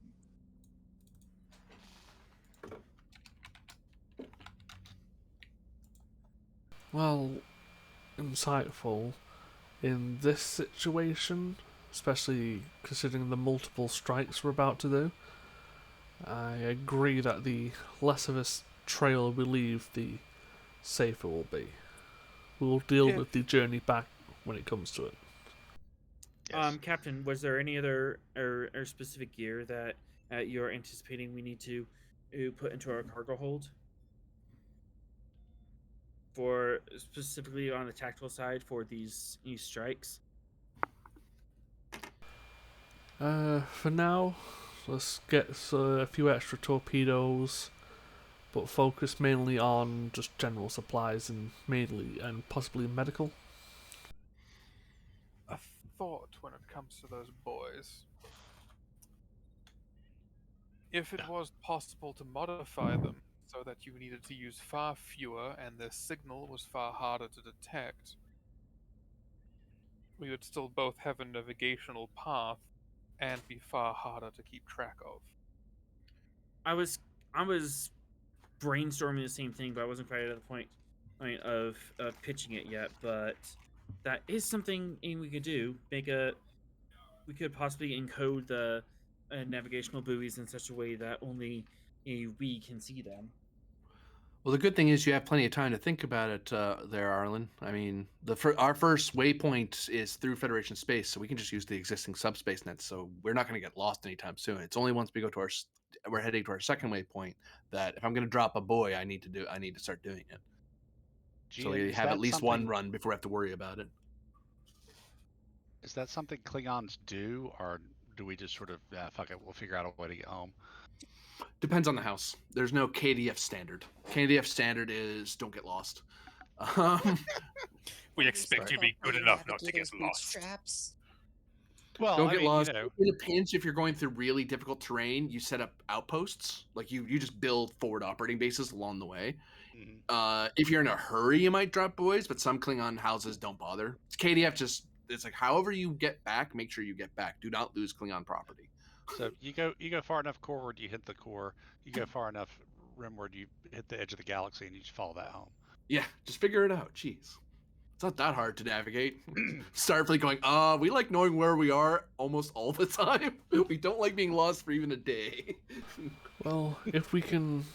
Well, insightful. In this situation, especially considering the multiple strikes we're about to do, I agree that the less of a trail we leave, the safer we'll be. We'll deal Yeah. with the journey back when it comes to it. Yes. Captain, was there any other or specific gear that you're anticipating we need to put into our cargo hold? For specifically on the tactical side for these strikes? For now, let's get a few extra torpedoes, but focus mainly on just general supplies and possibly medical. A thought when it comes to those boys. If it was possible to modify them so that you needed to use far fewer and their signal was far harder to detect, we would still both have a navigational path and be far harder to keep track of. I was brainstorming the same thing, but I wasn't quite at the point of pitching it yet. But that is something we could do. We could possibly encode the navigational buoys in such a way that only we can see them. Well, the good thing is you have plenty of time to think about it there, Arlen. I mean, our first waypoint is through Federation space, so we can just use the existing subspace nets. So we're not going to get lost anytime soon. It's only once we go to we're heading to our second waypoint that if I'm going to drop a buoy, I need to start doing it. So Gian, we is have at that least one something? run before we have to worry about it. Is that something Klingons do, or do we just sort of fuck it? We'll figure out a way to get home. Depends on the house. There's no KDF standard. KDF standard is don't get lost. We expect you to be good enough not to get lost. Bootstraps. Well, Don't I get mean, lost. you know, In a pinch, if you're going through really difficult terrain, you set up outposts. Like you just build forward operating bases along the way. If you're in a hurry, you might drop buoys, but some Klingon houses don't bother. KDF it's like however you get back, make sure you get back. Do not lose Klingon property. so you go far enough coreward, you hit the core. You go far enough rimward, you hit the edge of the galaxy, and you just follow that home. Yeah, just figure it out. Jeez. It's not that hard to navigate. Starfleet going, we like knowing where we are almost all the time. We don't like being lost for even a day. Well, if we can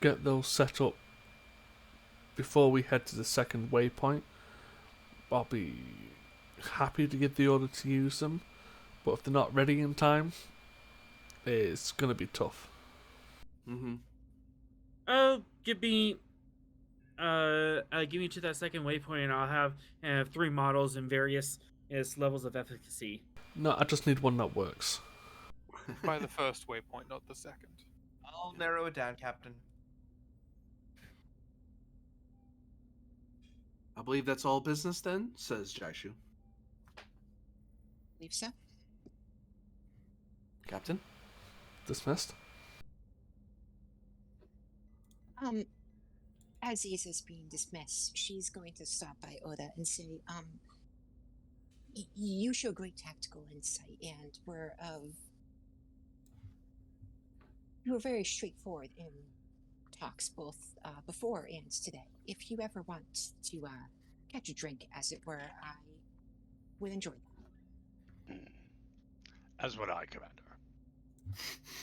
get those set up before we head to the second waypoint, I'll be happy to give the order to use them. But if they're not ready in time, it's going to be tough. Mm-hmm. Oh, give me to that second waypoint, and I'll have 3 models in various levels of efficacy. No, I just need one that works. By the first waypoint, not the second. I'll narrow it down, Captain. I believe that's all business then, says Jaishu. Believe so. Captain? Dismissed. As Isa's being dismissed, she's going to stop by Oda and say, you show great tactical insight, and you were very straightforward in talks both before and today. If you ever want to catch a drink, as it were, I would enjoy that. As would I, Commander.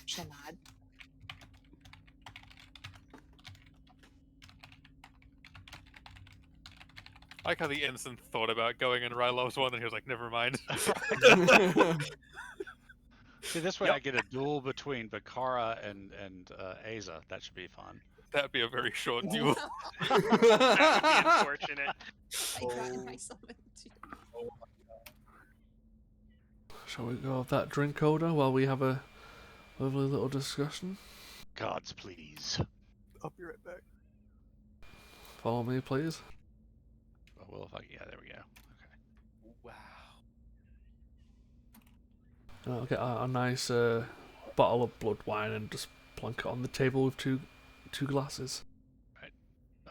She'll nod. I like how the ensign thought about going in Rylov's one, and he was like, never mind. See, this way I get a duel between Bakara and Aza. That should be fun. That'd be a very short duel. That would be unfortunate. I got myself into. Shall we go have that drink order while we have a lovely little discussion? Gods, please. I'll be right back. Follow me, please. Well, if I, yeah, there we go. Okay. Wow. I'll get a nice bottle of blood wine and just plunk it on the table with two glasses. Right.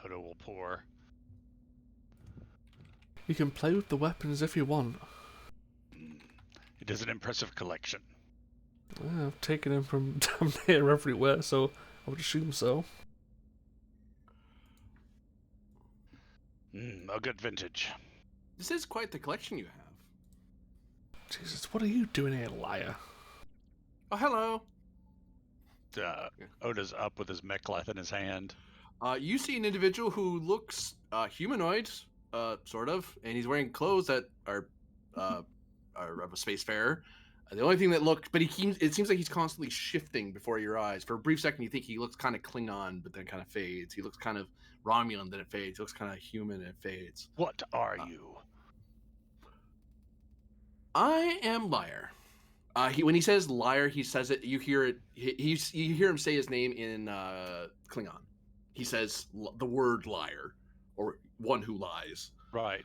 Odo will pour. You can play with the weapons if you want. It is an impressive collection. I've taken him from damn near everywhere, so I would assume so. A good vintage. This is quite the collection you have. Jesus, what are you doing here, liar? Oh, hello. Oda's up with his mek'leth in his hand. You see an individual who looks humanoid, sort of, and he's wearing clothes that are of a spacefarer. The only thing that it seems like he's constantly shifting before your eyes. For a brief second, you think he looks kind of Klingon, but then kind of fades. He looks kind of Romulan, then it fades. He looks kind of human, and it fades. What are you? I am Liar. When he says liar, he says it. You hear it. You hear him say his name in Klingon. He says the word liar, or one who lies. Right.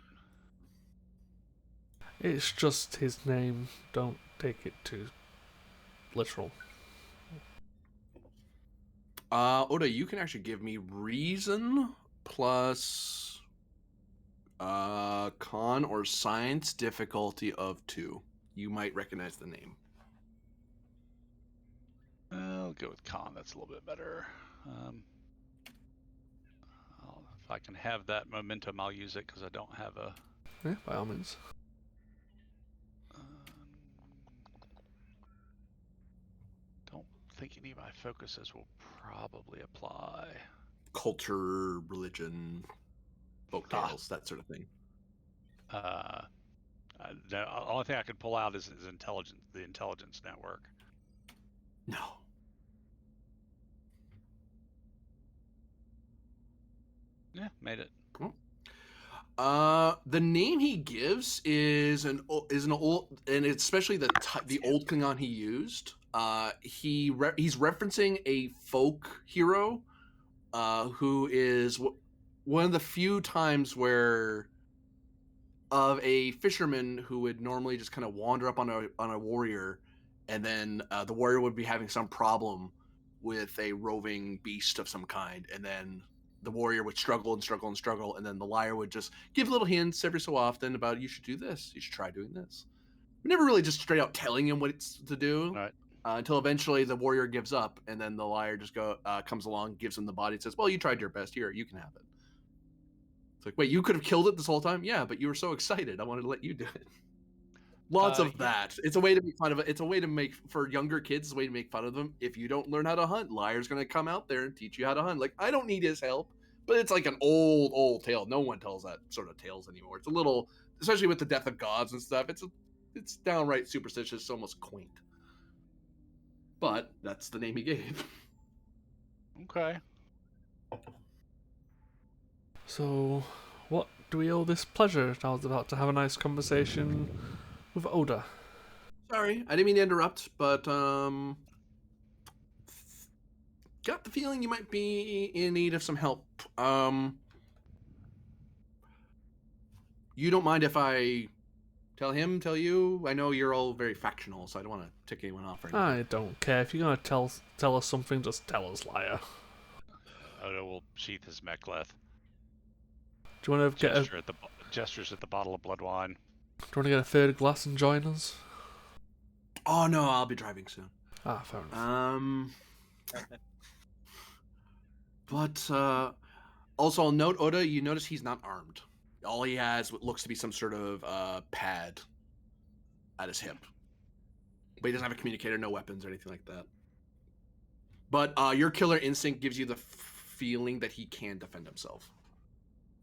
It's just his name. Don't take it too literal. Oda, you can actually give me reason plus con or science difficulty of 2. You might recognize the name. I'll go with con. That's a little bit better. If I can have that momentum, I'll use it because I don't have a. Yeah, by all means. Don't think any of my focuses will probably apply. culture, religion, folk tales, that sort of thing. The only thing I could pull out is intelligence, the intelligence network. No. Yeah, made it. The name he gives is an old, and especially the old Klingon he used. He's referencing a folk hero, who is one of the few times where of a fisherman who would normally just kind of wander up on a warrior, and then the warrior would be having some problem with a roving beast of some kind, and then the warrior would struggle and struggle and struggle, and then the liar would just give little hints every so often about, you should do this, you should try doing this. Never really just straight out telling him what it's to do, Right. until eventually the warrior gives up, and then the liar just comes along, gives him the body, and says, well, you tried your best, here, you can have it. It's like, wait, you could have killed it this whole time? Yeah, but you were so excited, I wanted to let you do it. Lots of that. It's a way to make fun of it. It's a way to make, for younger kids, it's a way to make fun of them. If you don't learn how to hunt, liar's going to come out there and teach you how to hunt. Like, I don't need his help, but it's like an old tale. No one tells that sort of tales anymore. It's a little, especially with the death of gods and stuff, it's downright superstitious, almost quaint. But that's the name he gave. Okay. So, what do we owe this pleasure? I was about to have a nice conversation with Oda. Sorry, I didn't mean to interrupt, but got the feeling you might be in need of some help. You don't mind if I tell you? I know you're all very factional, so I don't want to tick anyone off right now. I don't care. If you're going to tell us something, just tell us, liar. Oda will sheath his mek'leth. Do you want to Gestures at the bottle of blood wine. Do you want to get a third glass and join us? Oh no, I'll be driving soon. Ah, fair enough. But also I'll note, Oda, you notice he's not armed. All he has what looks to be some sort of pad at his hip. But he doesn't have a communicator, no weapons or anything like that. But your killer instinct gives you the feeling that he can defend himself.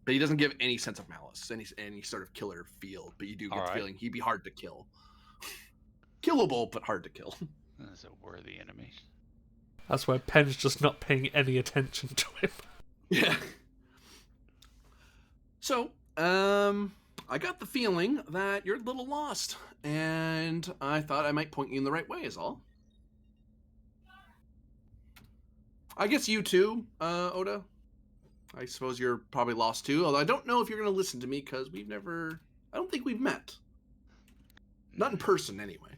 But he doesn't give any sense of malice, any sort of killer feel. But you do get the feeling he'd be hard to kill. Killable, but hard to kill. That's a worthy enemy. That's where Penn's just not paying any attention to him. Yeah. So, I got the feeling that you're a little lost, and I thought I might point you in the right way is all. I guess you too, Oda. I suppose you're probably lost too, although I don't know if you're going to listen to me, because I don't think we've met. Not in person, anyway.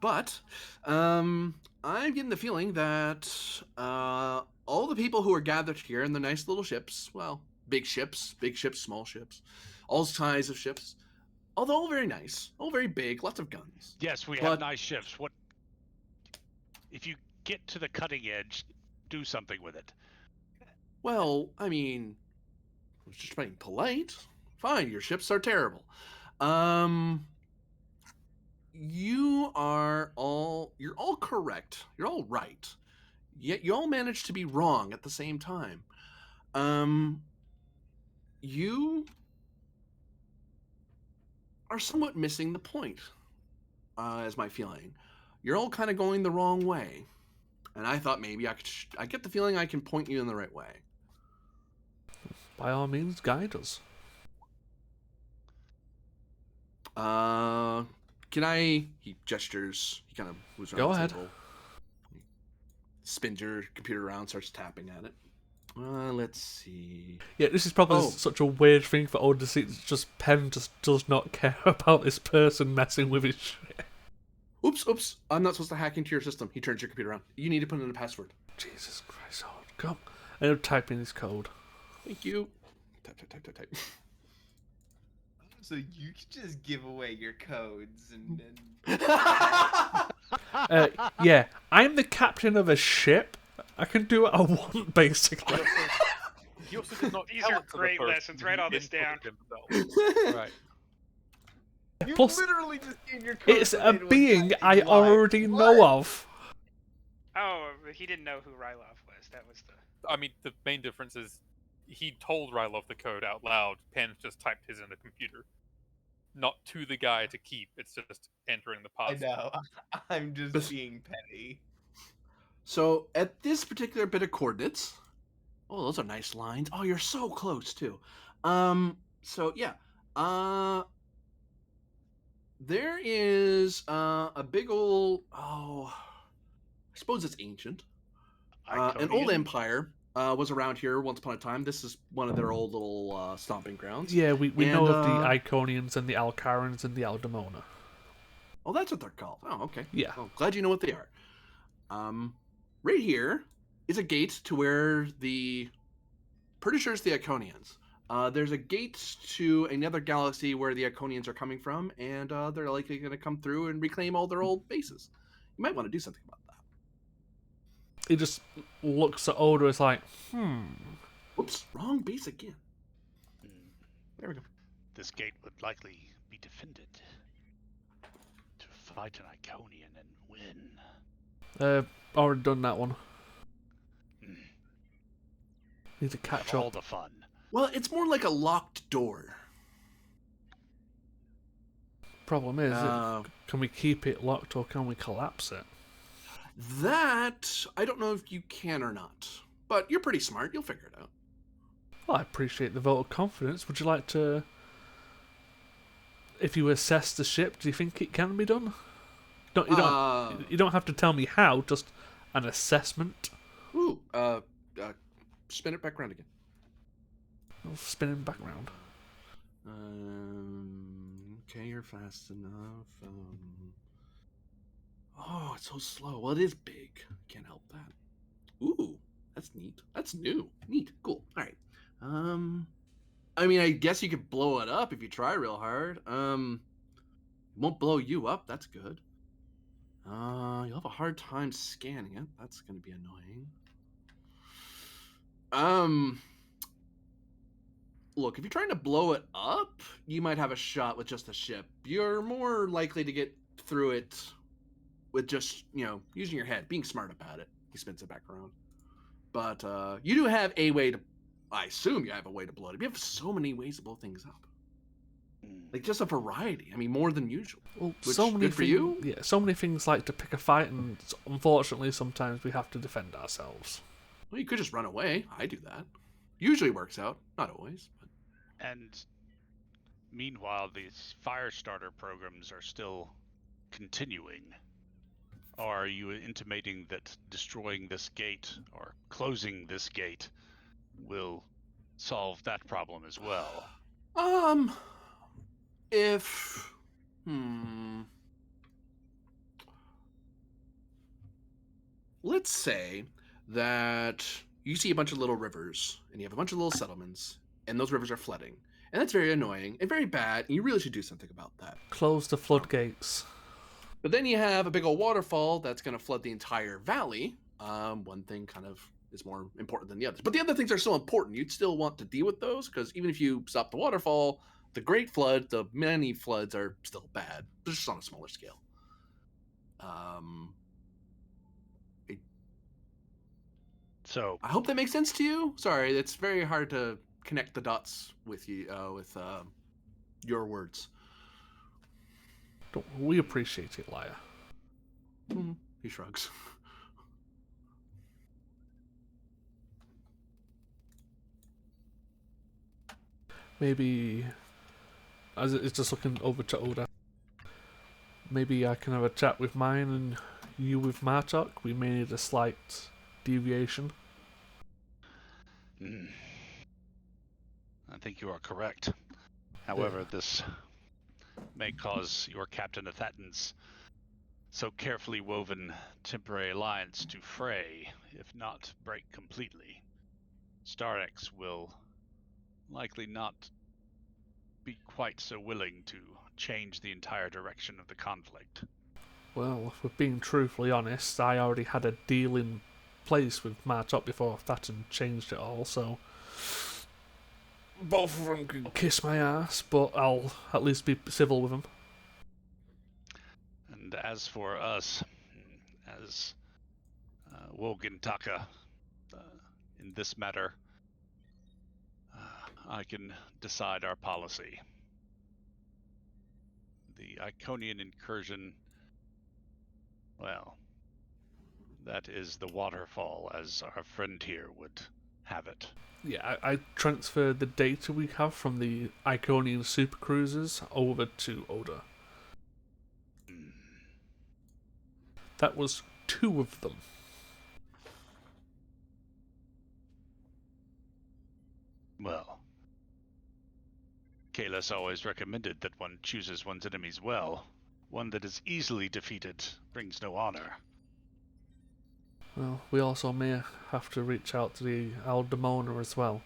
But, I'm getting the feeling that, all the people who are gathered here in the nice little ships, well, big ships, small ships, all kinds of ships, although all very nice, all very big, lots of guns. Yes, we have nice ships. What if you get to the cutting edge, do something with it? Well, I mean, I was just being polite. Fine, your ships are terrible. You're all correct. You're all right. Yet you all managed to be wrong at the same time. You are somewhat missing the point, is my feeling. You're all kind of going the wrong way. And I thought maybe I get the feeling I can point you in the right way. By all means, guide us. Can I... He gestures. He kind of moves around Go the ahead. table. Spins your computer around, starts tapping at it. Let's see. Yeah, this is probably such a weird thing for Oda to see. It's just Penn just does not care about this person messing with his shit. Oops. I'm not supposed to hack into your system. He turns your computer around. You need to put in a password. Jesus Christ, come. I'm typing this code. Thank you. Type. So you can just give away your codes and yeah, I'm the captain of a ship. I can do what I want, basically. He also did not These tell are it to the great person lessons. who Write all this down. inputted himself. Right. You Plus, literally just gave your codes it's away a to being guy I who's lying. already know of. Oh, he didn't know who Rylov was. That was the. I mean, the main difference is he told Rylov the code out loud. Penn just typed his in the computer, not to the guy to keep. It's just entering the I password. know. I'm just Bes- being petty. So at this particular bit of coordinates, oh, those are nice lines. Oh, you're so close too. So yeah, there is a big old I suppose it's ancient. An old Iconian? empire was around here once upon a time. This is one of their old little stomping grounds. Yeah, we know And of the Iconians and the Alcarans and the Aldemona. oh, that's what they're called. Oh, okay. Yeah. Well, glad you know what they are. Right here is a gate to where the pretty sure it's the Iconians. There's a gate to another galaxy where the Iconians are coming from, and they're likely going to come through and reclaim all their old bases. You might want to do something about that. He just looks at Oda as like, Whoops, wrong base again. Hmm. There we go. This gate would likely be defended to fight an Iconian and win. Already done that one. Hmm. Need to catch Have all up. the fun. Well, it's more like a locked door. Problem is, Uh, can we keep it locked or can we collapse it? That I don't know if you can or not, but you're pretty smart. You'll figure it out. Well, I appreciate the vote of confidence. Would you like to... If you assess the ship, do you think it can be done? You don't have to tell me how, just an assessment. Ooh, spin it back around again. Spinning back round. Okay, you're fast enough. Oh, it's so slow. Well, it is big. Can't help that. Ooh, that's neat. That's new. Neat. Cool. All right. I mean, I guess you could blow it up if you try real hard. Won't blow you up. That's good. You'll have a hard time scanning it. That's gonna be annoying. Look, if you're trying to blow it up, you might have a shot with just a ship. You're more likely to get through it with just, using your head, being smart about it. He spins it back around. But you do have a way to, I assume you have a way to blow it up. You have so many ways to blow things up. Like, just a variety. I mean, more than usual. Well, Which, so many good for you? Yeah, so many things like to pick a fight, and unfortunately, sometimes we have to defend ourselves. Well, you could just run away. I do that. Usually works out. Not always. But... And meanwhile, these fire starter programs are still continuing. Or are you intimating that destroying this gate or closing this gate will solve that problem as well? If... Let's say that you see a bunch of little rivers, and you have a bunch of little settlements, and those rivers are flooding. And that's very annoying and very bad, and you really should do something about that. Close the floodgates. But then you have a big old waterfall that's going to flood the entire valley. One thing kind of is more important than the others. But the other things are still important. You'd still want to deal with those, because even if you stop the waterfall, the great flood, the many floods are still bad. They're just on a smaller scale. So I hope that makes sense to you. Sorry, it's very hard to connect the dots with you, with your words. We appreciate it, liar. He shrugs. Maybe, as it's just looking over to Oda, maybe I can have a chat with mine and you with Martok. We may need a slight deviation. I think you are correct. However, this may cause your Captain Athatan's so carefully woven temporary alliance to fray, if not break completely. Starix will likely not be quite so willing to change the entire direction of the conflict. Well, if we're being truthfully honest, I already had a deal in place with Martok before Thatton changed it all, so both of them can kiss my ass, but I'll at least be civil with them. And as for us, as Wogentaka, in this matter, I can decide our policy. The Iconian incursion, well, that is the waterfall, as our friend here would have it. Yeah, I transferred the data we have from the Iconian supercruisers over to Oda. Hmm. That was 2 of them. Well, Kalis always recommended that one chooses one's enemies well. One that is easily defeated brings no honor. Well, we also may have to reach out to the Aldemona as well.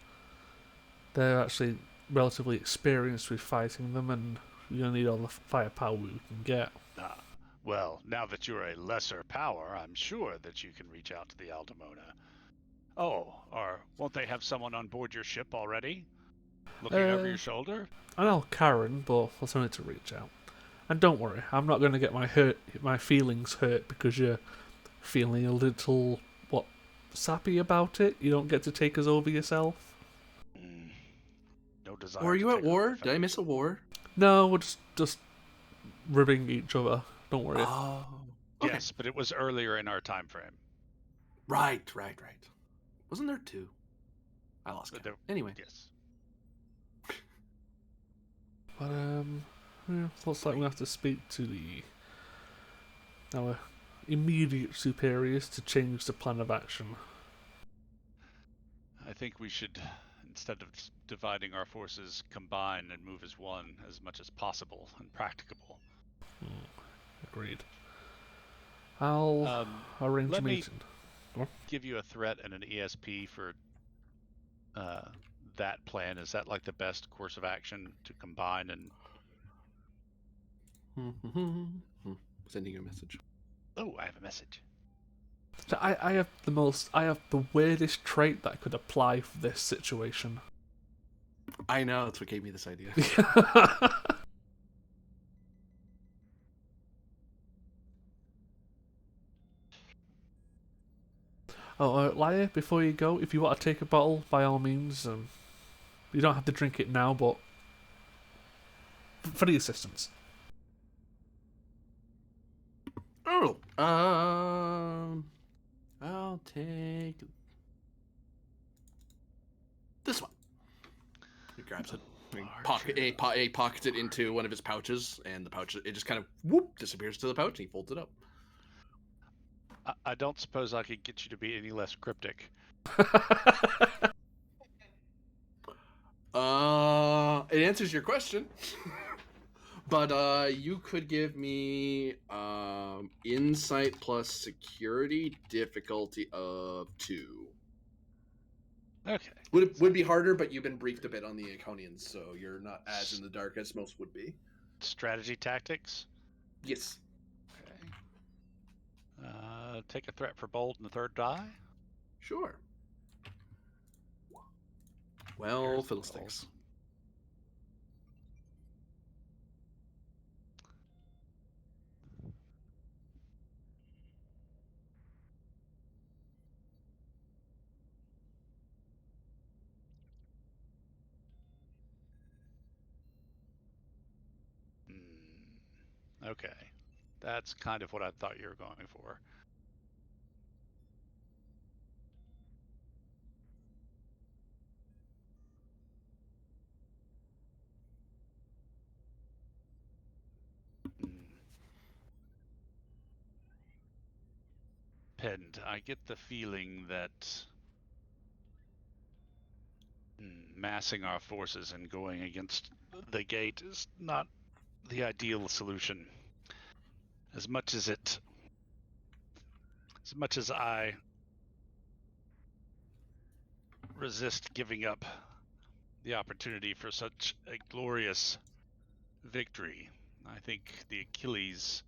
They're actually relatively experienced with fighting them, and you'll need all the firepower we can get. Ah, well, now that you're a lesser power, I'm sure that you can reach out to the Aldemona. Oh, or won't they have someone on board your ship already? Looking over your shoulder? I know Karen, but I'll still need to reach out. And don't worry, I'm not going to get my feelings hurt because you're feeling a little, sappy about it. You don't get to take us over yourself. No desire. Or are to you at take over war? the Did I miss a Federation. war? No, we're just ribbing each other. Don't worry. Oh, okay. Yes, but it was earlier in our time frame. Right. Wasn't there 2? I lost count. There- Anyway. Yes. But looks like we have to speak to our immediate superiors to change the plan of action. I think we should, instead of dividing our forces, combine and move as one as much as possible and practicable. Agreed. I'll arrange a let me meeting. give you a threat and an ESP for that plan. Is that like the best course of action to combine and... Sending you a message. Oh, I have a message. So I have the weirdest trait that could apply for this situation. I know, that's what gave me this idea. Oh, Lyra, before you go, if you want to take a bottle, by all means. You don't have to drink it now, but for the assistance. Oh, I'll take this one. He grabs it. He pockets it into one of his pouches, and the pouch, it just kind of disappears to the pouch, and he folds it up. I don't suppose I could get you to be any less cryptic. It answers your question. But you could give me insight plus security difficulty of 2. Okay. Would be harder, but you've been briefed a bit on the Iconians, so you're not as in the dark as most would be. Strategy tactics? Yes. Okay. Take a threat for bold and the 3rd die? Sure. Well, fiddlesticks. Okay. That's kind of what I thought you were going for. Pinned. I get the feeling that massing our forces and going against the gate is not the ideal solution. As much as I resist giving up the opportunity for such a glorious victory, I think the Achilles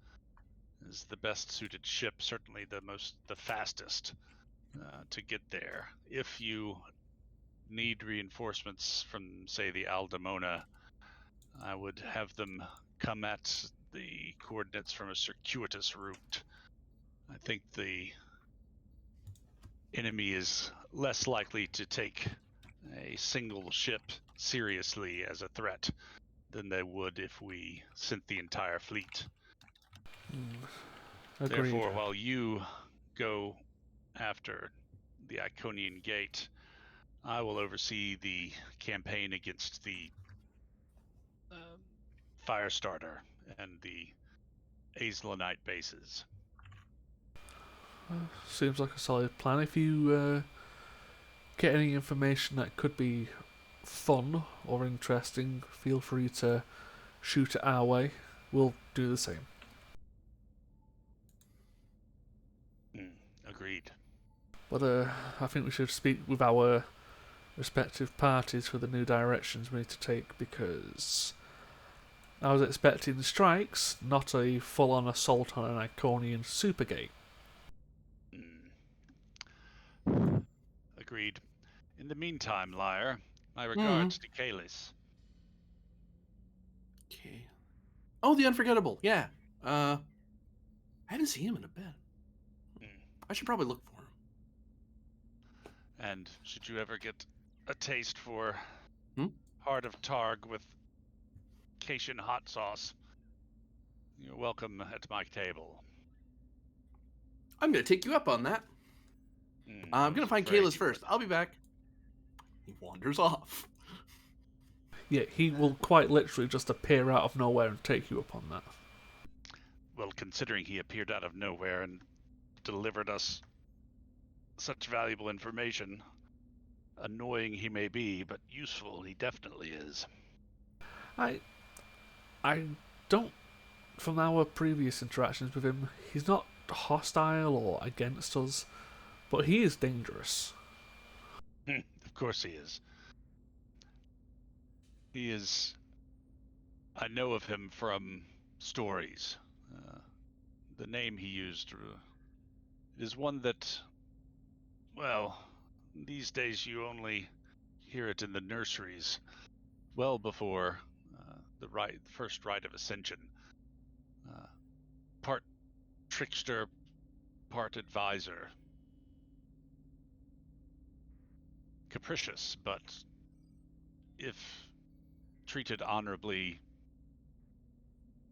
is the best suited ship, certainly the fastest to get there. If you need reinforcements from, say, the Aldemona, I would have them come at the coordinates from a circuitous route. I think the enemy is less likely to take a single ship seriously as a threat than they would if we sent the entire fleet. Agreed. Therefore, while you go after the Iconian Gate, I will oversee the campaign against the Firestarter and the Aislanite bases. Seems like a solid plan. If you get any information that could be fun or interesting, feel free to shoot it our way. We'll do the same. Agreed. But I think we should speak with our respective parties for the new directions we need to take, because I was expecting strikes, not a full-on assault on an Iconian supergate. Agreed. In the meantime, Liar, my regards to Kalis. Okay. Oh, the Unforgettable. Yeah. I haven't seen him in a bit. I should probably look for him. And should you ever get a taste for Heart of Targ with Cation hot sauce, you're welcome at my table. I'm going to take you up on that. I'm going to find Kalis first. I'll be back. He wanders off. Yeah, he will quite literally just appear out of nowhere and take you up on that. Well, considering he appeared out of nowhere and delivered us such valuable information, annoying he may be, but useful he definitely is. I don't, from our previous interactions with him, he's not hostile or against us, but he is dangerous. Of course he is. He is... I know of him from stories. The name he used is one that, well, these days you only hear it in the nurseries, well before the first rite of ascension. Part trickster, part advisor. Capricious, but if treated honorably,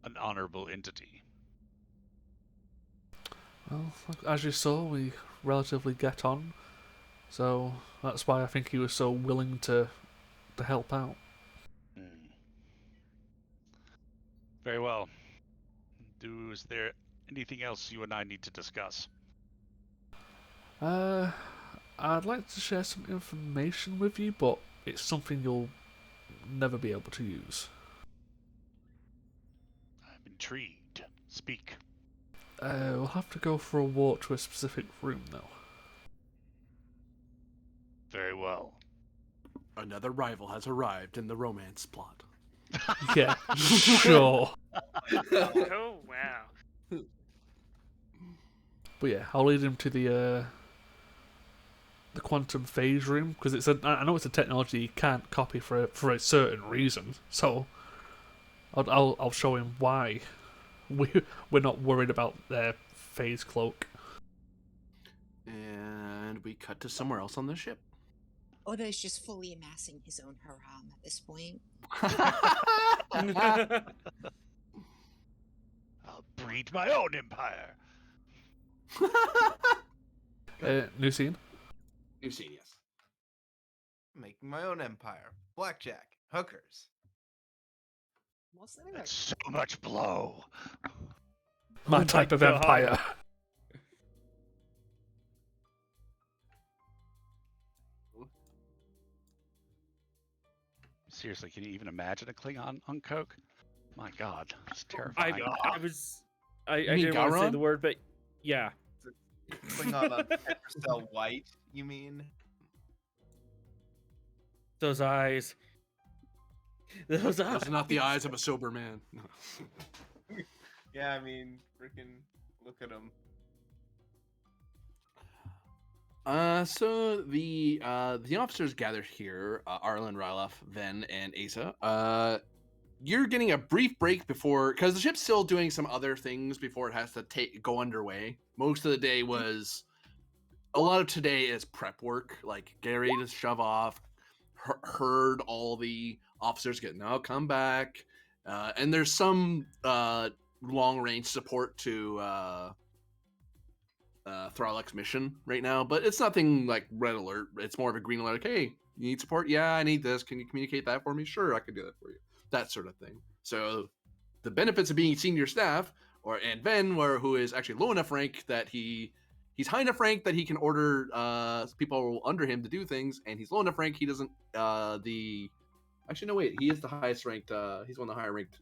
an honorable entity. Well, as you saw, we relatively get on, so that's why I think he was so willing to help out. Very well. Is there anything else you and I need to discuss? I'd like to share some information with you, but it's something you'll never be able to use. I'm intrigued. Speak. We'll have to go for a walk to a specific room, though. Very well. Another rival has arrived in the romance plot. Yeah, sure. Oh, wow. But yeah, I'll lead him to the quantum phase room, because I know it's a technology you can't copy for a certain reason. So I'll show him why we're not worried about their phase cloak. And we cut to somewhere else on the ship. Oda is just fully amassing his own harem at this point. I'll breed my own empire. New scene? New scene, yes. Making my own empire. Blackjack. Hookers. That's so much blow. My type of empire. Seriously, can you even imagine a Klingon on coke? My God, it's terrifying. I didn't want to say Garon? the word, but yeah. Klingon on Petrocell White, you mean? Those eyes. Those eyes. Those are not the eyes of a sober man. Yeah, I mean, freaking look at him. So the officers gathered here, Arlen, Ryloff, Ven, and Asa. You're getting a brief break before, because the ship's still doing some other things before it has to go underway. Most of the day was a lot of today is prep work, like get ready to shove off, herd all the officers get now come back, and there's some long range support to Thralek's mission right now, but it's nothing like red alert. It's more of a green alert. Like, hey, you need support? Yeah, I need this. Can you communicate that for me? Sure, I can do that for you. That sort of thing. So the benefits of being senior staff, and Ben, who is actually low enough rank that he's high enough rank that he can order people under him to do things, and he's low enough rank he doesn't actually no wait, he is the highest ranked. He's one of the higher ranked.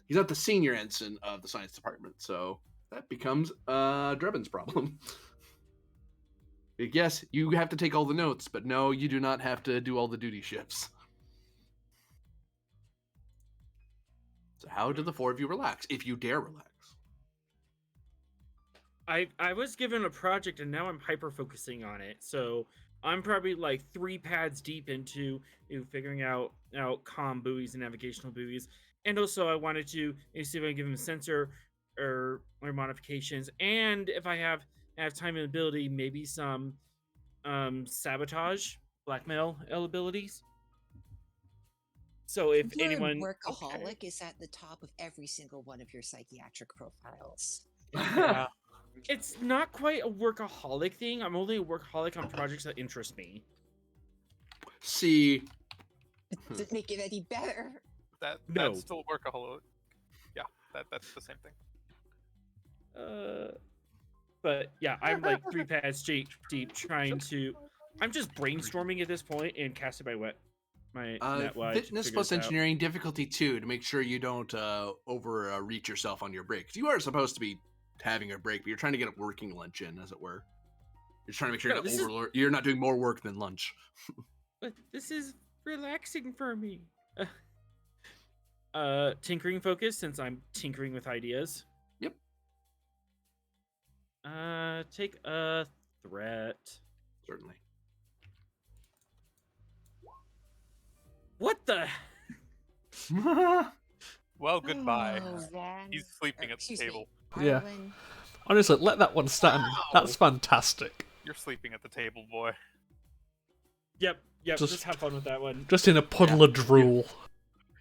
He's not the senior ensign of the science department, so that becomes Drebin's problem. Yes, you have to take all the notes, but no, you do not have to do all the duty shifts. So how do the four of you relax, if you dare relax? I was given a project and now I'm hyper focusing on it. So I'm probably like 3 pads deep into figuring out comm buoys and navigational buoys. And also I wanted to see if I can give him a sensor or modifications. And if I have time and ability, maybe some sabotage, blackmail abilities. So if Your anyone workaholic is at the top of every single one of your psychiatric profiles. Yeah. It's not quite a workaholic thing. I'm only a workaholic on projects that interest me. See, Does it make it any better? No. That's still workaholic. Yeah, that's the same thing. But yeah, I'm like 3 pads deep trying to. I'm just brainstorming at this point and casted by wet. My NetWide. Fitness plus engineering difficulty 2 to make sure you don't overreach yourself on your break. 'Cause you are supposed to be having a break, but you're trying to get a working lunch in, as it were. You're trying to make sure you're not doing more work than lunch. But this is relaxing for me. Tinkering focus, since I'm tinkering with ideas. Yep. Take a threat. Certainly. What the? Well, goodbye. Oh, He's sleeping at the table. Yeah. Arwen. Honestly, let that one stand. Wow. That's fantastic. You're sleeping at the table, boy. Yep. Just- Just have fun with that one. Just in a puddle of drool.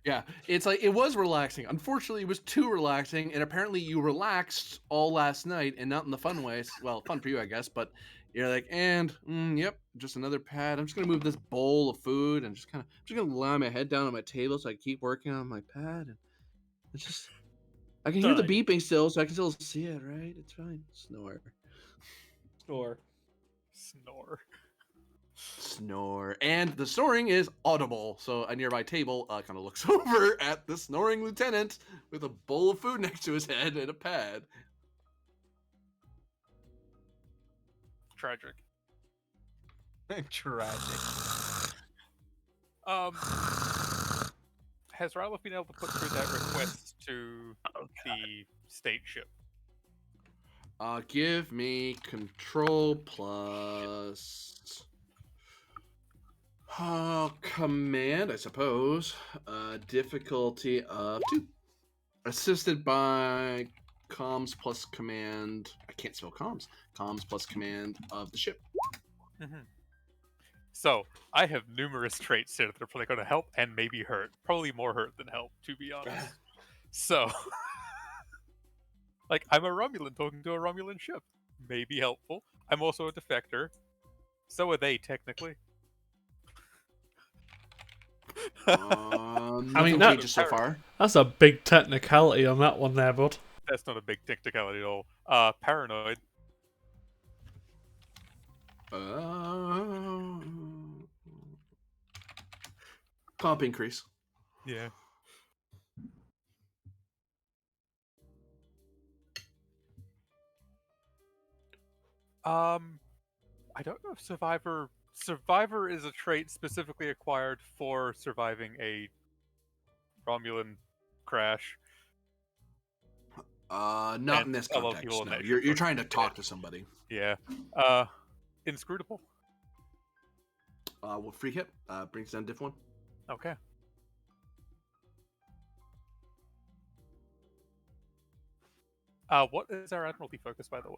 Yeah, it's like it was relaxing. Unfortunately, it was too relaxing, and apparently you relaxed all last night, and not in the fun ways. Well, fun for you, I guess, but you're like, yep, just another pad. I'm just gonna move this bowl of food and just gonna lie my head down on my table so I can keep working on my pad. And it's just, I can hear the Done. beeping still, so I can still see it. Right? It's fine. Snore. Snore. And the snoring is audible. So a nearby table kind of looks over at the snoring lieutenant with a bowl of food next to his head and a pad. Tragic. Tragic. Has Ryloth been able to put through that request to the state ship? Give me control plus command, I suppose. Difficulty of 2. Assisted by comms plus command. I can't spell comms. Comms plus command of the ship. Mm-hmm. So, I have numerous traits here that are probably going to help and maybe hurt. Probably more hurt than help, to be honest. So, like, I'm a Romulan talking to a Romulan ship. Maybe helpful. I'm also a defector. So are they, technically. I mean, Nothing that- changes so far. That's a big technicality on that one there, bud. That's not a big technicality at all. Paranoid. Comp increase. Yeah. I don't know if Survivor is a trait specifically acquired for surviving a Romulan crash. Not in this a lot of context. people in No, that you're ship trying to are talk dead. to somebody. Yeah. Inscrutable. Well, free hit brings down diff 1. Okay. What is our Admiralty focus, by the way?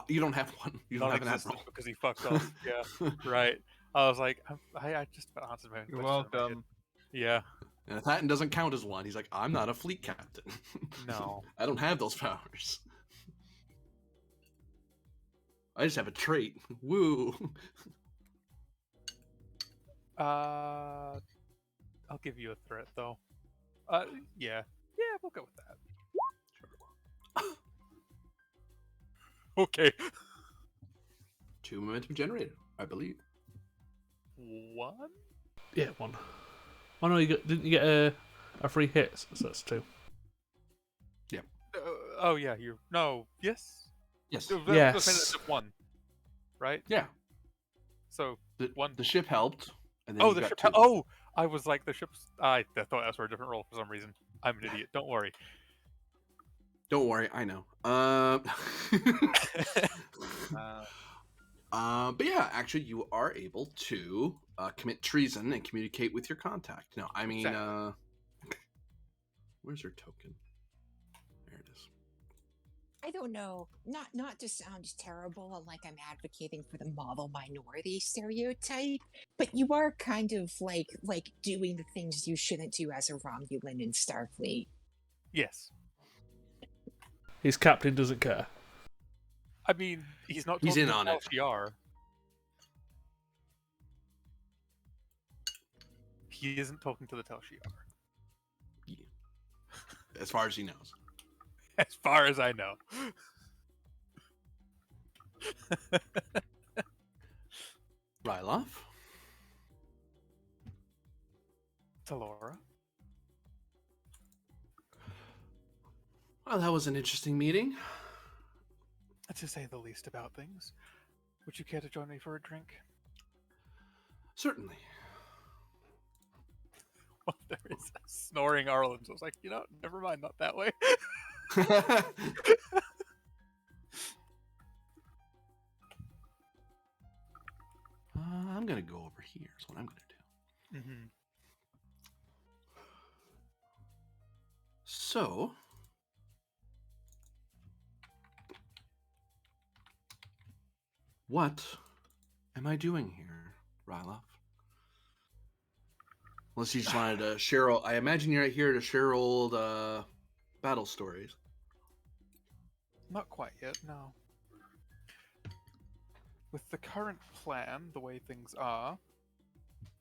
You don't have one. You don't have an Non-existent admiral. because he fucked off. Yeah, right. I was like, I just about answered my own You're question in my head. welcome. Yeah. And Thatton doesn't count as one. He's like, I'm not a fleet captain. No. I don't have those powers. I just have a trait. Woo. I'll give you a threat though. Yeah, we'll go with that. Okay. 2 momentum generated, I believe. 1. Yeah, 1. Oh no, didn't you get a free hit? So that's 2. Oh yeah, you. No. Yes. Yes. Yes. That's just 1. Right. Yeah. So The, 1. the ship helped. And then Oh, you the got ship. 2. Oh, I was like the ship's. I thought that was for a different role for some reason. I'm an idiot. Don't worry. Don't worry, I know. But yeah, actually, you are able to commit treason and communicate with your contact. No, I mean, Exactly. where's your token? There it is. I don't know. Not to sound terrible and like I'm advocating for the model minority stereotype, but you are kind of like doing the things you shouldn't do as a Romulan in Starfleet. Yes. His captain doesn't care. I mean, he's not He's talking in to on Tal it. Shiar. He isn't talking to the Tal Shiar. Yeah. As far as he knows. As far as I know. Ryloff? Talora. Well, that was an interesting meeting. To say the least about things. Would you care to join me for a drink? Certainly. Well, there is a snoring Arlen, so I was like, never mind, not that way. I'm going to go over here is what I'm going to do. Mm-hmm. So, what am I doing here, Ryloff? Unless you just wanted to share, I imagine you're here to share old battle stories. Not quite yet, no. With the current plan, the way things are,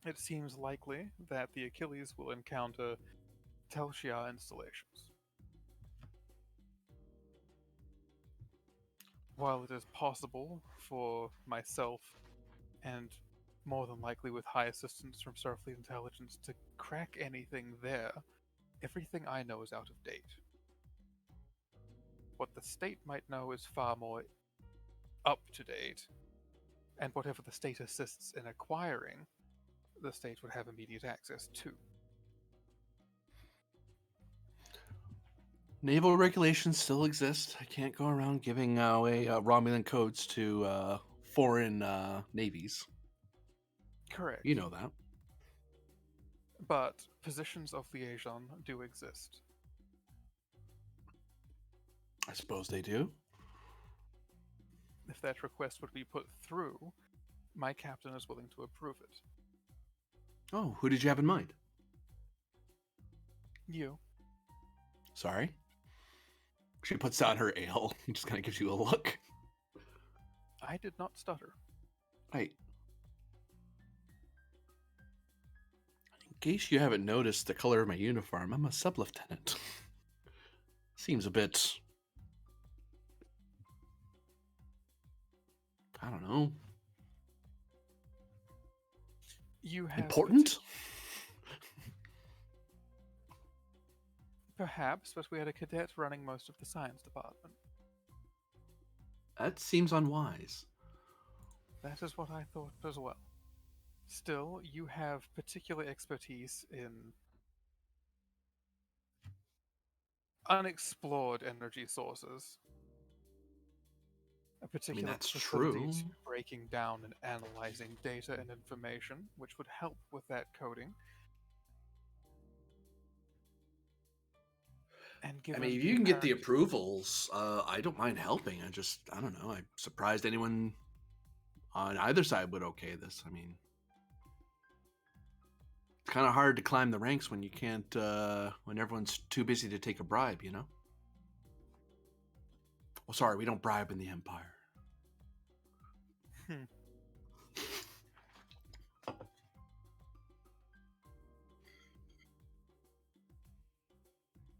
it seems likely that the Achilles will encounter Tal Shiar installations. While it is possible for myself, and more than likely with high assistance from Starfleet Intelligence, to crack anything there, everything I know is out of date. What the state might know is far more up to date, and whatever the state assists in acquiring, the state would have immediate access to. Naval regulations still exist. I can't go around giving away Romulan codes to foreign navies. Correct. You know that. But positions of liaison do exist. I suppose they do. If that request would be put through, my captain is willing to approve it. Oh, who did you have in mind? You. Sorry. She puts down her ale and just kind of gives you a look. I did not stutter. Right. In case you haven't noticed the color of my uniform, I'm a sub-lieutenant. Seems a bit... I don't know. You have Important? Perhaps, but we had a cadet running most of the science department. That seems unwise. That is what I thought as well. Still, you have particular expertise in unexplored energy sources. A particular that's facility true. to breaking down and analyzing data and information, which would help with that coding. And I given mean, if the you can get the apparent- approvals, I don't mind helping. I don't know. I'm surprised anyone on either side would okay this. I mean, it's kind of hard to climb the ranks when you can't, when everyone's too busy to take a bribe, you know? Well, sorry, we don't bribe in the Empire. Hmm.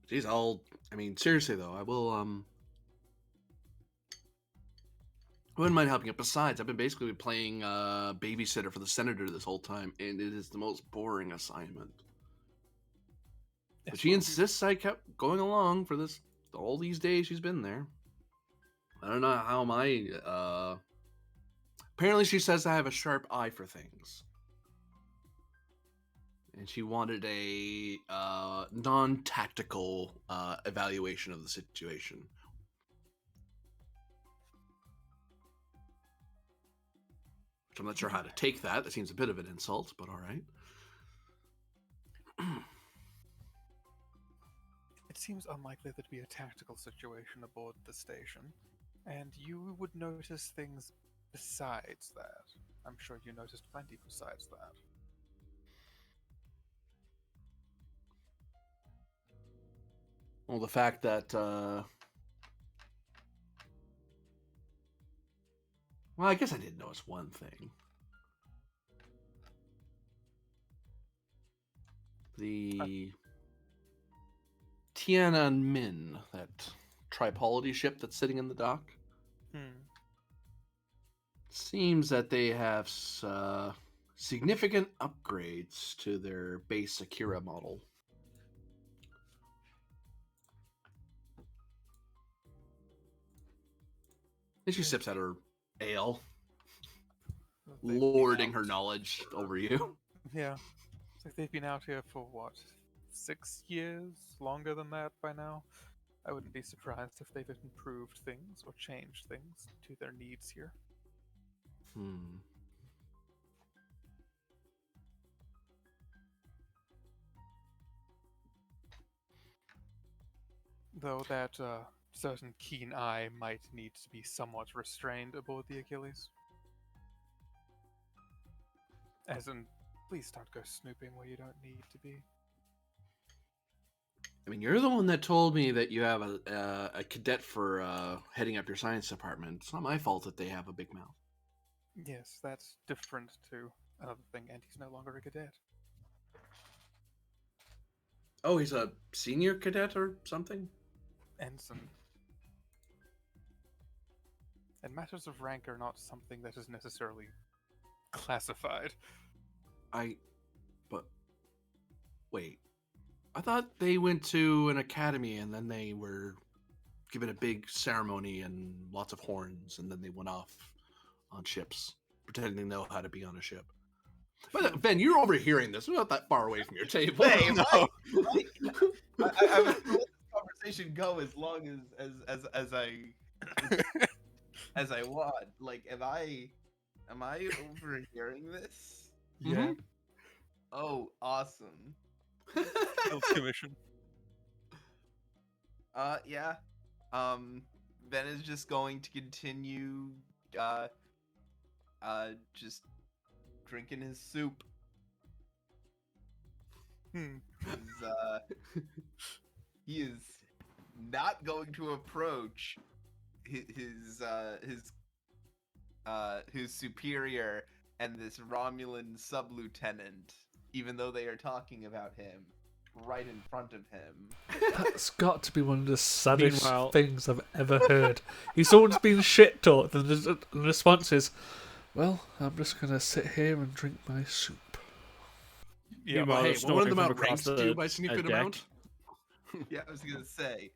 Geez, I mean, seriously though, I wouldn't mind helping it. Besides, I've been basically playing babysitter for the senator this whole time, and it is the most boring assignment. But Yes, she well, insists I kept going along for this all these days she's been there. I don't know how apparently she says I have a sharp eye for things. And she wanted a non-tactical evaluation of the situation. Which I'm not sure how to take that. That seems a bit of an insult, but all right. It seems unlikely there'd be a tactical situation aboard the station, and you would notice things besides that. I'm sure you noticed plenty besides that. Well, the fact that well, I guess I did notice one thing. The Tiananmen, that Tripolity ship that's sitting in the dock. Seems that they have significant upgrades to their base Akira model. And she sips at her ale, They've been lording out her knowledge over you. Yeah. It's like they've been out here for what? 6 years? Longer than that by now? I wouldn't be surprised if they've improved things or changed things to their needs here. Though that certain keen eye might need to be somewhat restrained aboard the Achilles. As in, please don't go snooping where you don't need to be. I mean, you're the one that told me that you have a cadet for heading up your science department. It's not my fault that they have a big mouth. Yes, that's different to another thing, and he's no longer a cadet. Oh, he's a senior cadet or something? Ensign. And matters of rank are not something that is necessarily classified. But wait. I thought they went to an academy and then they were given a big ceremony and lots of horns, and then they went off on ships, pretending they know how to be on a ship. But Ben, you're overhearing this. We're not that far away from your table. Hey, No. I was gonna let this conversation go as long as I want. Like, am I overhearing this? Yeah. Oh, awesome. Sales commission. Yeah. Ben is just going to continue just drinking his soup. He is not going to approach his superior and this Romulan sub-lieutenant, even though they are talking about him right in front of him. That's got to be one of the saddest Meanwhile- things I've ever heard. He's always been shit talked, and the response is, "Well, I'm just gonna sit here and drink my soup." Yeah, Meanwhile, Hey, there's what one of snorting them from across outranked you the- by a significant deck. amount? Yeah, I was gonna say.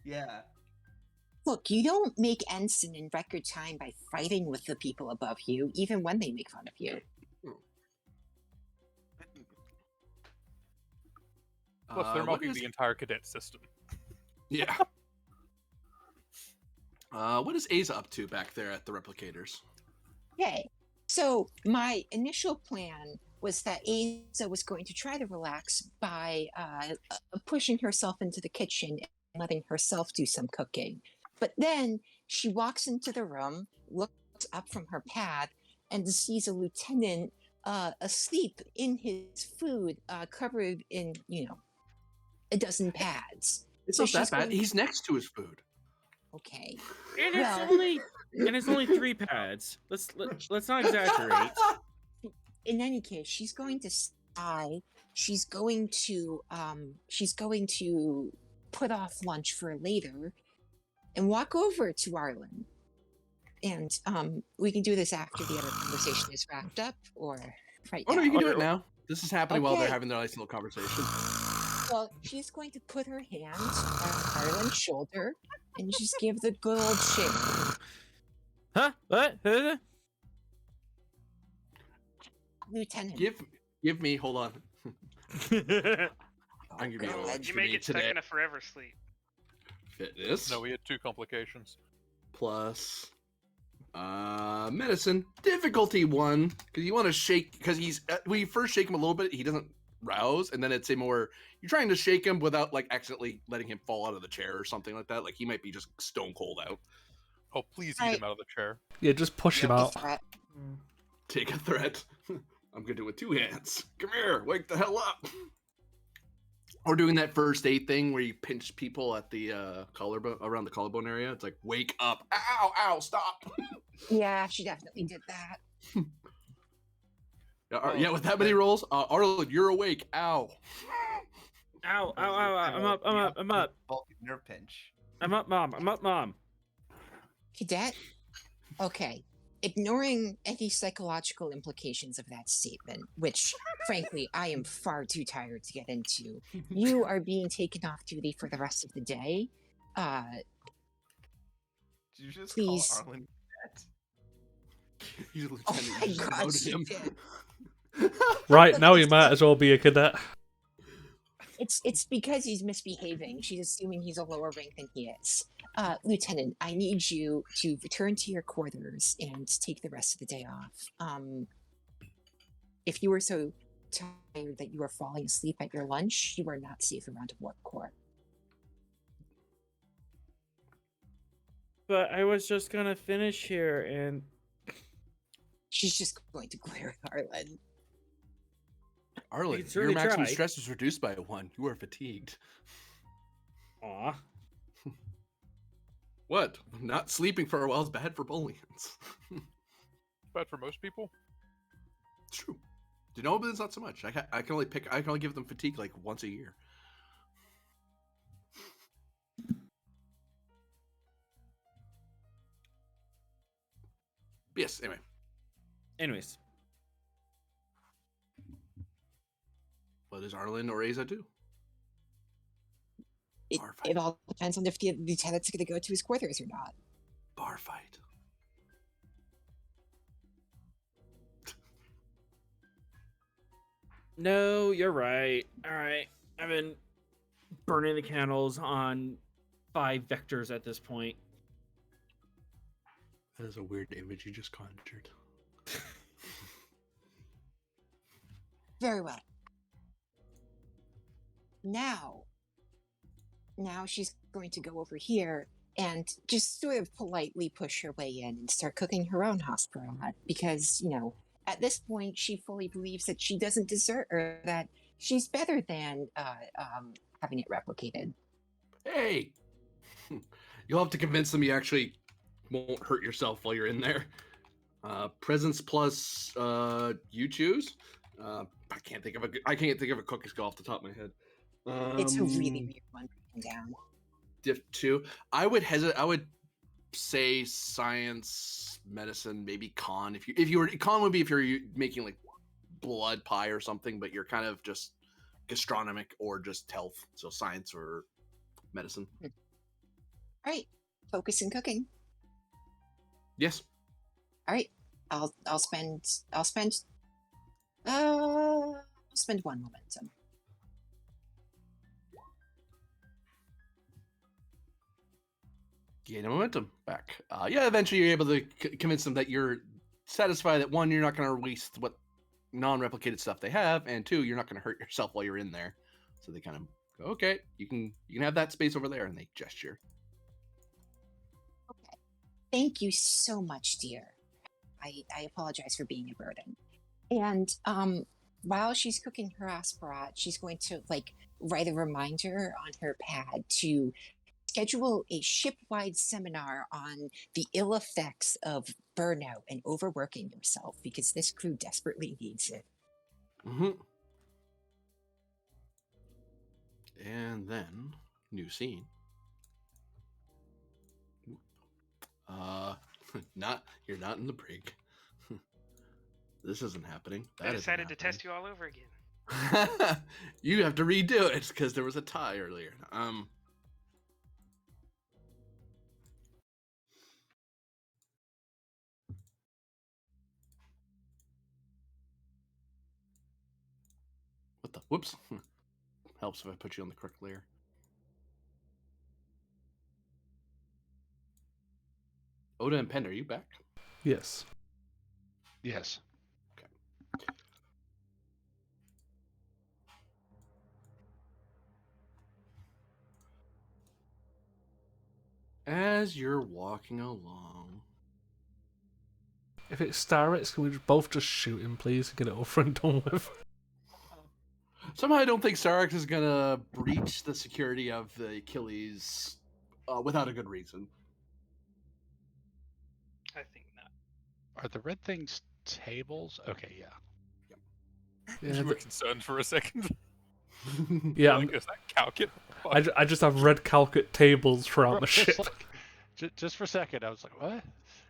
Yeah. Look, you don't make ensign in record time by fighting with the people above you, even when they make fun of you. Plus, they're What mocking is- the entire cadet system. Yeah. What is Aza up to back there at the replicators? Okay, so my initial plan was that Aza was going to try to relax by pushing herself into the kitchen letting herself do some cooking. But then she walks into the room, looks up from her pad, and sees a lieutenant asleep in his food, covered in, a dozen pads. It's So not that she's bad. going, He's next to his food. okay. And Well, it's only 3 pads. Let's not exaggerate. in any case, she's going to sigh. She's going to put off lunch for later and walk over to Arlen. And we can do this after the other conversation is wrapped up, or right Oh now. no, you can do it now. This is happening while they're Okay. having their nice little conversation. Well, she's going to put her hand on Arlen's shoulder and just give the good old shake. Huh? What? Lieutenant. Give me. Hold on. I'm giving you God. what You you may need get stuck today. in a forever sleep. Fitness No, we had 2 complications. plus medicine difficulty 1 because you want to shake because he's when you first shake him a little bit he doesn't rouse and then it's a more you're trying to shake him without like accidentally letting him fall out of the chair or something like that. Like he might be just stone cold out. Oh, please eat him out of the chair. Yeah, just push him Yep. out. Threat. Take a threat. I'm gonna do it with 2 hands. Come here, wake the hell up. Or doing that first aid thing where you pinch people at the collarbone around the collarbone area. It's like wake up. Ow, ow, stop. Yeah, she definitely did that. Yeah, with that many rolls, Arlen, you're awake. Ow. Ow, ow, ow, ow. I'm up. Bulky nerve pinch. I'm up, Mom. Cadet? Okay. Ignoring any psychological implications of that statement, which, frankly, I am far too tired to get into, you are being taken off duty for the rest of the day. Did you just Please. call Arlen He's a Oh lieutenant. my You just God, promoted she him. did. Right, now he might as well be a cadet. It's because he's misbehaving. She's assuming he's a lower rank than he is. Lieutenant, I need you to return to your quarters and take the rest of the day off. If you were so tired that you were falling asleep at your lunch, you are not safe around a warp core. But I was just gonna finish here and She's just going to glare at Arlen. Arlen, can your certainly maximum try. stress was reduced by 1. You are fatigued. aw. What? Not sleeping for a while is bad for Bolians. Bad for most people. It's true. You know, but it's not so much. I can only give them fatigue like once a year. Yes. Anyway, Anyways, what does Arlen or Aza do? Bar fight. It all depends on if the lieutenant's going to go to his quarters or not. Bar fight. no, you're right. All right, I've been burning the candles on 5 vectors at this point. That is a weird image you just conjured. Very well. Now she's going to go over here and just sort of politely push her way in and start cooking her own hospital hut because, at this point she fully believes that she doesn't deserve or that she's better than having it replicated. Hey, you'll have to convince them you actually won't hurt yourself while you're in there. Presence plus you choose. I can't think of a cookie skill off the top of my head. It's a really weird one written down. Diff 2. I would say science, medicine, maybe con. If you were con would be if you're making like blood pie or something, but you're kind of just gastronomic or just health. So science or medicine. All right, focus in cooking. Yes. All right, I'll spend 1 momentum. Gain a momentum back. Eventually you're able to convince them that you're satisfied that 1, you're not going to waste what non-replicated stuff they have, and 2, you're not going to hurt yourself while you're in there. So they kind of Okay, you can have that space over there, and they gesture. Okay. Thank you so much, dear. I apologize for being a burden. And while she's cooking her aspirat, she's going to write a reminder on her pad to schedule a ship-wide seminar on the ill effects of burnout and overworking yourself because this crew desperately needs it. Mm-hmm. And then, new scene. You're not in the brig. This isn't happening. I decided to test you all over again. You have to redo it because there was a tie earlier. What the? Whoops. Helps if I put you on the correct layer. Oda and Pend, are you back? Yes. Yes. As you're walking along. If it's Starrex, can we both just shoot him, please, and get it over and done with? Somehow I don't think Starrex is going to breach the security of the Achilles without a good reason. I think not. Are the red things tables? Okay, yeah. Yeah, You were concerned for a second. yeah. Like, is that calculate? I just have red calculate tables throughout my ship. Just for a second, I was like, what?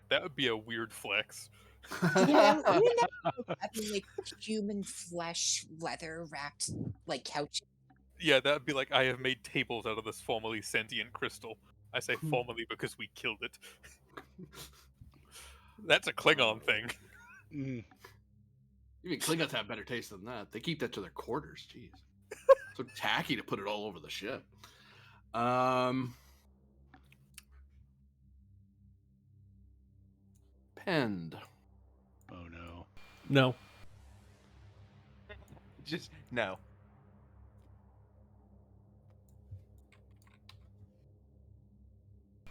That would be a weird flex. Yeah, having human flesh, leather wrapped couch. Yeah, that would be like, I have made tables out of this formerly sentient crystal. I say formerly because we killed it. That's a Klingon thing. Mm. Even Klingons have better taste than that. They keep that to their quarters. Jeez. So tacky to put it all over the ship. Pend. Oh no. No. Just no.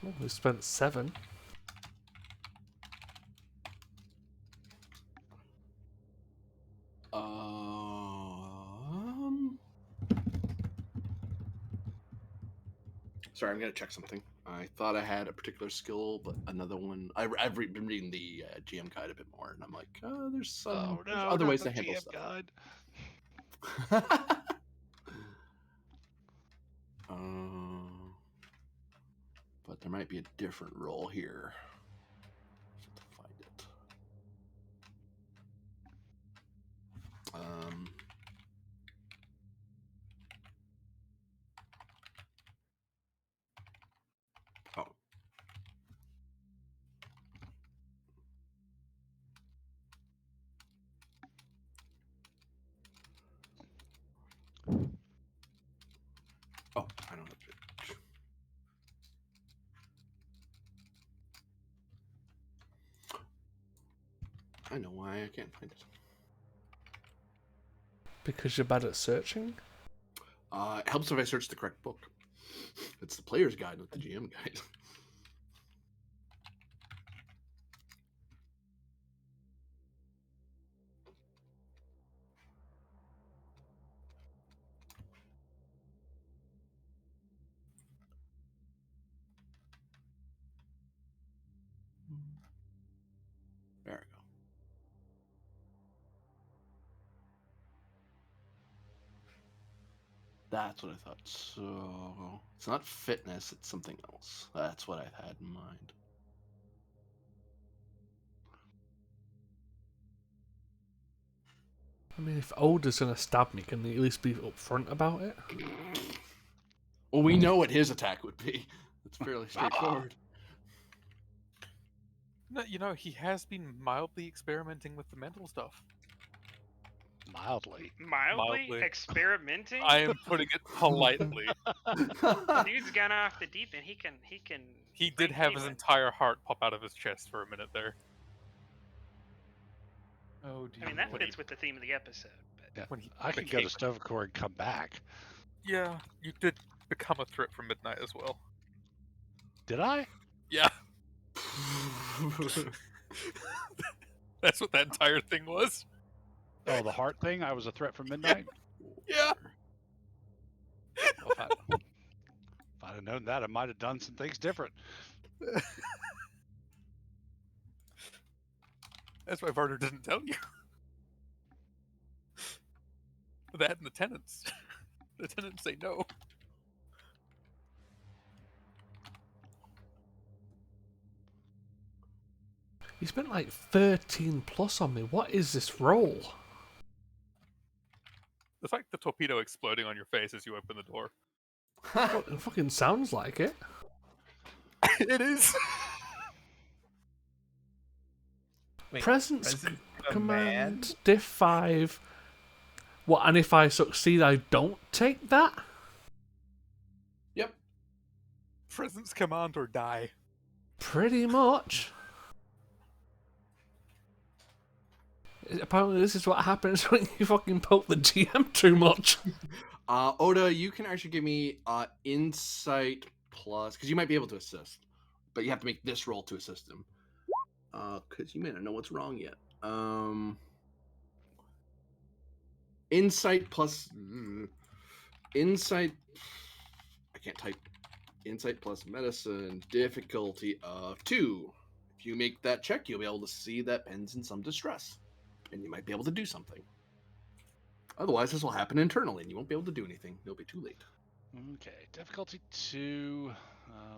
Well, we spent 7. Sorry, I'm gonna check something. I thought I had a particular skill, but another one. I've been reading the GM guide a bit more, and I'm like, there's some there's other ways to handle GM stuff. Guide. But there might be a different role here. Just have to find it. Oh. Oh, I don't have it. I know why I can't find it. Because you're bad at searching? It helps if I search the correct book. It's the player's guide, not the GM guide. There we go. That's what I thought. So it's not fitness, it's something else. That's what I had in mind. I mean, if Oda's gonna stab me, can they at least be upfront about it? Well, we know what his attack would be. It's fairly straightforward. No, he has been mildly experimenting with the mental stuff. Mildly. Mildly. Experimenting? I am putting it politely. The dude's gone off the deep end. He can. He did break have his anyone. entire heart pop out of his chest for a minute there. Oh dear. I mean, that fits with the theme of the episode. But Yeah. When he I could go to Stovecore and come back. Yeah, you did become a threat from midnight as well. Did I? Yeah, that's what that entire thing was. Oh, the heart thing. I was a threat from midnight. Yeah. Well, if I'd have known that, I might have done some things different. That's why Varner didn't tell you. That and the tenants. The tenants say no. You spent like 13 plus on me. What is this roll? The fact the torpedo exploding on your face as you open the door. It fucking sounds like it. It is. Wait, Presence presence command, diff 5. What, and if I succeed, I don't take that? Yep. Presence command or die. Pretty much. Apparently, this is what happens when you fucking poke the GM too much. Oda, you can actually give me insight plus, because you might be able to assist, but you have to make this roll to assist him. Because you may not know what's wrong yet. Insight plus insight. I can't type. Insight plus medicine, difficulty of 2. If you make that check, you'll be able to see that Pen's in some distress, and you might be able to do something. Otherwise, this will happen internally, and you won't be able to do anything. It'll be too late. Okay, difficulty 2.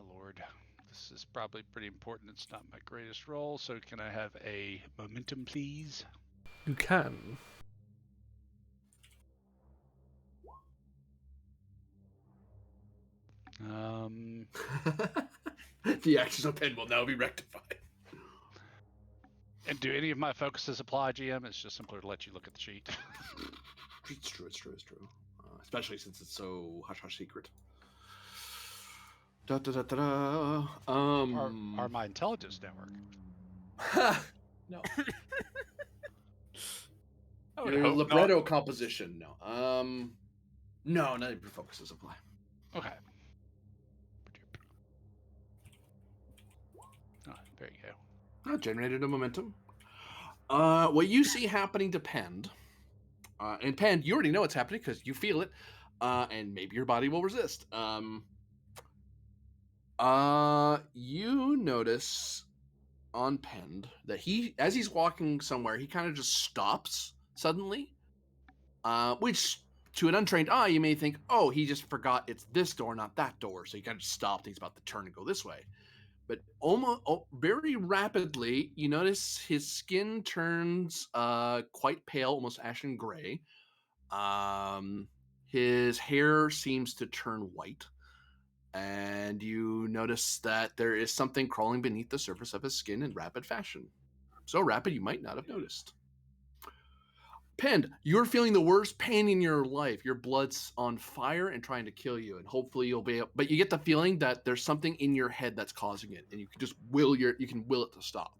Lord, this is probably pretty important. It's not my greatest roll, so can I have a momentum, please? You can. The actions of Pen will now be rectified. And do any of my focuses apply, GM? It's just simpler to let you look at the sheet. It's true. Especially since it's so hush-hush secret. Da, da, da, da, da. Are my intelligence network? No. I would Your hope libretto not. composition, no. No, none of your focuses apply. Okay. Oh, there you go. Generated a momentum. What you see happening to Pend, and Pend, you already know what's happening because you feel it, and maybe your body will resist. You notice on Pend that as he's walking somewhere, he kind of just stops suddenly, which to an untrained eye, you may think, oh, he just forgot it's this door, not that door. So he kind of stopped and he's about to turn and go this way. But almost very rapidly, you notice his skin turns quite pale, almost ashen gray. His hair seems to turn white. And you notice that there is something crawling beneath the surface of his skin in rapid fashion. So rapid you might not have noticed. Pend, you're feeling the worst pain in your life. Your blood's on fire and trying to kill you, and hopefully you'll be able, but you get the feeling that there's something in your head that's causing it, and you can just will it to stop.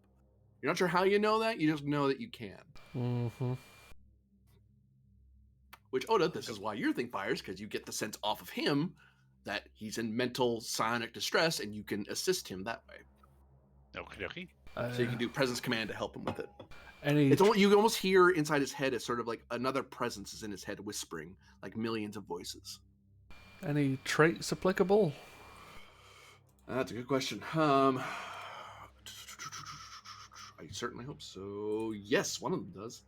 You're not sure how you know that, you just know that you can. Mm-hmm. Which, Oda, this is why your thing fires, because you get the sense off of him that he's in mental psionic distress, and you can assist him that way. Okie So you can do presence command to help him with it. Any You almost hear inside his head, it's sort of like another presence is in his head whispering, like millions of voices. any traits applicable? That's a good question. I certainly hope so. Yes, one of them does.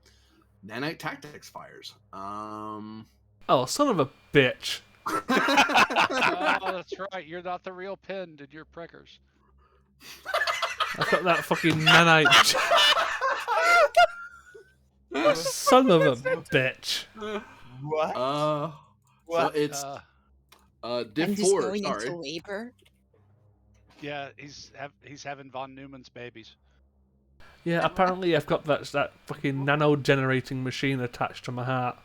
Nanite Tactics fires. Oh, son of a bitch. Oh, that's right. You're not the real Pend, and you're Preckers. I've got that fucking nanite. Son of a bitch. What? So What? it's diff I'm just 4, going sorry. into labor. Yeah, he's having von Neumann's babies. Yeah, apparently I've got that fucking nano generating machine attached to my heart.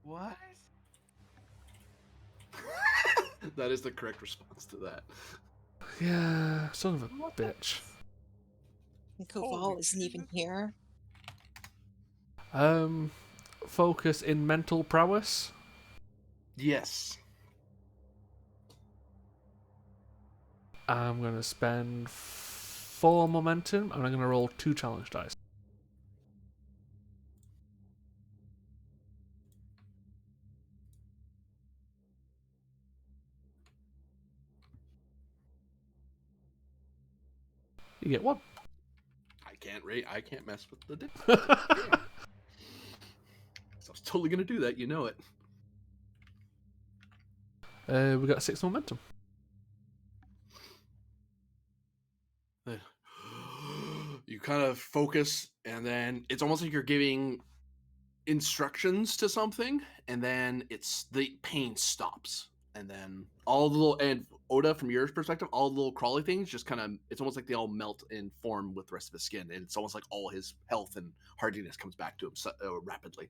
What? That is the correct response to that. Yeah, son of a bitch. And Koval isn't even here. Focus in mental prowess. Yes. I'm going to spend 4 momentum, and I'm going to roll 2 challenge dice. You get 1. I can't mess with the difficulty. Yeah. So I was totally gonna do that. You know it. We got 6 momentum. You kind of focus, and then it's almost like you're giving instructions to something, and then the pain stops, and then all the little, and Oda, from your perspective, all the little crawly things just kind of, it's almost like they all melt and form with the rest of his skin, and it's almost like all his health and hardiness comes back to him rapidly.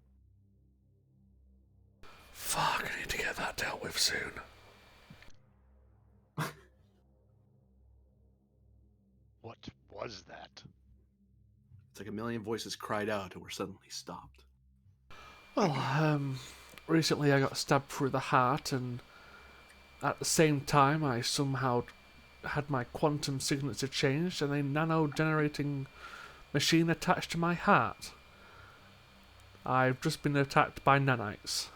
Fuck, I need to get that dealt with soon. What was that? It's like a million voices cried out and were suddenly stopped. Well, recently I got stabbed through the heart, and at the same time I somehow had my quantum signature changed and a nano-generating machine attached to my heart. I've just been attacked by nanites.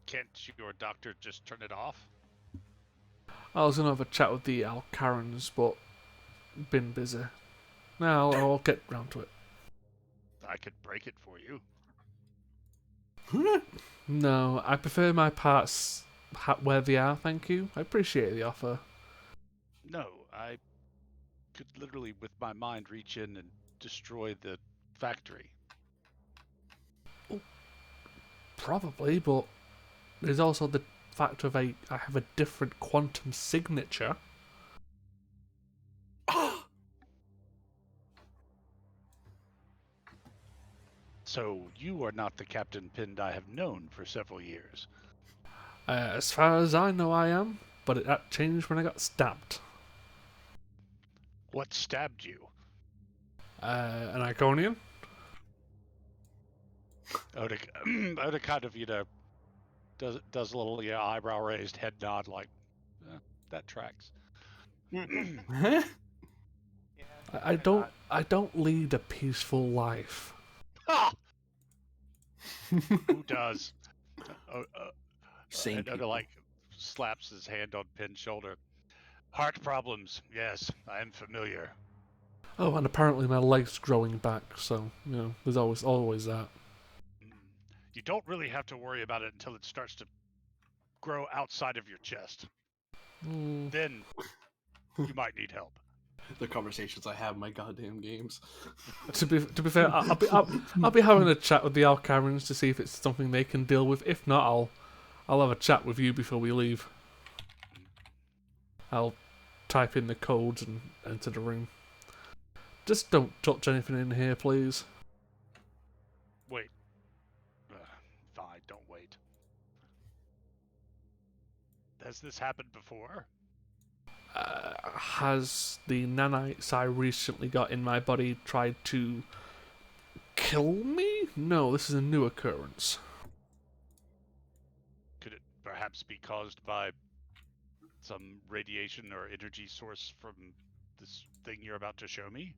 Can't your doctor just turn it off? I was going to have a chat with the Alcarans, but been busy. Now I'll get round to it. I could break it for you. No, I prefer my parts where they are, thank you. I appreciate the offer. No, I could literally, with my mind, reach in and destroy the factory. Probably, but there's also the fact of I have a different quantum signature. So you are not the Captain Pind I have known for several years. As far as I know, I am, but that changed when I got stabbed. What stabbed you? An Iconian? Oda kind of, does a little eyebrow raised, head nod, like, that tracks. Yeah, I don't lead a peaceful life. Ah! Who does? Same And Oda, people. like, slaps his hand on Pin's shoulder. Heart problems, yes, I am familiar. Oh, and apparently my leg's growing back, so, there's always that. You don't really have to worry about it until it starts to grow outside of your chest. Then you might need help. The conversations I have in my goddamn games. To be fair, I'll be having a chat with the Alcarans to see if it's something they can deal with. If not, I'll have a chat with you before we leave. I'll type in the codes and enter the room. Just don't touch anything in here, please. Wait. Fine, don't wait. Has this happened before? Has the nanites I recently got in my body tried to kill me? No, this is a new occurrence. Could it perhaps be caused by some radiation or energy source from this thing you're about to show me?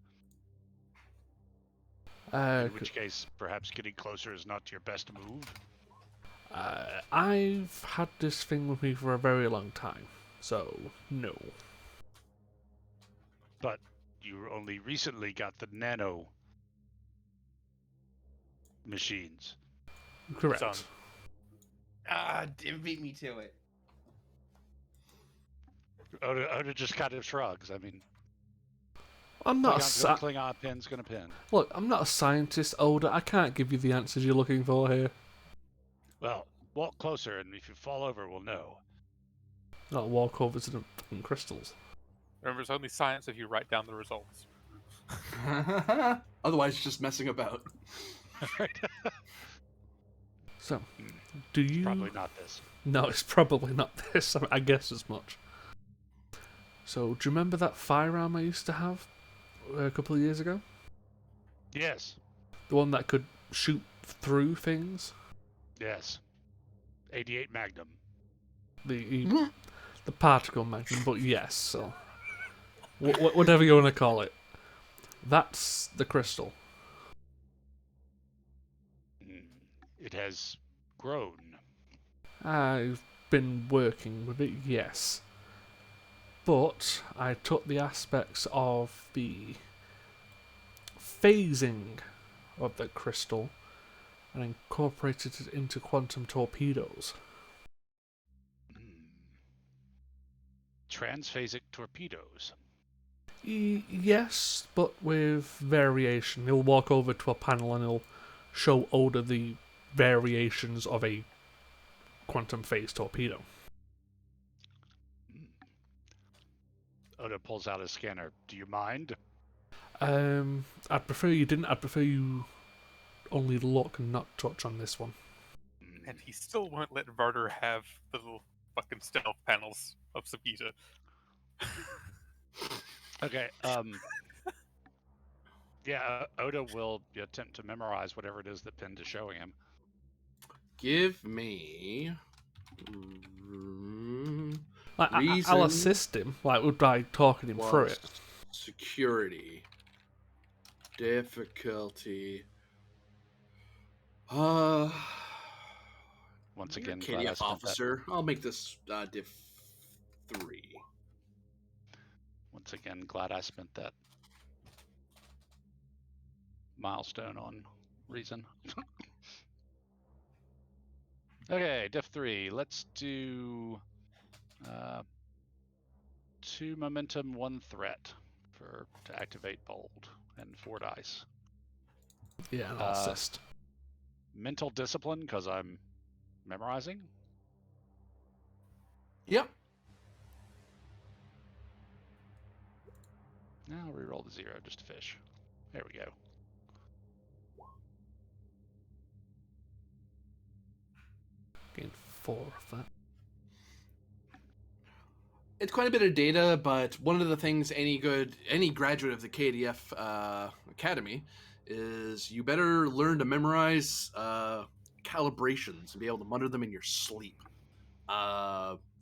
In which case, perhaps getting closer is not your best move? I've had this thing with me for a very long time, so no. But you only recently got the nano machines. Correct. Son. Beat me to it. Oda just kind of shrugs. I mean, I'm not Klingon pin's gonna pin. Look, I'm not a scientist, Oda. I can't give you the answers you're looking for here. Well, walk closer, and if you fall over, we'll know. Not walk over to the fucking crystals. Remember, it's only science if you write down the results. Otherwise, just messing about. So, do you... Probably not this. No, it's probably not this. I guess as much. So, do you remember that firearm I used to have a couple of years ago? Yes. The one that could shoot through things? Yes. 88 Magnum. The particle magnum, but yes, so whatever you want to call it. That's the crystal. It has grown. I've been working with it, yes. But I took the aspects of the phasing of the crystal and incorporated it into quantum torpedoes. Transphasic torpedoes. Yes, but with variation. He'll walk over to a panel and he'll show Oda the variations of a quantum phase torpedo. Oda pulls out his scanner. Do you mind? I'd prefer you didn't. I'd prefer you only look and not touch on this one. And he still won't let Varder have the little fucking stealth panels of Sabita. Okay. Yeah, Oda will attempt to memorize whatever it is that Pend is showing him. Give me. I'll assist him, by talking him through it. Security. Difficulty. Once again, glad I KDF spent officer. I'll make this diff 3. Once again, glad I spent that milestone on reason. Okay, diff 3. Let's do 2 momentum, 1 threat to activate bold, and 4 dice. Yeah, and I'll assist. Mental discipline because I'm memorizing. Yep. Now I'll reroll the 0 just to fish. There we go. Gain 4 of that. It's quite a bit of data, but one of the things any graduate of the KDF Academy is you better learn to memorize calibrations and be able to mutter them in your sleep.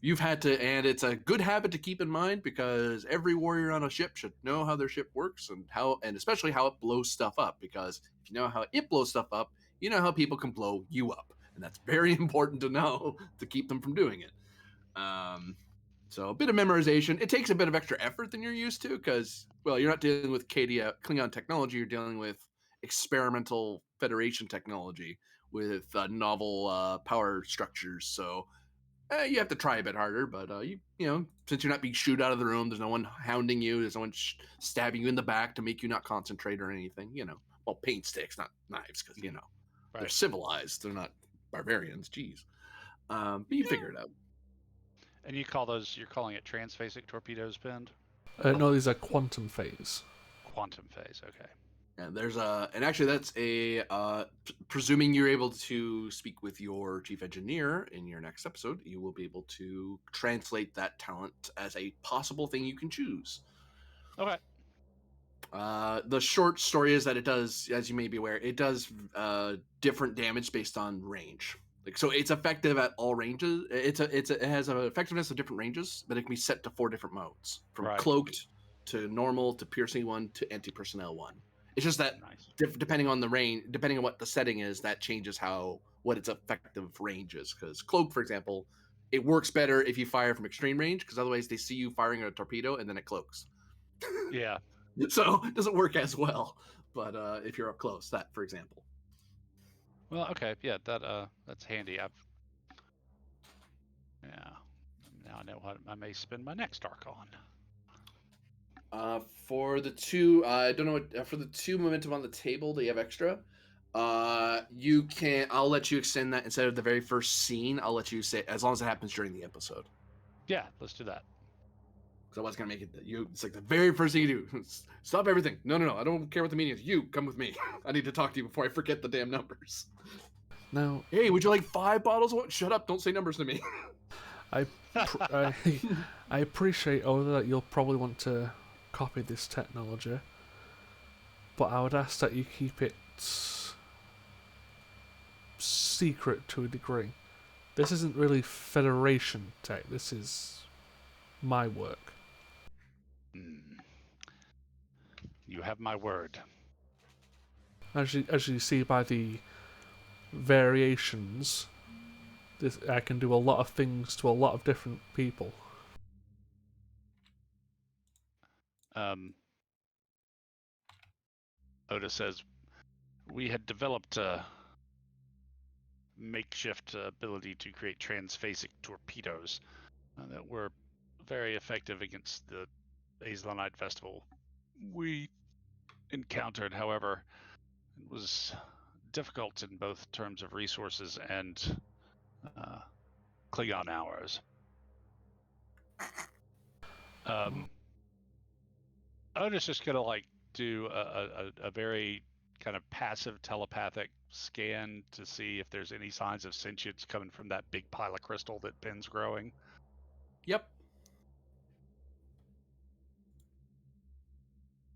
You've had to, and it's a good habit to keep in mind because every warrior on a ship should know how their ship works and especially how it blows stuff up. Because if you know how it blows stuff up, you know how people can blow you up, and that's very important to know to keep them from doing it. So a bit of memorization. It takes a bit of extra effort than you're used to because, well, you're not dealing with Klingon technology. You're dealing with experimental Federation technology with novel power structures. So you have to try a bit harder. But you know, since you're not being shooed out of the room, there's no one hounding you. There's no one stabbing you in the back to make you not concentrate or anything. You know, well, paint sticks, not knives, because you know they're civilized. They're not barbarians. Jeez, but you figure it out. And you're calling it transphasic torpedoes, Pend? No, these are quantum phase. Quantum phase, okay. And and actually that's presuming you're able to speak with your chief engineer in your next episode, you will be able to translate that talent as a possible thing you can choose. Okay. The short story is that it does, as you may be aware, it does different damage based on range. Like, so it's effective at all ranges. It has an effectiveness of different ranges, but it can be set to 4 different modes, from cloaked to normal to piercing 1 to anti-personnel 1. It's just that depending on the range, depending on what the setting is, that changes what its effective range is. Because cloak, for example, it works better if you fire from extreme range, because otherwise they see you firing a torpedo and then it cloaks. Yeah. So it doesn't work as well. But if you're up close, that, for example. Well, okay, yeah, that's handy. Now I know what I may spend my next arc on. For the 2, I don't know what, for the 2 momentum on the table that you have extra, you can. I'll let you extend that instead of the very first scene. I'll let you say as long as it happens during the episode. Yeah, let's do that. Because I was gonna make it. It's like the very first thing you do. Stop everything. No. I don't care what the meaning is. You come with me. I need to talk to you before I forget the damn numbers. Now, hey, would you like 5 bottles of water? Shut up! Don't say numbers to me. I appreciate, Oda, that you'll probably want to copy this technology, but I would ask that you keep it secret to a degree. This isn't really Federation tech. This is my work. Hmm. You have my word. As you see by the variations, I can do a lot of things to a lot of different people. Otis says, we had developed a makeshift ability to create transphasic torpedoes that were very effective against the Azlanite Festival. We encountered, however, it was difficult in both terms of resources and Klingon hours. Otis is gonna like do a very kind of passive telepathic scan to see if there's any signs of sentience coming from that big pile of crystal that Ben's growing. Yep.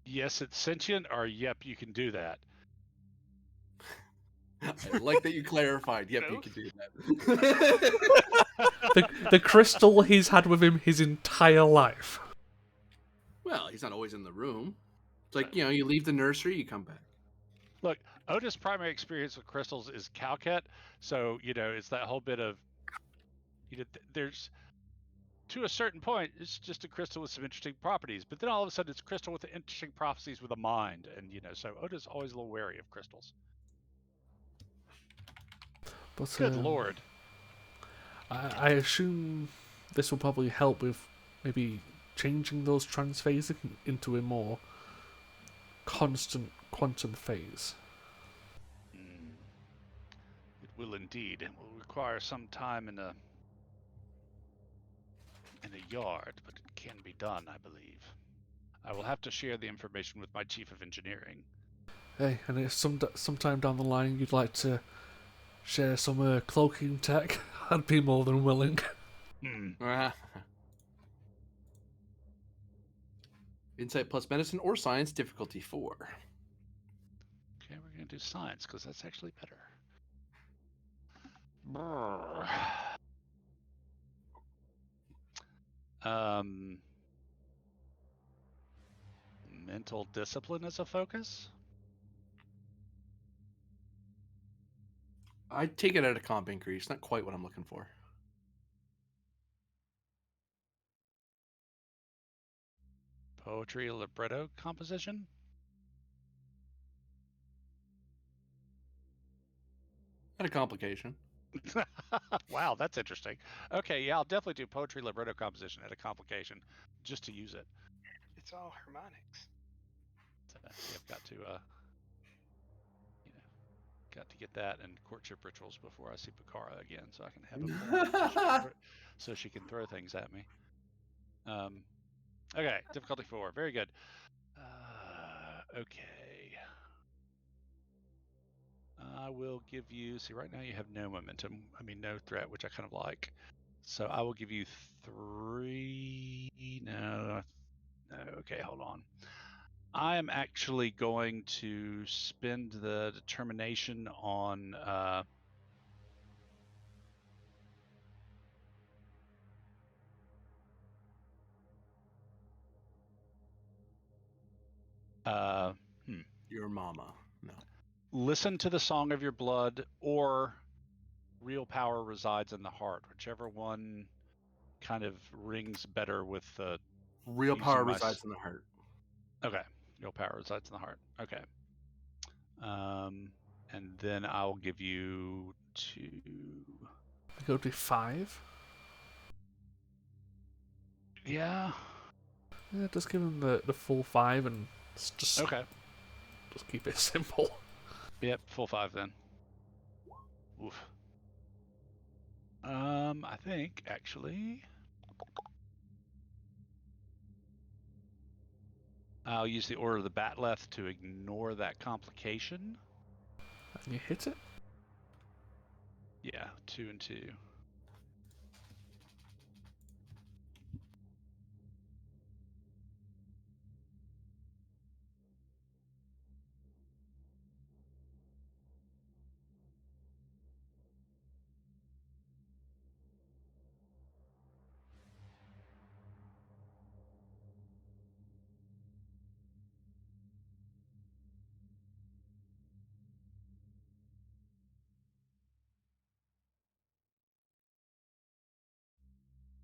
Yes, it's sentient, or yep, you can do that. I like that you clarified. Yep, No. you can do that. The crystal he's had with him his entire life. Well, he's not always in the room. It's like, you leave the nursery, you come back. Look, Otis' primary experience with crystals is Calcat, so it's that whole bit of there's to a certain point it's just a crystal with some interesting properties, but then all of a sudden it's a crystal with interesting properties with a mind, and so Otis is always a little wary of crystals. But Good lord. I assume this will probably help with maybe changing those transphases into a more constant quantum phase. It will indeed. It will require some time in a yard, but it can be done, I believe. I will have to share the information with my chief of engineering. Hey, and if sometime down the line you'd like to share some cloaking tech, I'd be more than willing. Insight plus medicine or science, difficulty 4. Okay, we're going to do science because that's actually better. Mental discipline as a focus? I'd take it at a comp increase. Not quite what I'm looking for. Poetry libretto composition? Not a complication. Wow, that's interesting. Okay, yeah, I'll definitely do poetry libretto composition at a complication just to use it. It's all harmonics. So, see, I've got to get that and courtship rituals before I see Bakara again, so I can have a so she can throw things at me. Okay, difficulty 4, very good. Okay. I will give you, see, right now you have no momentum, no threat, which I kind of like. So I will give you 3, no, okay, hold on. I am actually going to spend the determination on Your mama. No. listen to the song of your blood or real power resides in the heart, whichever one kind of rings better with Real power resides in the heart. Okay, real power resides in the heart. Okay. And then I'll give you 2. Go to 5. Yeah. Yeah, just give him the full 5 and just Okay. Just keep it simple. Yep, full 5 then. Oof. I think actually I'll use the Order of the Batleth to ignore that complication. And you hit it? Yeah, 2 and 2.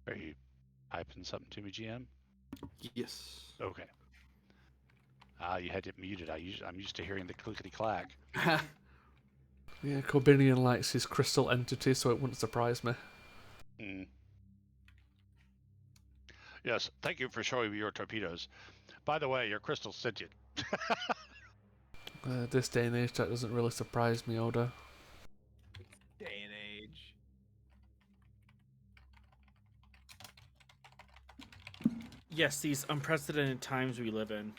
Are you typing something to me, GM? Yes. Okay. You had it muted. I'm used to hearing the clickety clack. Yeah, Corbinian likes his crystal entity, so it wouldn't surprise me. Yes, thank you for showing me your torpedoes. By the way, your crystal's sentient. This day and age, that doesn't really surprise me, Oda. Day and age. Yes, these unprecedented times we live in.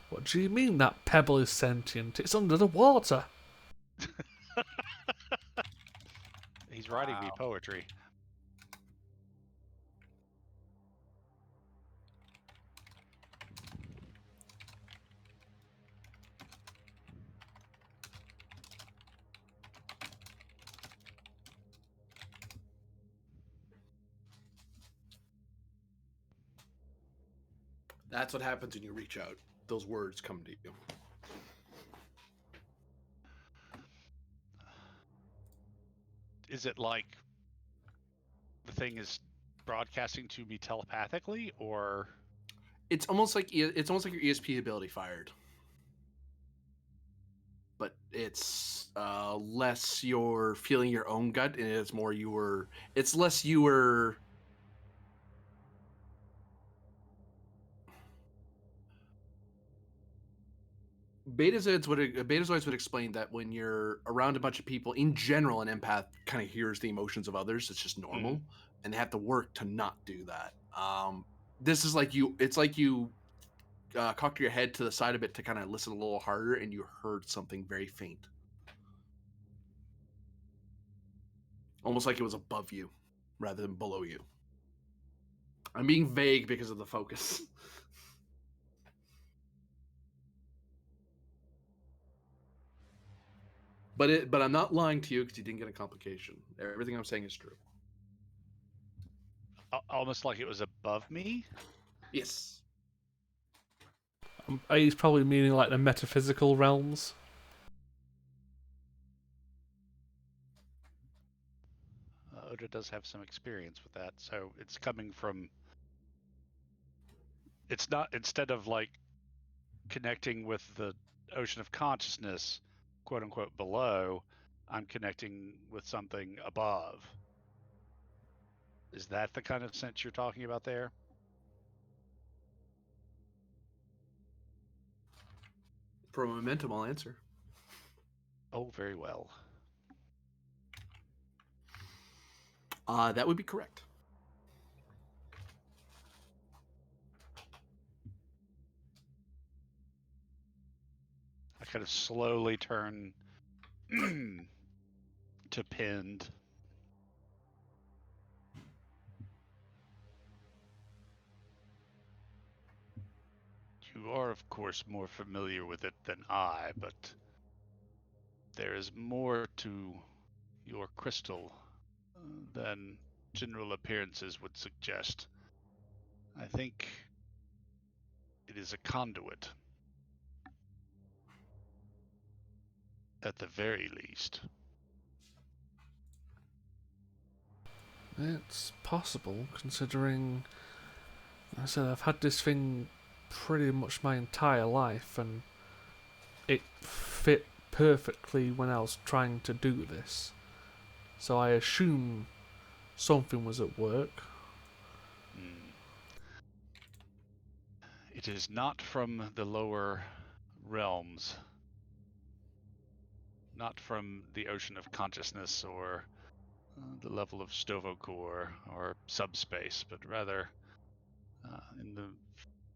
What do you mean that pebble is sentient? It's under the water. He's writing me Wow. poetry. That's what happens when you reach out. Those words come to you. Is it like the thing is broadcasting to me telepathically, or It's almost like your ESP ability fired, but it's less you're feeling your own gut, and it's more you were. It's less you were. Betazoids would explain that when you're around a bunch of people, in general, an empath kind of hears the emotions of others. It's just normal, and they have to work to not do that. This is like you. It's like you cocked your head to the side a bit to kind of listen a little harder, and you heard something very faint, almost like it was above you rather than below you. I'm being vague because of the focus. But I'm not lying to you because you didn't get a complication. Everything I'm saying is true. almost like it was above me? Yes. He's probably meaning like the metaphysical realms. Oda does have some experience with that, so it's coming from. It's not, instead of like connecting with the ocean of consciousness, quote unquote, below, I'm connecting with something above. Is that the kind of sense you're talking about there? For a momentum, I'll answer. Oh, very well. That would be correct. I kind of slowly turn to pinned. You are, of course, more familiar with it than I, but there is more to your crystal than general appearances would suggest. I think it is a conduit, at the very least. It's possible, considering, like I said, I've had this thing pretty much my entire life, and it fit perfectly when I was trying to do this. So I assume something was at work. It is not from the lower realms, not from the ocean of consciousness or the level of Stovokor or subspace, but rather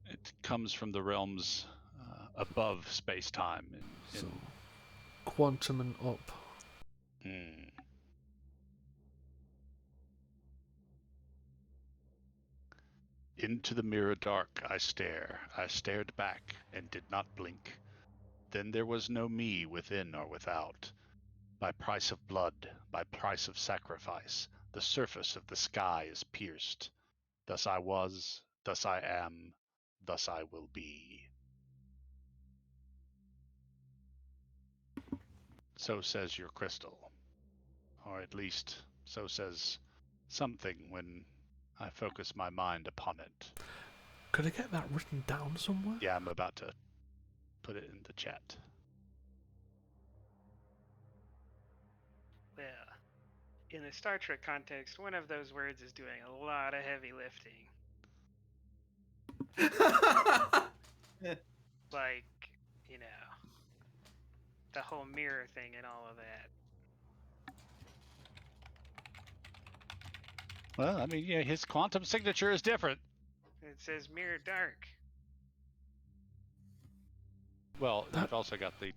it comes from the realms above space-time. So, quantum and up. Into the mirror dark I stare. I stared back and did not blink. Then there was no me within or without. By price of blood, by price of sacrifice, the surface of the sky is pierced. Thus I was, thus I am, thus I will be. So says your crystal. or at least so says something when I focus my mind upon it. Could I get that written down somewhere? Yeah, I'm about to put it in the chat. Well, in the Star Trek context, one of those words is doing a lot of heavy lifting. Like, you know, the whole mirror thing and all of that. Well, I mean, yeah, his quantum signature is different. It says mirror dark. Well, you've also got the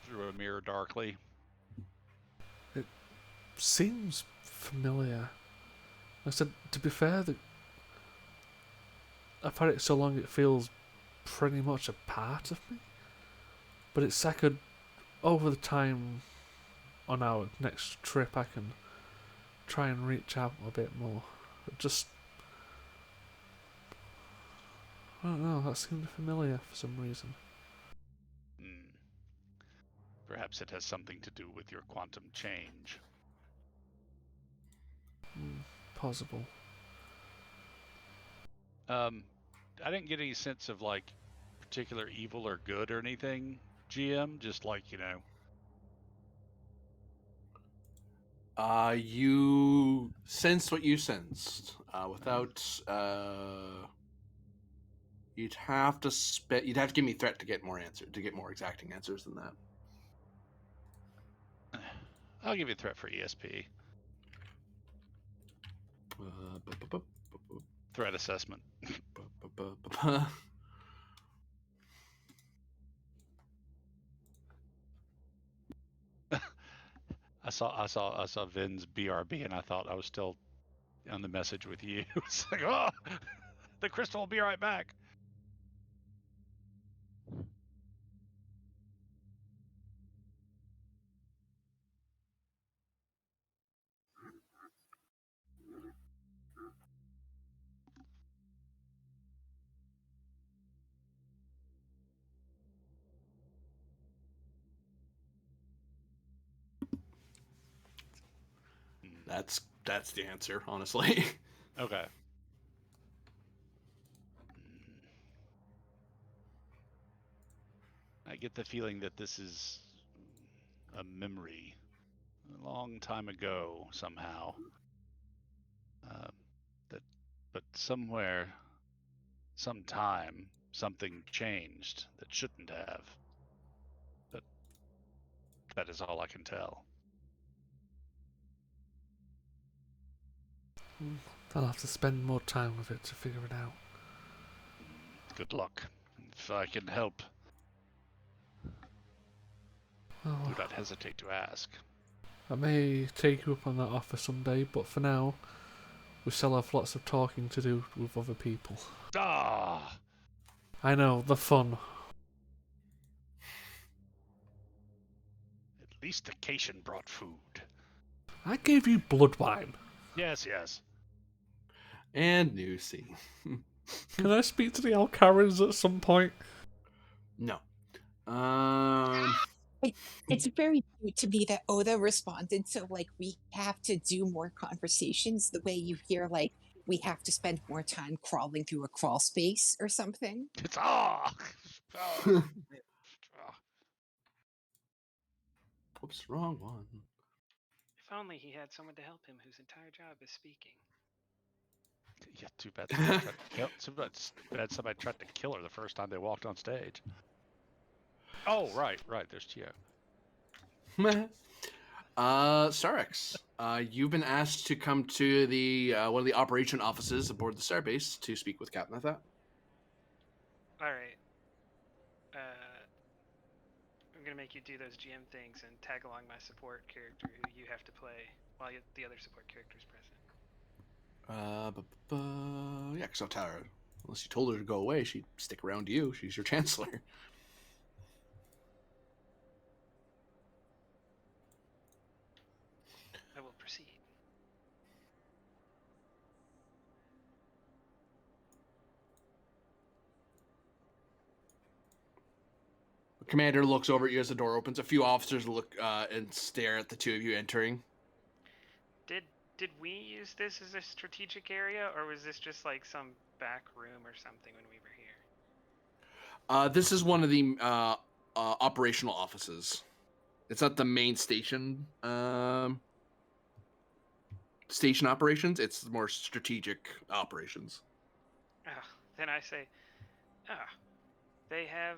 through a mirror darkly. Seems familiar. I said, to be fair, I've had it so long it feels pretty much a part of me. But it's echoed over the time on our next trip. I can try and reach out a bit more. Just, I don't know, that seemed familiar for some reason. Perhaps it has something to do with your quantum change. Possible. I didn't get any sense of like particular evil or good or anything, GM. Just like, You sensed what you sensed. Without you'd have to give me threat to get more exacting answers than that. I'll give you a threat for ESP. Threat assessment. I saw Vin's BRB, and I thought I was still on the message with you. It's like, oh, the crystal will be right back. That's the answer, honestly. Okay. I get the feeling that this is a memory a long time ago somehow. But somewhere, sometime, something changed that shouldn't have. But that is all I can tell. I'll have to spend more time with it to figure it out. Good luck. If I can help, do not hesitate to ask. I may take you up on that offer someday, but for now, we still have lots of talking to do with other people. Ah! I know, the fun. At least the Cation brought food. I gave you blood wine. Yes. And new scene. Can I speak to the Alcarans at some point? No. It's very cute to me that Oda responded, so like we have to do more conversations the way you hear like we have to spend more time crawling through a crawl space or something. It's Oops, wrong one. If only he had someone to help him whose entire job is speaking. Yeah, too bad somebody tried to kill. Too bad somebody tried to kill her the first time they walked on stage. Oh, right. There's Tio. Starix, you've been asked to come to the one of the operation offices aboard the Starbase to speak with Captain Athat. All right. I'm gonna make you do those GM things and tag along my support character who you have to play while the other support character is present. Yeah, because I'll tell her. Unless you told her to go away, she'd stick around to you. She's your chancellor. I will proceed. Commander looks over at you as the door opens. A few officers look and stare at the two of you entering. Did we use this as a strategic area, or was this just like some back room or something when we were here? This is one of the operational offices. It's not the main station. Station operations. It's more strategic operations. Then I say, they have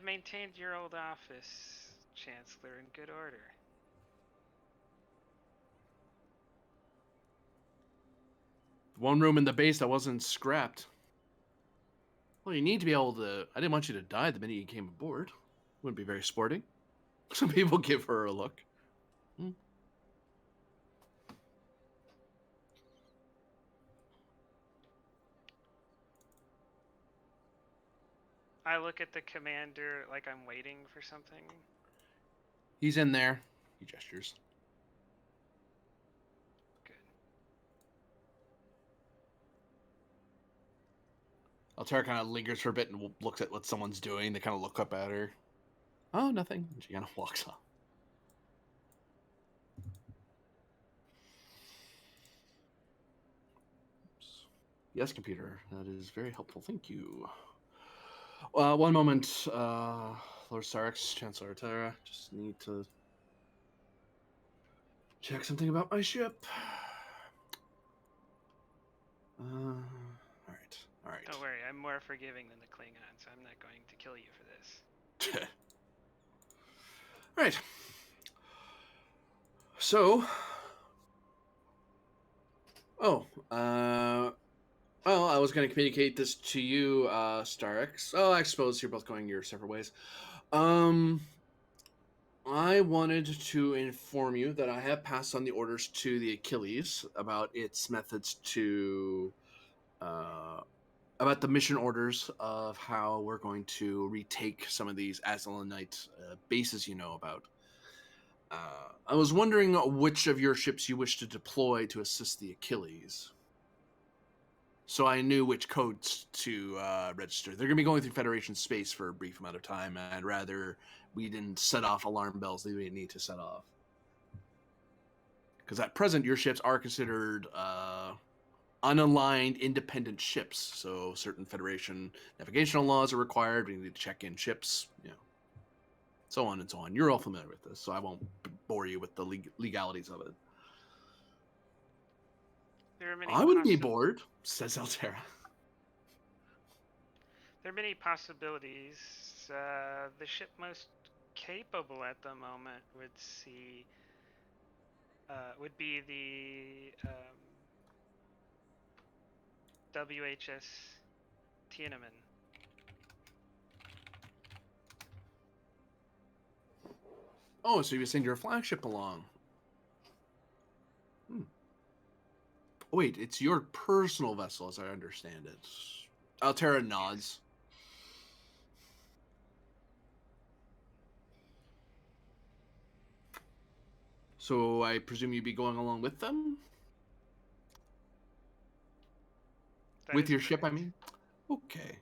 maintained your old office, Chancellor, in good order. One room in the base that wasn't scrapped. Well, you need to be able to. I didn't want you to die the minute you came aboard. Wouldn't be very sporting. Some people give her a look. I look at the commander like I'm waiting for something. He's in there. He gestures. Good. Altera kind of lingers for a bit and looks at what someone's doing. They kind of look up at her. Oh, nothing. And she kind of walks off. Yes, computer. That is very helpful. Thank you. One moment, Lord Sarx, Chancellor Altera. Just need to check something about my ship. All right. Don't worry, I'm more forgiving than the Klingons, so I'm not going to kill you for this. All right. So, well, I was going to communicate this to you, Starix. Oh, I suppose you're both going your separate ways. I wanted to inform you that I have passed on the orders to the Achilles about its methods to, about the mission orders of how we're going to retake some of these Azlanite bases you know about. I was wondering which of your ships you wish to deploy to assist the Achilles. So I knew which codes to register. They're going to be going through Federation space for a brief amount of time, and I'd rather we didn't set off alarm bells that we need to set off. Because at present, your ships are considered unaligned, independent ships. So certain Federation navigational laws are required. We need to check in ships, so on and so on. You're all familiar with this, so I won't bore you with the legalities of it. I wouldn't be bored, says Altera. There are many possibilities. The ship most capable at the moment would be the U.S.S. Tiananmen. Oh, so you send your flagship along. Wait, it's your personal vessel, as I understand it. Altera nods. So I presume you'd be going along with them? With your ship, I mean? Okay.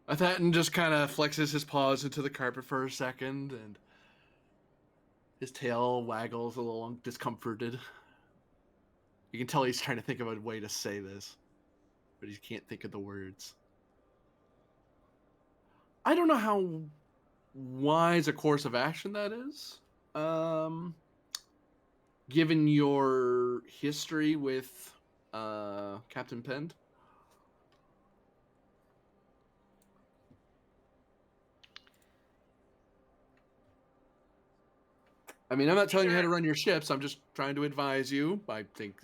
Athaton just kind of flexes his paws into the carpet for a second, and his tail waggles a little discomforted. You can tell he's trying to think of a way to say this, but he can't think of the words. I don't know how wise a course of action that is. Given your history with Captain Pend. I mean, I'm not telling you how to run your ships. I'm just trying to advise you. I think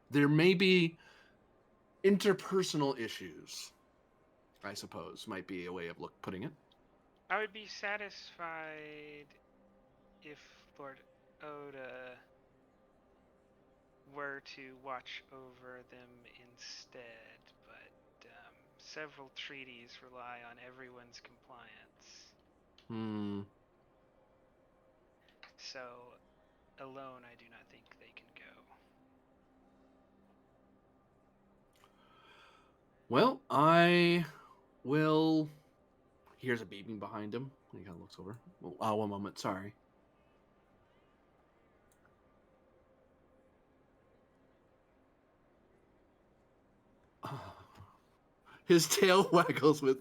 there may be interpersonal issues, I suppose, might be a way of putting it. I would be satisfied if Lord Oda were to watch over them instead, but several treaties rely on everyone's compliance. So, alone, I do not think they can go. Well, I Will. He hears a beeping behind him. He kind of looks over. Oh, one moment. Sorry. His tail waggles with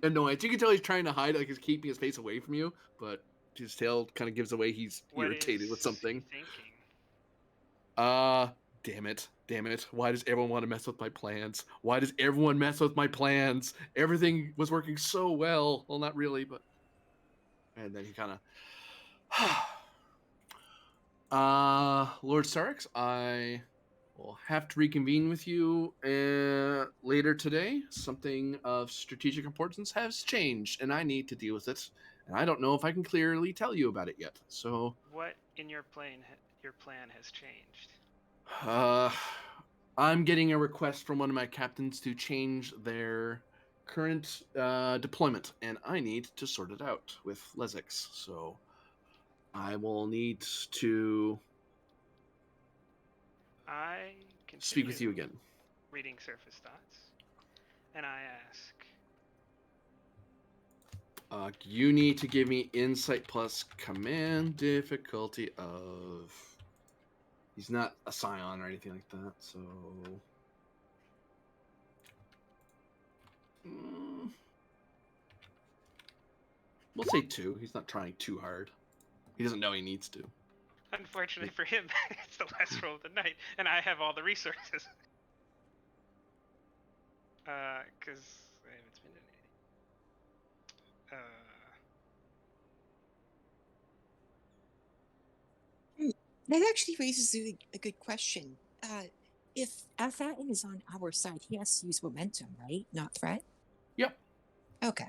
annoyance. You can tell he's trying to hide, like he's keeping his face away from you, but his tail kind of gives away he's What irritated is with something. he thinking? Damn it. Damn it. Why does everyone want to mess with my plans? Why does everyone mess with my plans? Everything was working so well. Well, not really, but. And then he kind of. Lord Starks, I will have to reconvene with you later today. Something of strategic importance has changed, and I need to deal with it. And I don't know if I can clearly tell you about it yet. So, What in your plan has changed? I'm getting a request from one of my captains to change their current deployment, and I need to sort it out with Lesix. So, I will need to I speak continue with you again. reading surface thoughts, and I ask, You need to give me insight plus command difficulty of. He's not a scion or anything like that, so. We'll say 2. He's not trying too hard. He doesn't know he needs to. unfortunately for him, it's the last roll of the night, and I have all the resources. Because I haven't spent anything. That actually raises a good question. If Alphatin is on our side, he has to use momentum, right? Not threat. Yep. Okay.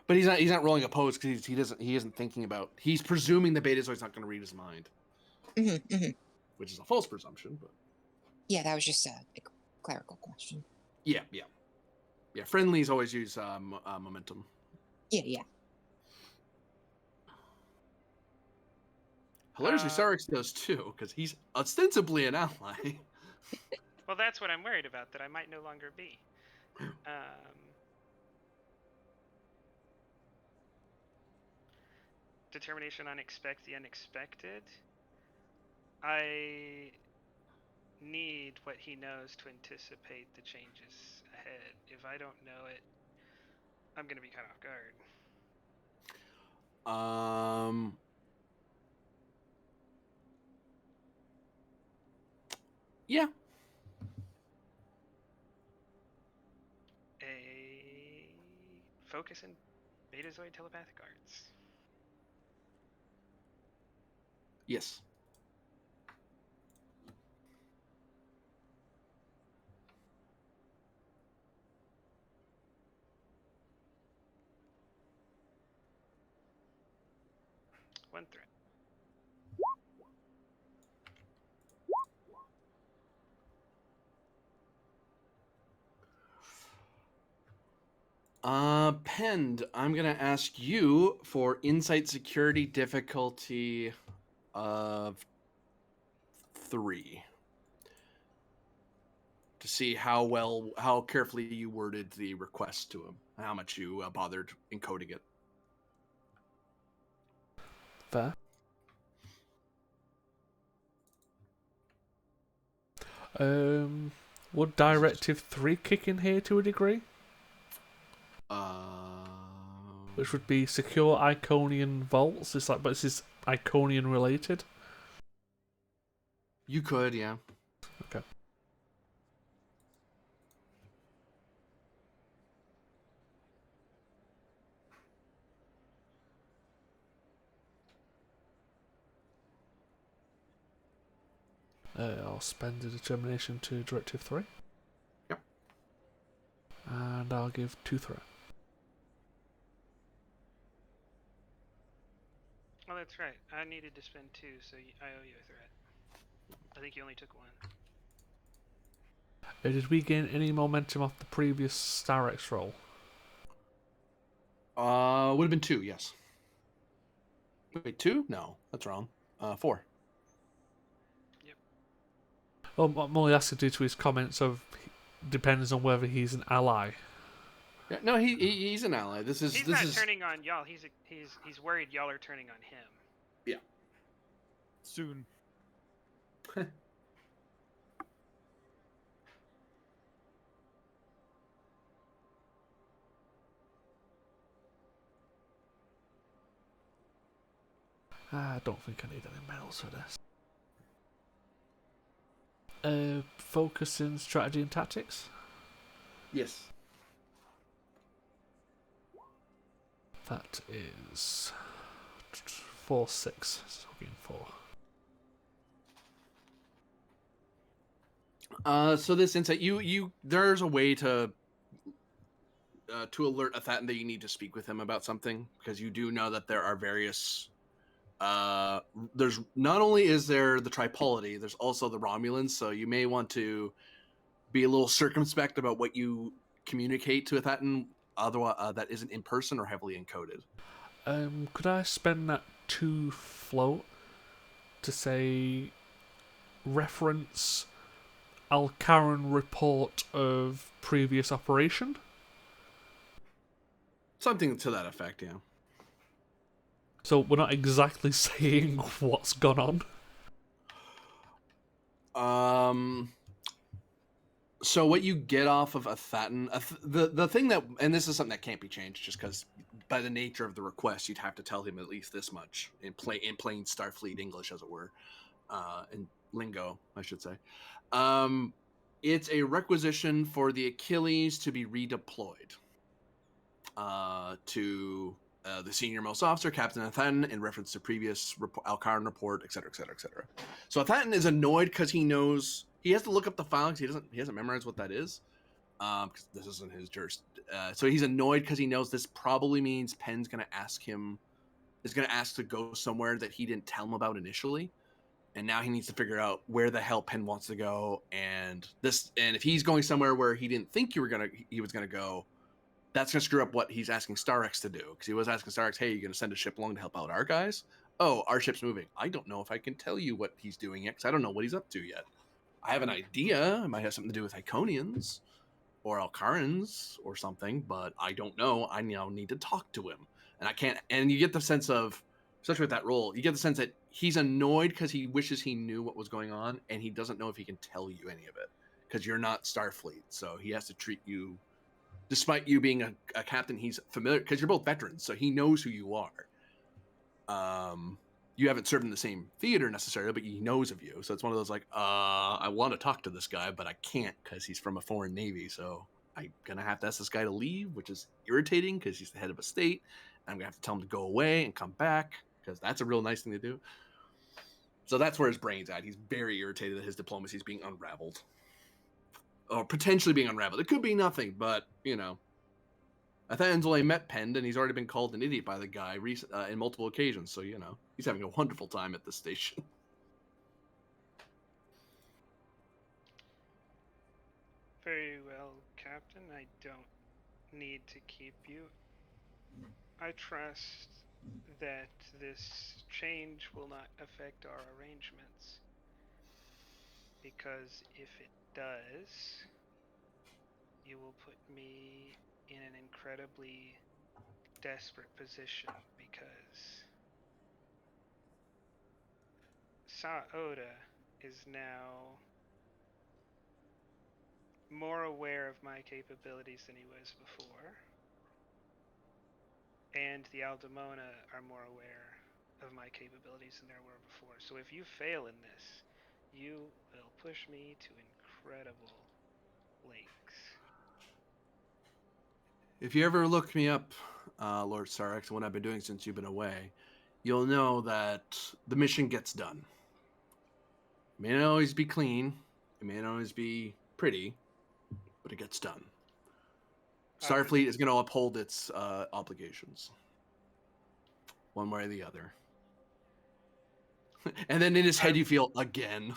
But he's not rolling opposed because he isn't thinking about. He's presuming the Betazoid's not going to read his mind, which is a false presumption. But yeah, that was just a clerical question. yeah. Friendlies always use momentum. Yeah. Hilariously, Sarix does too because he's ostensibly an ally. Well, that's what I'm worried about. That I might no longer be. Determination on expect the unexpected. I need what he knows to anticipate the changes ahead. If I don't know it, I'm going to be caught off guard. Yeah. A focus in Betazoid telepathic arts. Yes. One threat. Pend, I'm gonna ask you for insight security difficulty of 3 to see how carefully you worded the request to him, and how much you bothered encoding it. Fair. Would Directive 3 kick in here to a degree? Which would be secure Iconian vaults. But this is Iconian related. You could, yeah. Okay. I'll spend a determination to Directive 3. Yep. And I'll give 2 threat. Oh, that's right. I needed to spend 2, so I owe you a threat. I think you only took 1. Did we gain any momentum off the previous Starrex roll? Would have been 2, yes. Wait, 2? No, that's wrong. 4. Yep. Well, I'm only asking due to his comments of depends on whether he's an ally. Yeah, no, he's an ally. This He's is not turning on y'all. He's worried y'all are turning on him. yeah. Soon. I don't think I need any medals for this. Focus in strategy and tactics. Yes. That is 4/6. So being 4. So this insight, there's a way to alert Athaton that you need to speak with him about something, because you do know that there are various. There's not only is there the Tripolity, there's also the Romulans. So you may want to be a little circumspect about what you communicate to Athaton, otherwise that isn't in person or heavily encoded. Could I spend that 2 float to say reference Alcaran report of previous operation? Something to that effect, yeah. So we're not exactly saying what's gone on. So what you get off of Athaton, the thing that, and this is something that can't be changed, just because by the nature of the request, you'd have to tell him at least this much in plain Starfleet English, as it were, in lingo, I should say. It's a requisition for the Achilles to be redeployed to the senior most officer, Captain Athaton, in reference to previous Alcaran report, etc., etc., etc. So Athaton is annoyed because he knows he has to look up the file because he hasn't memorized what that is, because this isn't his jurisdiction. So he's annoyed because he knows this probably means Penn's going to ask to go somewhere that he didn't tell him about initially, and now he needs to figure out where the hell Penn wants to go, and if he's going somewhere where he didn't think he was gonna go, that's going to screw up what he's asking Starex to do, because he was asking Starex, hey, you're going to send a ship along to help out our guys? Oh, our ship's moving. I don't know if I can tell you what he's doing yet, because I don't know what he's up to yet. I have an idea. It might have something to do with Iconians or Alcarans or something, but I don't know. I now need to talk to him. And I can't. And you get the sense of, especially with that role, you get the sense that he's annoyed because he wishes he knew what was going on, and he doesn't know if he can tell you any of it, because you're not Starfleet. So he has to treat you, despite you being a captain, he's familiar, because you're both veterans, so he knows who you are. You haven't served in the same theater necessarily, but he knows of you. So it's one of those like, I want to talk to this guy, but I can't because he's from a foreign navy. So I'm gonna have to ask this guy to leave, which is irritating because he's the head of a state. I'm gonna have to tell him to go away and come back, because that's a real nice thing to do. So that's where his brain's at. He's very irritated that his diplomacy is being unraveled, or potentially being unraveled. It could be nothing, but Athan's only met Penn, and he's already been called an idiot by the guy in multiple occasions. So he's having a wonderful time at this station. Very well, Captain. I don't need to keep you. I trust that this change will not affect our arrangements, because if it does, you will put me in an incredibly desperate position, because Sa-Oda is now more aware of my capabilities than he was before, and the Aldemona are more aware of my capabilities than there were before. So if you fail in this, you will push me to incredible lengths. If you ever look me up, Lord Starex, and what I've been doing since you've been away, you'll know that the mission gets done. It may not always be clean, it may not always be pretty, but it gets done. Starfleet is going to uphold its obligations, one way or the other. And then in his head, you feel, again,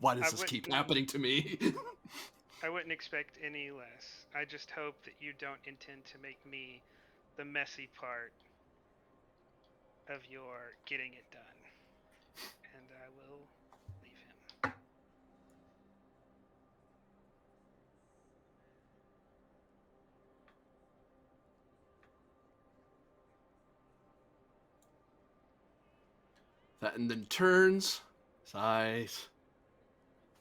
why does this keep happening to me? I wouldn't expect any less. I just hope that you don't intend to make me the messy part of your getting it done. And I will leave him. That and then turns, sighs,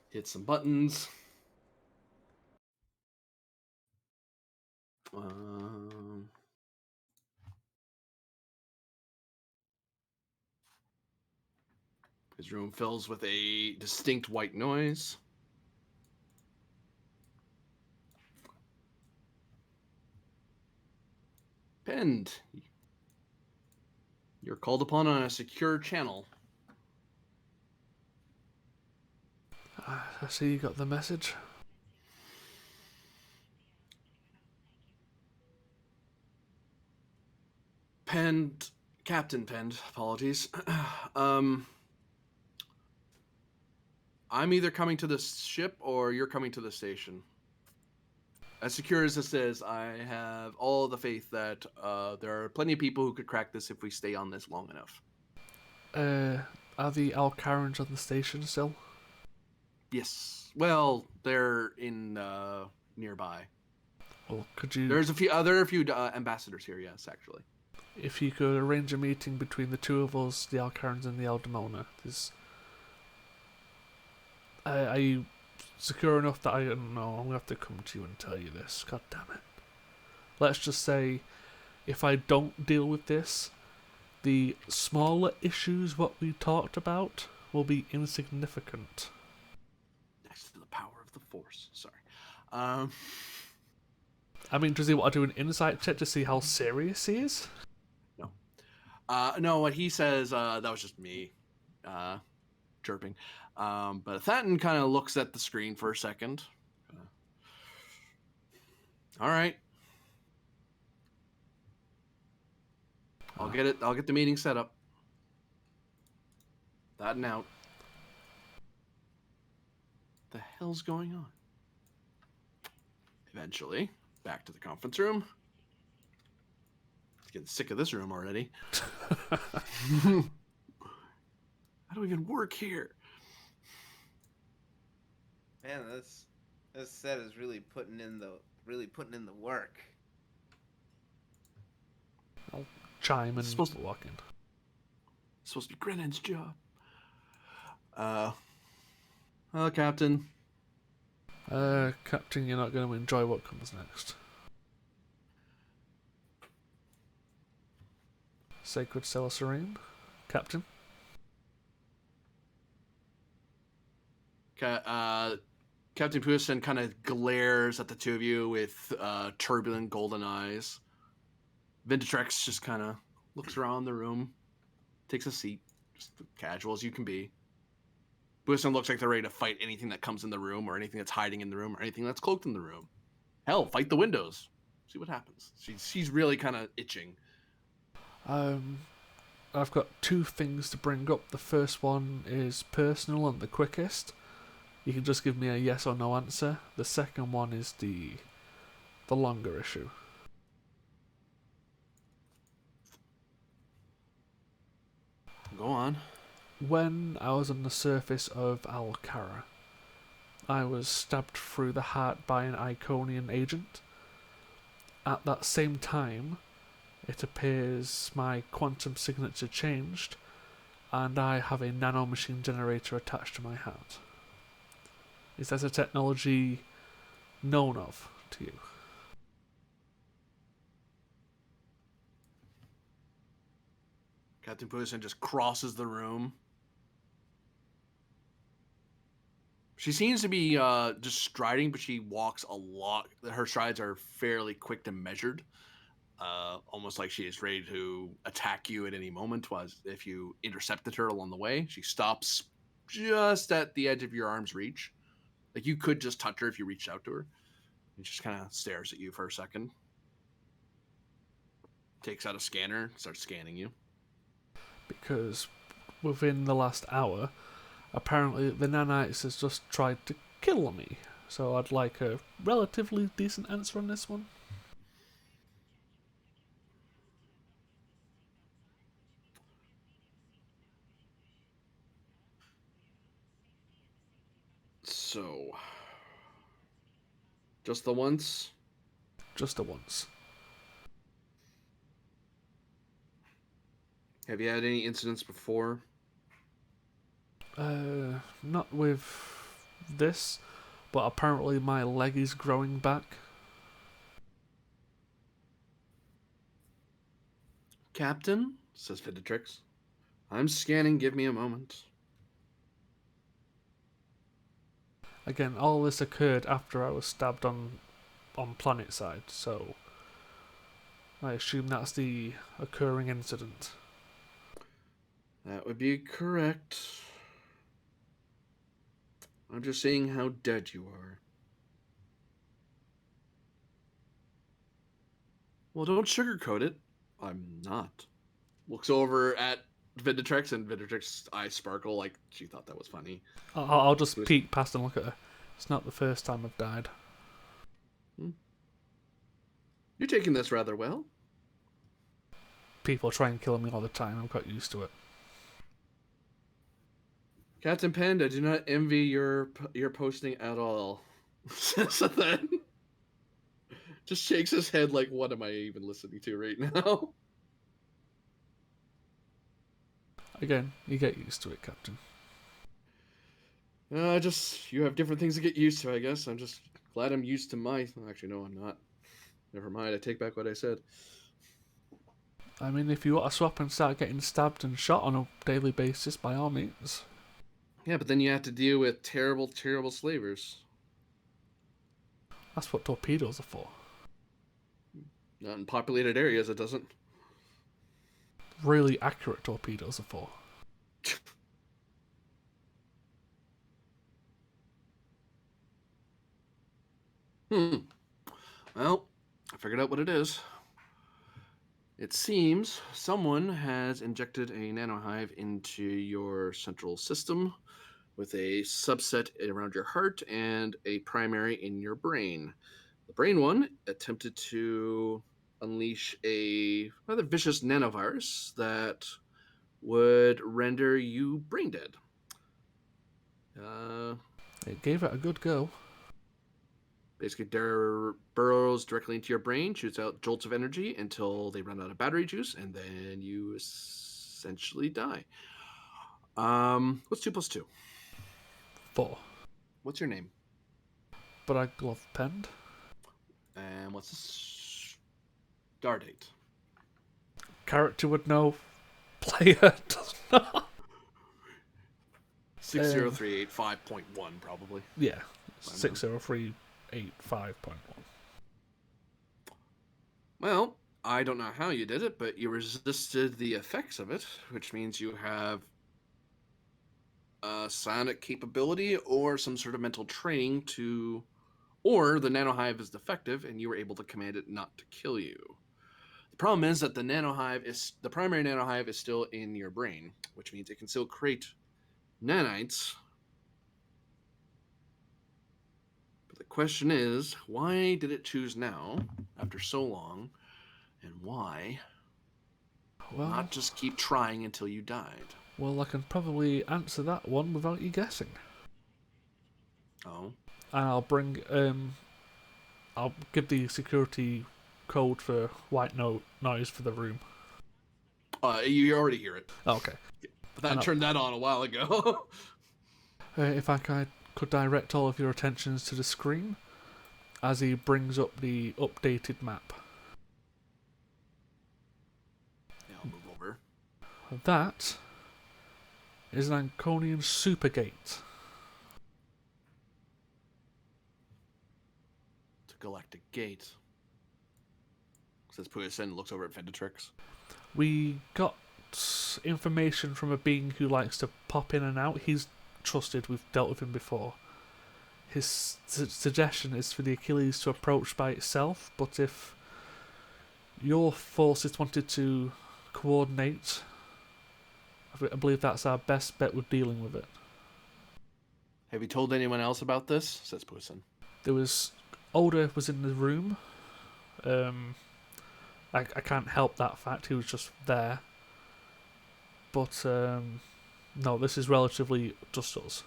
hits some buttons. Um, his room fills with a distinct white noise. Pend, you're called upon on a secure channel. I see you got the message. Pend, Captain Pend, apologies. I'm either coming to the ship or you're coming to the station. As secure as this is, I have all the faith that there are plenty of people who could crack this if we stay on this long enough. Are the Alcarans on the station still? Yes. Well, they're in nearby. Well, could you, There's a few. There are a few ambassadors here. Yes, actually. if you could arrange a meeting between the two of us, the Alcarans and the Eldemona, are you secure enough that I don't know? I'm gonna have to come to you and tell you this. God damn it! Let's just say, if I don't deal with this, the smaller issues what we talked about will be insignificant. Next to the power of the Force. Sorry. I mean, does he want to do an insight check to see how serious he is? No. No. What he says. That was just me. Chirping. But Thatton kind of looks at the screen for a second. All right. I'll get it. I'll get the meeting set up. Thatton out. The hell's going on? Eventually, back to the conference room. Getting sick of this room already. How do we even work here? Man, this set is really putting in the work. I'll chime and Supposed to- walk in. It's supposed to be Grennan's job. Well, Captain. Captain, you're not going to enjoy what comes next. Sacred Cell Serene, Captain. Captain Pearson kind of glares at the two of you with turbulent golden eyes. Vintatrex just kind of looks around the room, takes a seat, just casual as you can be. Pearson looks like they're ready to fight anything that comes in the room, or anything that's hiding in the room, or anything that's cloaked in the room. Hell, fight the windows. See what happens. She's really kind of itching. I've got two things to bring up. The first one is personal and the quickest. You can just give me a yes or no answer. The second one is the longer issue. Go on. When I was on the surface of Alcara, I was stabbed through the heart by an Iconian agent. At that same time, it appears my quantum signature changed, and I have a nanomachine generator attached to my heart. Is that a technology known of to you? Captain Pearson just crosses the room. She seems to be just striding, but she walks a lot. Her strides are fairly quick and measured. Almost like she is ready to attack you at any moment. Was if you intercepted her along the way, she stops just at the edge of your arm's reach. Like you could just touch her if you reached out to her. And just kind of stares at you for a second. Takes out a scanner, starts scanning you. Because within the last hour, apparently the nanites has just tried to kill me. So I'd like a relatively decent answer on this one. So, just the once? Just the once. Have you had any incidents before? Not with this, but apparently my leg is growing back. Captain, says Viditrix, I'm scanning. Give me a moment. Again, all this occurred after I was stabbed on planet side, so I assume that's the occurring incident. That would be correct. I'm just seeing how dead you are. Well, don't sugarcoat it. I'm not. Looks over at Viditrix, and Viditrix's eyes sparkle like she thought that was funny. I'll just peek past and look at her. It's not the first time I've died. You're taking this rather well. People try and kill me all the time. I've got used to it. Captain Panda, do not envy your posting at all. So then, just shakes his head like, what am I even listening to right now? Again, you get used to it, Captain. You have different things to get used to, I guess. I'm just glad I'm used to my... Actually, no, I'm not. Never mind, I take back what I said. I mean, if you want to swap and start getting stabbed and shot on a daily basis, by all means. Yeah, but then you have to deal with terrible, terrible slavers. That's what torpedoes are for. Not in populated areas, it doesn't. Really accurate torpedoes are for. Well, I figured out what it is. It seems someone has injected a nanohive into your central system with a subset around your heart and a primary in your brain. The brain one attempted to unleash a rather vicious nanovirus that would render you brain dead. It gave it a good go. Basically, burrows directly into your brain, shoots out jolts of energy until they run out of battery juice, and then you essentially die. What's 2 plus 2? 4. What's your name? But I glove penned. And what's the star date? Character would know. Player does not. 60385.1, probably. Yeah, 60385.1. Well, I don't know how you did it, but you resisted the effects of it, which means you have a psionic capability or some sort of mental training to... Or the nanohive is defective and you were able to command it not to kill you. The problem is that the primary nanohive is still in your brain, which means it can still create nanites. But the question is, why did it choose now, after so long, and why not just keep trying until you died? Well, I can probably answer that one without you guessing. Oh? And I'll give the security code for white noise for the room. You already hear it. Okay. But I turned that on a while ago. If I could direct all of your attentions to the screen as he brings up the updated map. Yeah, I'll move over. That is an Anconian supergate. It's a galactic gate. Says Puyasen, looks over at Venditrix. We got information from a being who likes to pop in and out. He's trusted, we've dealt with him before. His suggestion is for the Achilles to approach by itself, but if your forces wanted to coordinate, I believe that's our best bet with dealing with it. Have you told anyone else about this? Says Puyasen. Older was in the room. I can't help that fact, he was just there. But, no, this is relatively just us.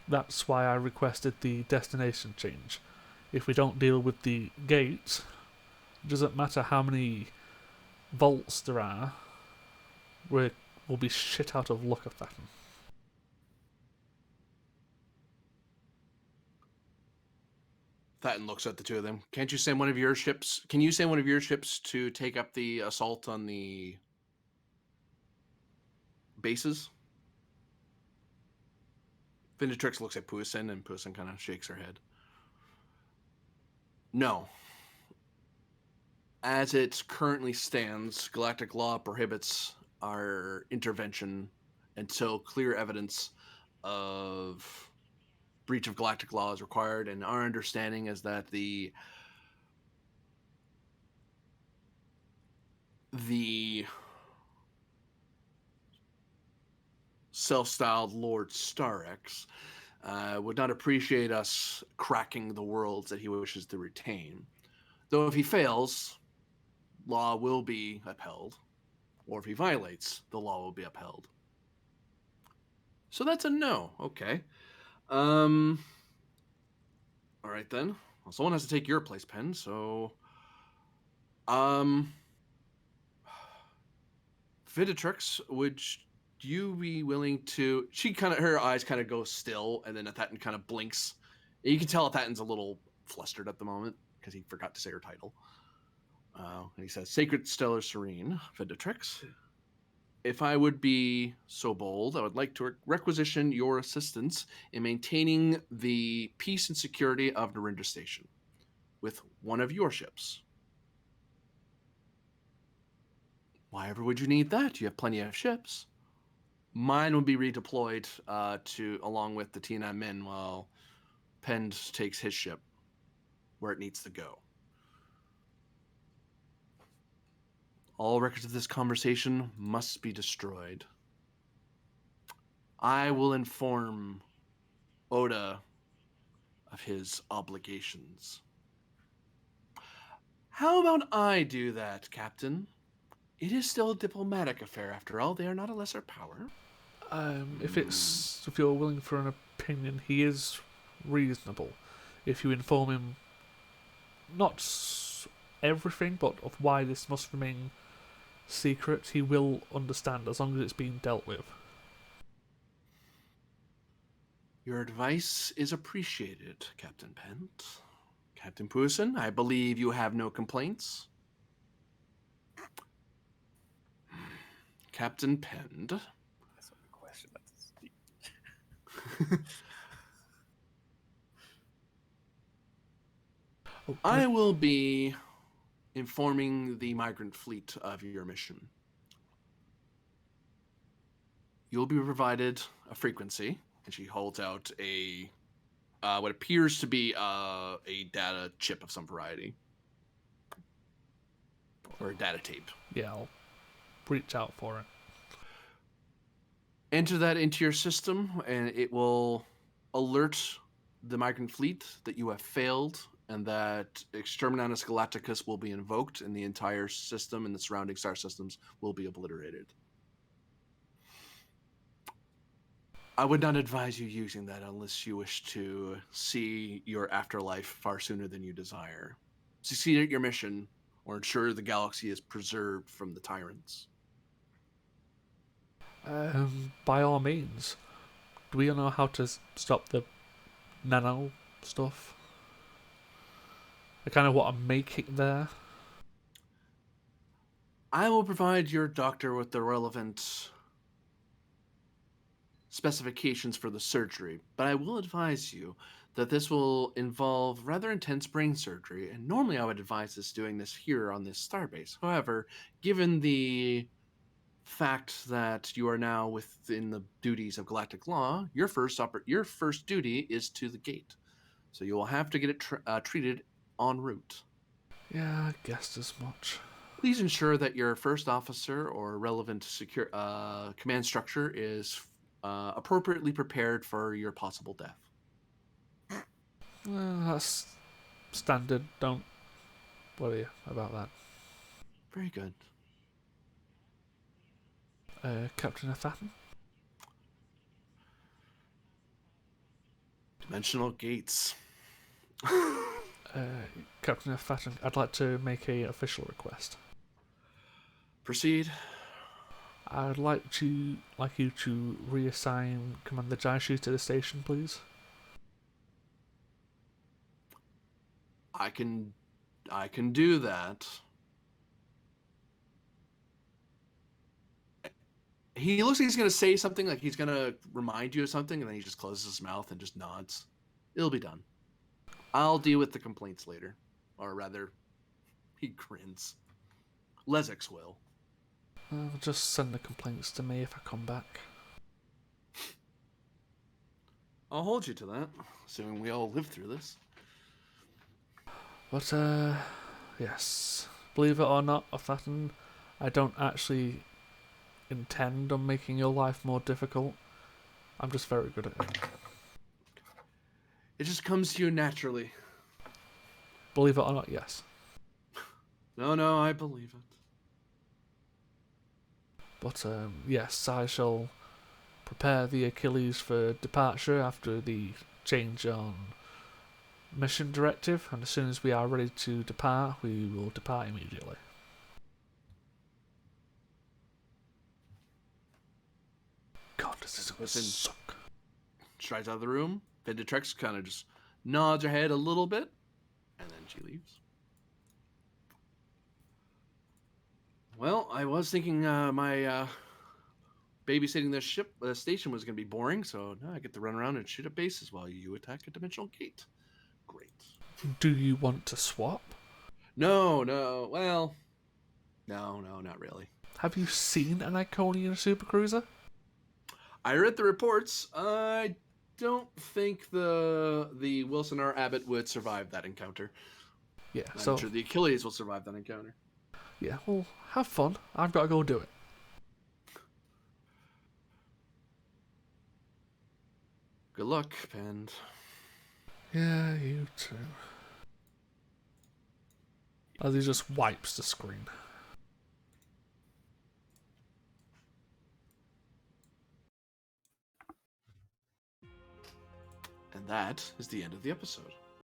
That's why I requested the destination change. If we don't deal with the gate, it doesn't matter how many vaults there are, we'll be shit out of luck at that. Thatton looks at the two of them. Can't you send one of your ships? Can you send one of your ships to take up the assault on the bases? Vinditrix looks at Puasin, and Puasin kind of shakes her head. No. As it currently stands, galactic law prohibits our intervention until clear evidence of breach of galactic law is required, and our understanding is that the self-styled Lord Starex would not appreciate us cracking the worlds that he wishes to retain. Though if he fails, law will be upheld, or if he violates, the law will be upheld. So that's a no. Okay. All right then. Well, someone has to take your place, Pen. So, Viditrix, would you be willing to? Her eyes kind of go still, and then Athaton kind of blinks. And you can tell Athaton's a little flustered at the moment because he forgot to say her title. And he says, "Sacred Stellar Serene, Viditrix. If I would be so bold, I would like to requisition your assistance in maintaining the peace and security of Narinda Station with one of your ships." Why ever would you need that? You have plenty of ships. Mine would be redeployed along with the T9 men while Pend takes his ship where it needs to go. All records of this conversation must be destroyed. I will inform Oda of his obligations. How about I do that, Captain? It is still a diplomatic affair, after all. They are not a lesser power. If you're willing for an opinion, he is reasonable. If you inform him not everything, but of why this must remain secret, he will understand as long as it's being dealt with. Your advice is appreciated, Captain Pent. Captain Puasin, I believe you have no complaints. Captain Pend. That's a question. That's deep. I will be informing the migrant fleet of your mission. You'll be provided a frequency, and she holds out a what appears to be a data chip of some variety, or a data tape. Yeah, I'll reach out for it. Enter that into your system, and it will alert the migrant fleet that you have failed, and that Exterminatus Galacticus will be invoked, and the entire system and the surrounding star systems will be obliterated. I would not advise you using that unless you wish to see your afterlife far sooner than you desire. Succeed at your mission, or ensure the galaxy is preserved from the tyrants. By all means. Do we know how to stop the nano stuff? I kind of want to make it there. I will provide your doctor with the relevant specifications for the surgery, but I will advise you that this will involve rather intense brain surgery, and normally I would advise us doing this here on this starbase. However, given the fact that you are now within the duties of galactic law, your first duty is to the gate, so you will have to get it treated en route. Yeah, I guessed as much. Please ensure that your first officer or relevant command structure is appropriately prepared for your possible death. Well, that's standard. Don't worry about that. Very good. Captain Athaton? Dimensional gates. Captain Athaton, I'd like to make an official request. Proceed. I'd like you to reassign Commander Jaishi to the station, please. I can do that. He looks like he's gonna say something, like he's gonna remind you of something, and then he just closes his mouth and just nods. It'll be done. I'll deal with the complaints later. Or rather, he grins. Lesix will. Just send the complaints to me if I come back. I'll hold you to that, assuming we all live through this. But, yes. Believe it or not, Fathan, I don't actually intend on making your life more difficult. I'm just very good at it. It just comes to you naturally. Believe it or not, yes. No, I believe it. But, yes, I shall prepare the Achilles for departure after the change on mission directive, and as soon as we are ready to depart, we will depart immediately. God, this is gonna suck. Strides out of the room. Venditrex kind of just nods her head a little bit, and then she leaves. Well, I was thinking my babysitting this station was going to be boring, so now I get to run around and shoot at bases while you attack a dimensional gate. Great. Do you want to swap? No, well, no, not really. Have you seen an Iconian supercruiser? I read the reports. I don't think the Wilson R. Abbott would survive that encounter. Yeah, I'm sure the Achilles will survive that encounter. Yeah, well, have fun. I've got to go do it. Good luck, Pend. Yeah, you too. As he just wipes the screen. And that is the end of the episode.